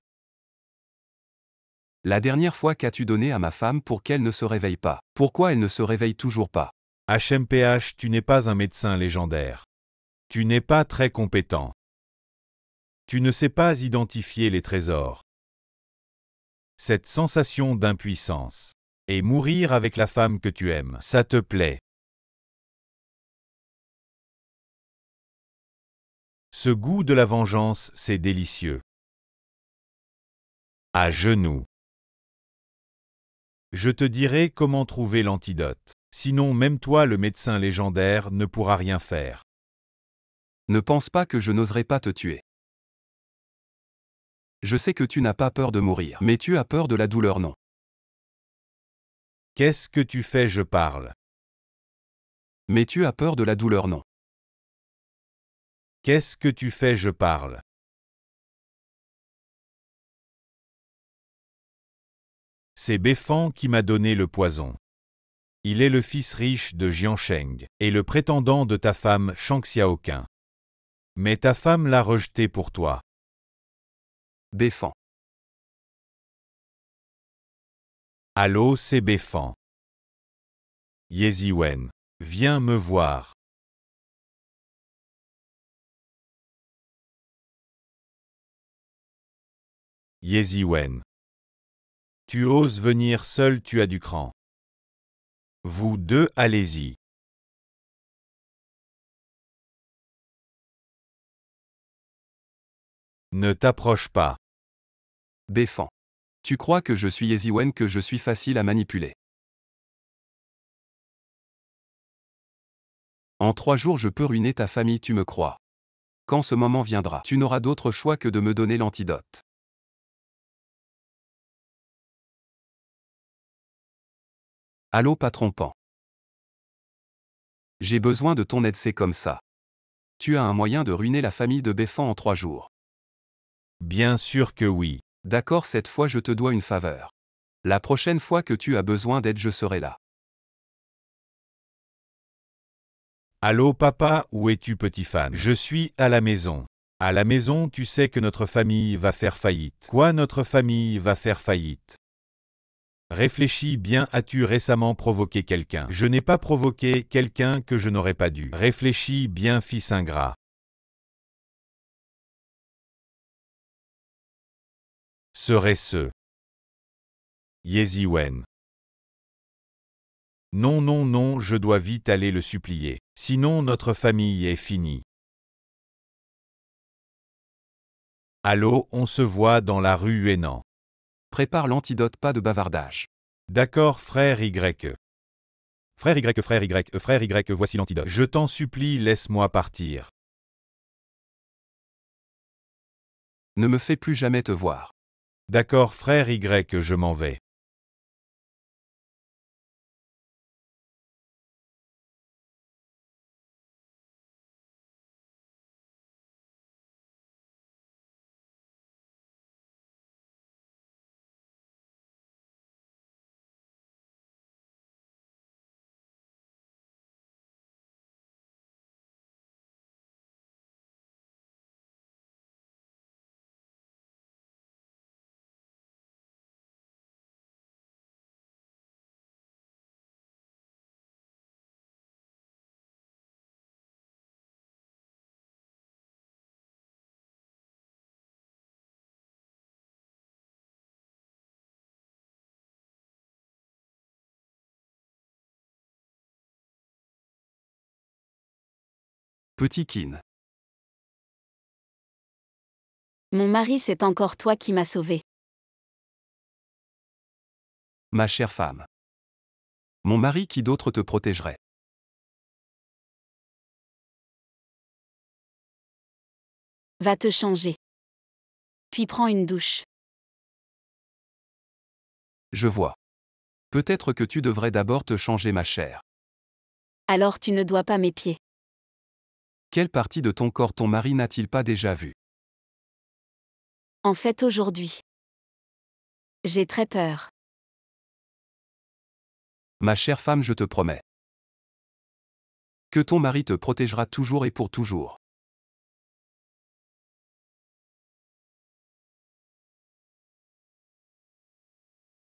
[SPEAKER 2] La dernière fois qu'as-tu donné à ma femme pour qu'elle ne se réveille pas? Pourquoi elle ne se réveille toujours pas?
[SPEAKER 4] HMPH, tu n'es pas un médecin légendaire. Tu n'es pas très compétent. Tu ne sais pas identifier les trésors. Cette sensation d'impuissance. Et mourir avec la femme que tu aimes, ça te plaît. Ce goût de la vengeance, c'est délicieux. À genoux. Je te dirai comment trouver l'antidote. Sinon même toi le médecin légendaire ne pourra rien faire.
[SPEAKER 2] Ne pense pas que je n'oserais pas te tuer. Je sais que tu n'as pas peur de mourir, mais tu as peur de la douleur, non?
[SPEAKER 4] Qu'est-ce que tu fais? Je parle.
[SPEAKER 2] Mais tu as peur de la douleur, non?
[SPEAKER 4] Qu'est-ce que tu fais? Je parle. C'est Befan qui m'a donné le poison. Il est le fils riche de Jiansheng, et le prétendant de ta femme Shang Xiaoqin. Mais ta femme l'a rejeté pour toi.
[SPEAKER 2] Befan.
[SPEAKER 4] Allô, c'est Befan. Yeziwen. Viens me voir. Yeziwen. Tu oses venir seul, tu as du cran. Vous deux, allez-y. Ne t'approche pas.
[SPEAKER 2] Befan. Tu crois que je suis Yeziwen, que je suis facile à manipuler? En 3 jours je peux ruiner ta famille, tu me crois? Quand ce moment viendra, tu n'auras d'autre choix que de me donner l'antidote. Allô patron Pan. J'ai besoin de ton aide, c'est comme ça. Tu as un moyen de ruiner la famille de Befan en 3 jours.
[SPEAKER 4] Bien sûr que oui.
[SPEAKER 2] D'accord, cette fois je te dois une faveur. La prochaine fois que tu as besoin d'aide, je serai là.
[SPEAKER 4] Allô papa, où es-tu petit fan? Je suis à la maison. À la maison, tu sais que notre famille va faire faillite. Quoi, notre famille va faire faillite? Réfléchis bien, as-tu récemment provoqué quelqu'un? Je n'ai pas provoqué quelqu'un que je n'aurais pas dû. Réfléchis bien, fils ingrat. Serait-ce Yeziwen? Non, je dois vite aller le supplier. Sinon notre famille est finie. Allô, on se voit dans la rue Hénan.
[SPEAKER 2] Prépare l'antidote, pas de bavardage.
[SPEAKER 4] D'accord frère Y. Frère Y, voici l'antidote. Je t'en supplie, laisse-moi partir.
[SPEAKER 2] Ne me fais plus jamais te voir.
[SPEAKER 4] D'accord, frère Y, je m'en vais.
[SPEAKER 2] Petit Kin.
[SPEAKER 1] Mon mari, c'est encore toi qui m'as sauvé.
[SPEAKER 2] Ma chère femme. Mon mari, qui d'autre te protégerait?
[SPEAKER 1] Va te changer. Puis prends une douche.
[SPEAKER 2] Je vois. Peut-être que tu devrais d'abord te changer, ma chère.
[SPEAKER 1] Alors tu ne dois pas m'épier.
[SPEAKER 2] Quelle partie de ton corps ton mari n'a-t-il pas déjà vue?
[SPEAKER 1] En fait aujourd'hui. J'ai très peur.
[SPEAKER 2] Ma chère femme, je te promets que ton mari te protégera toujours et pour toujours.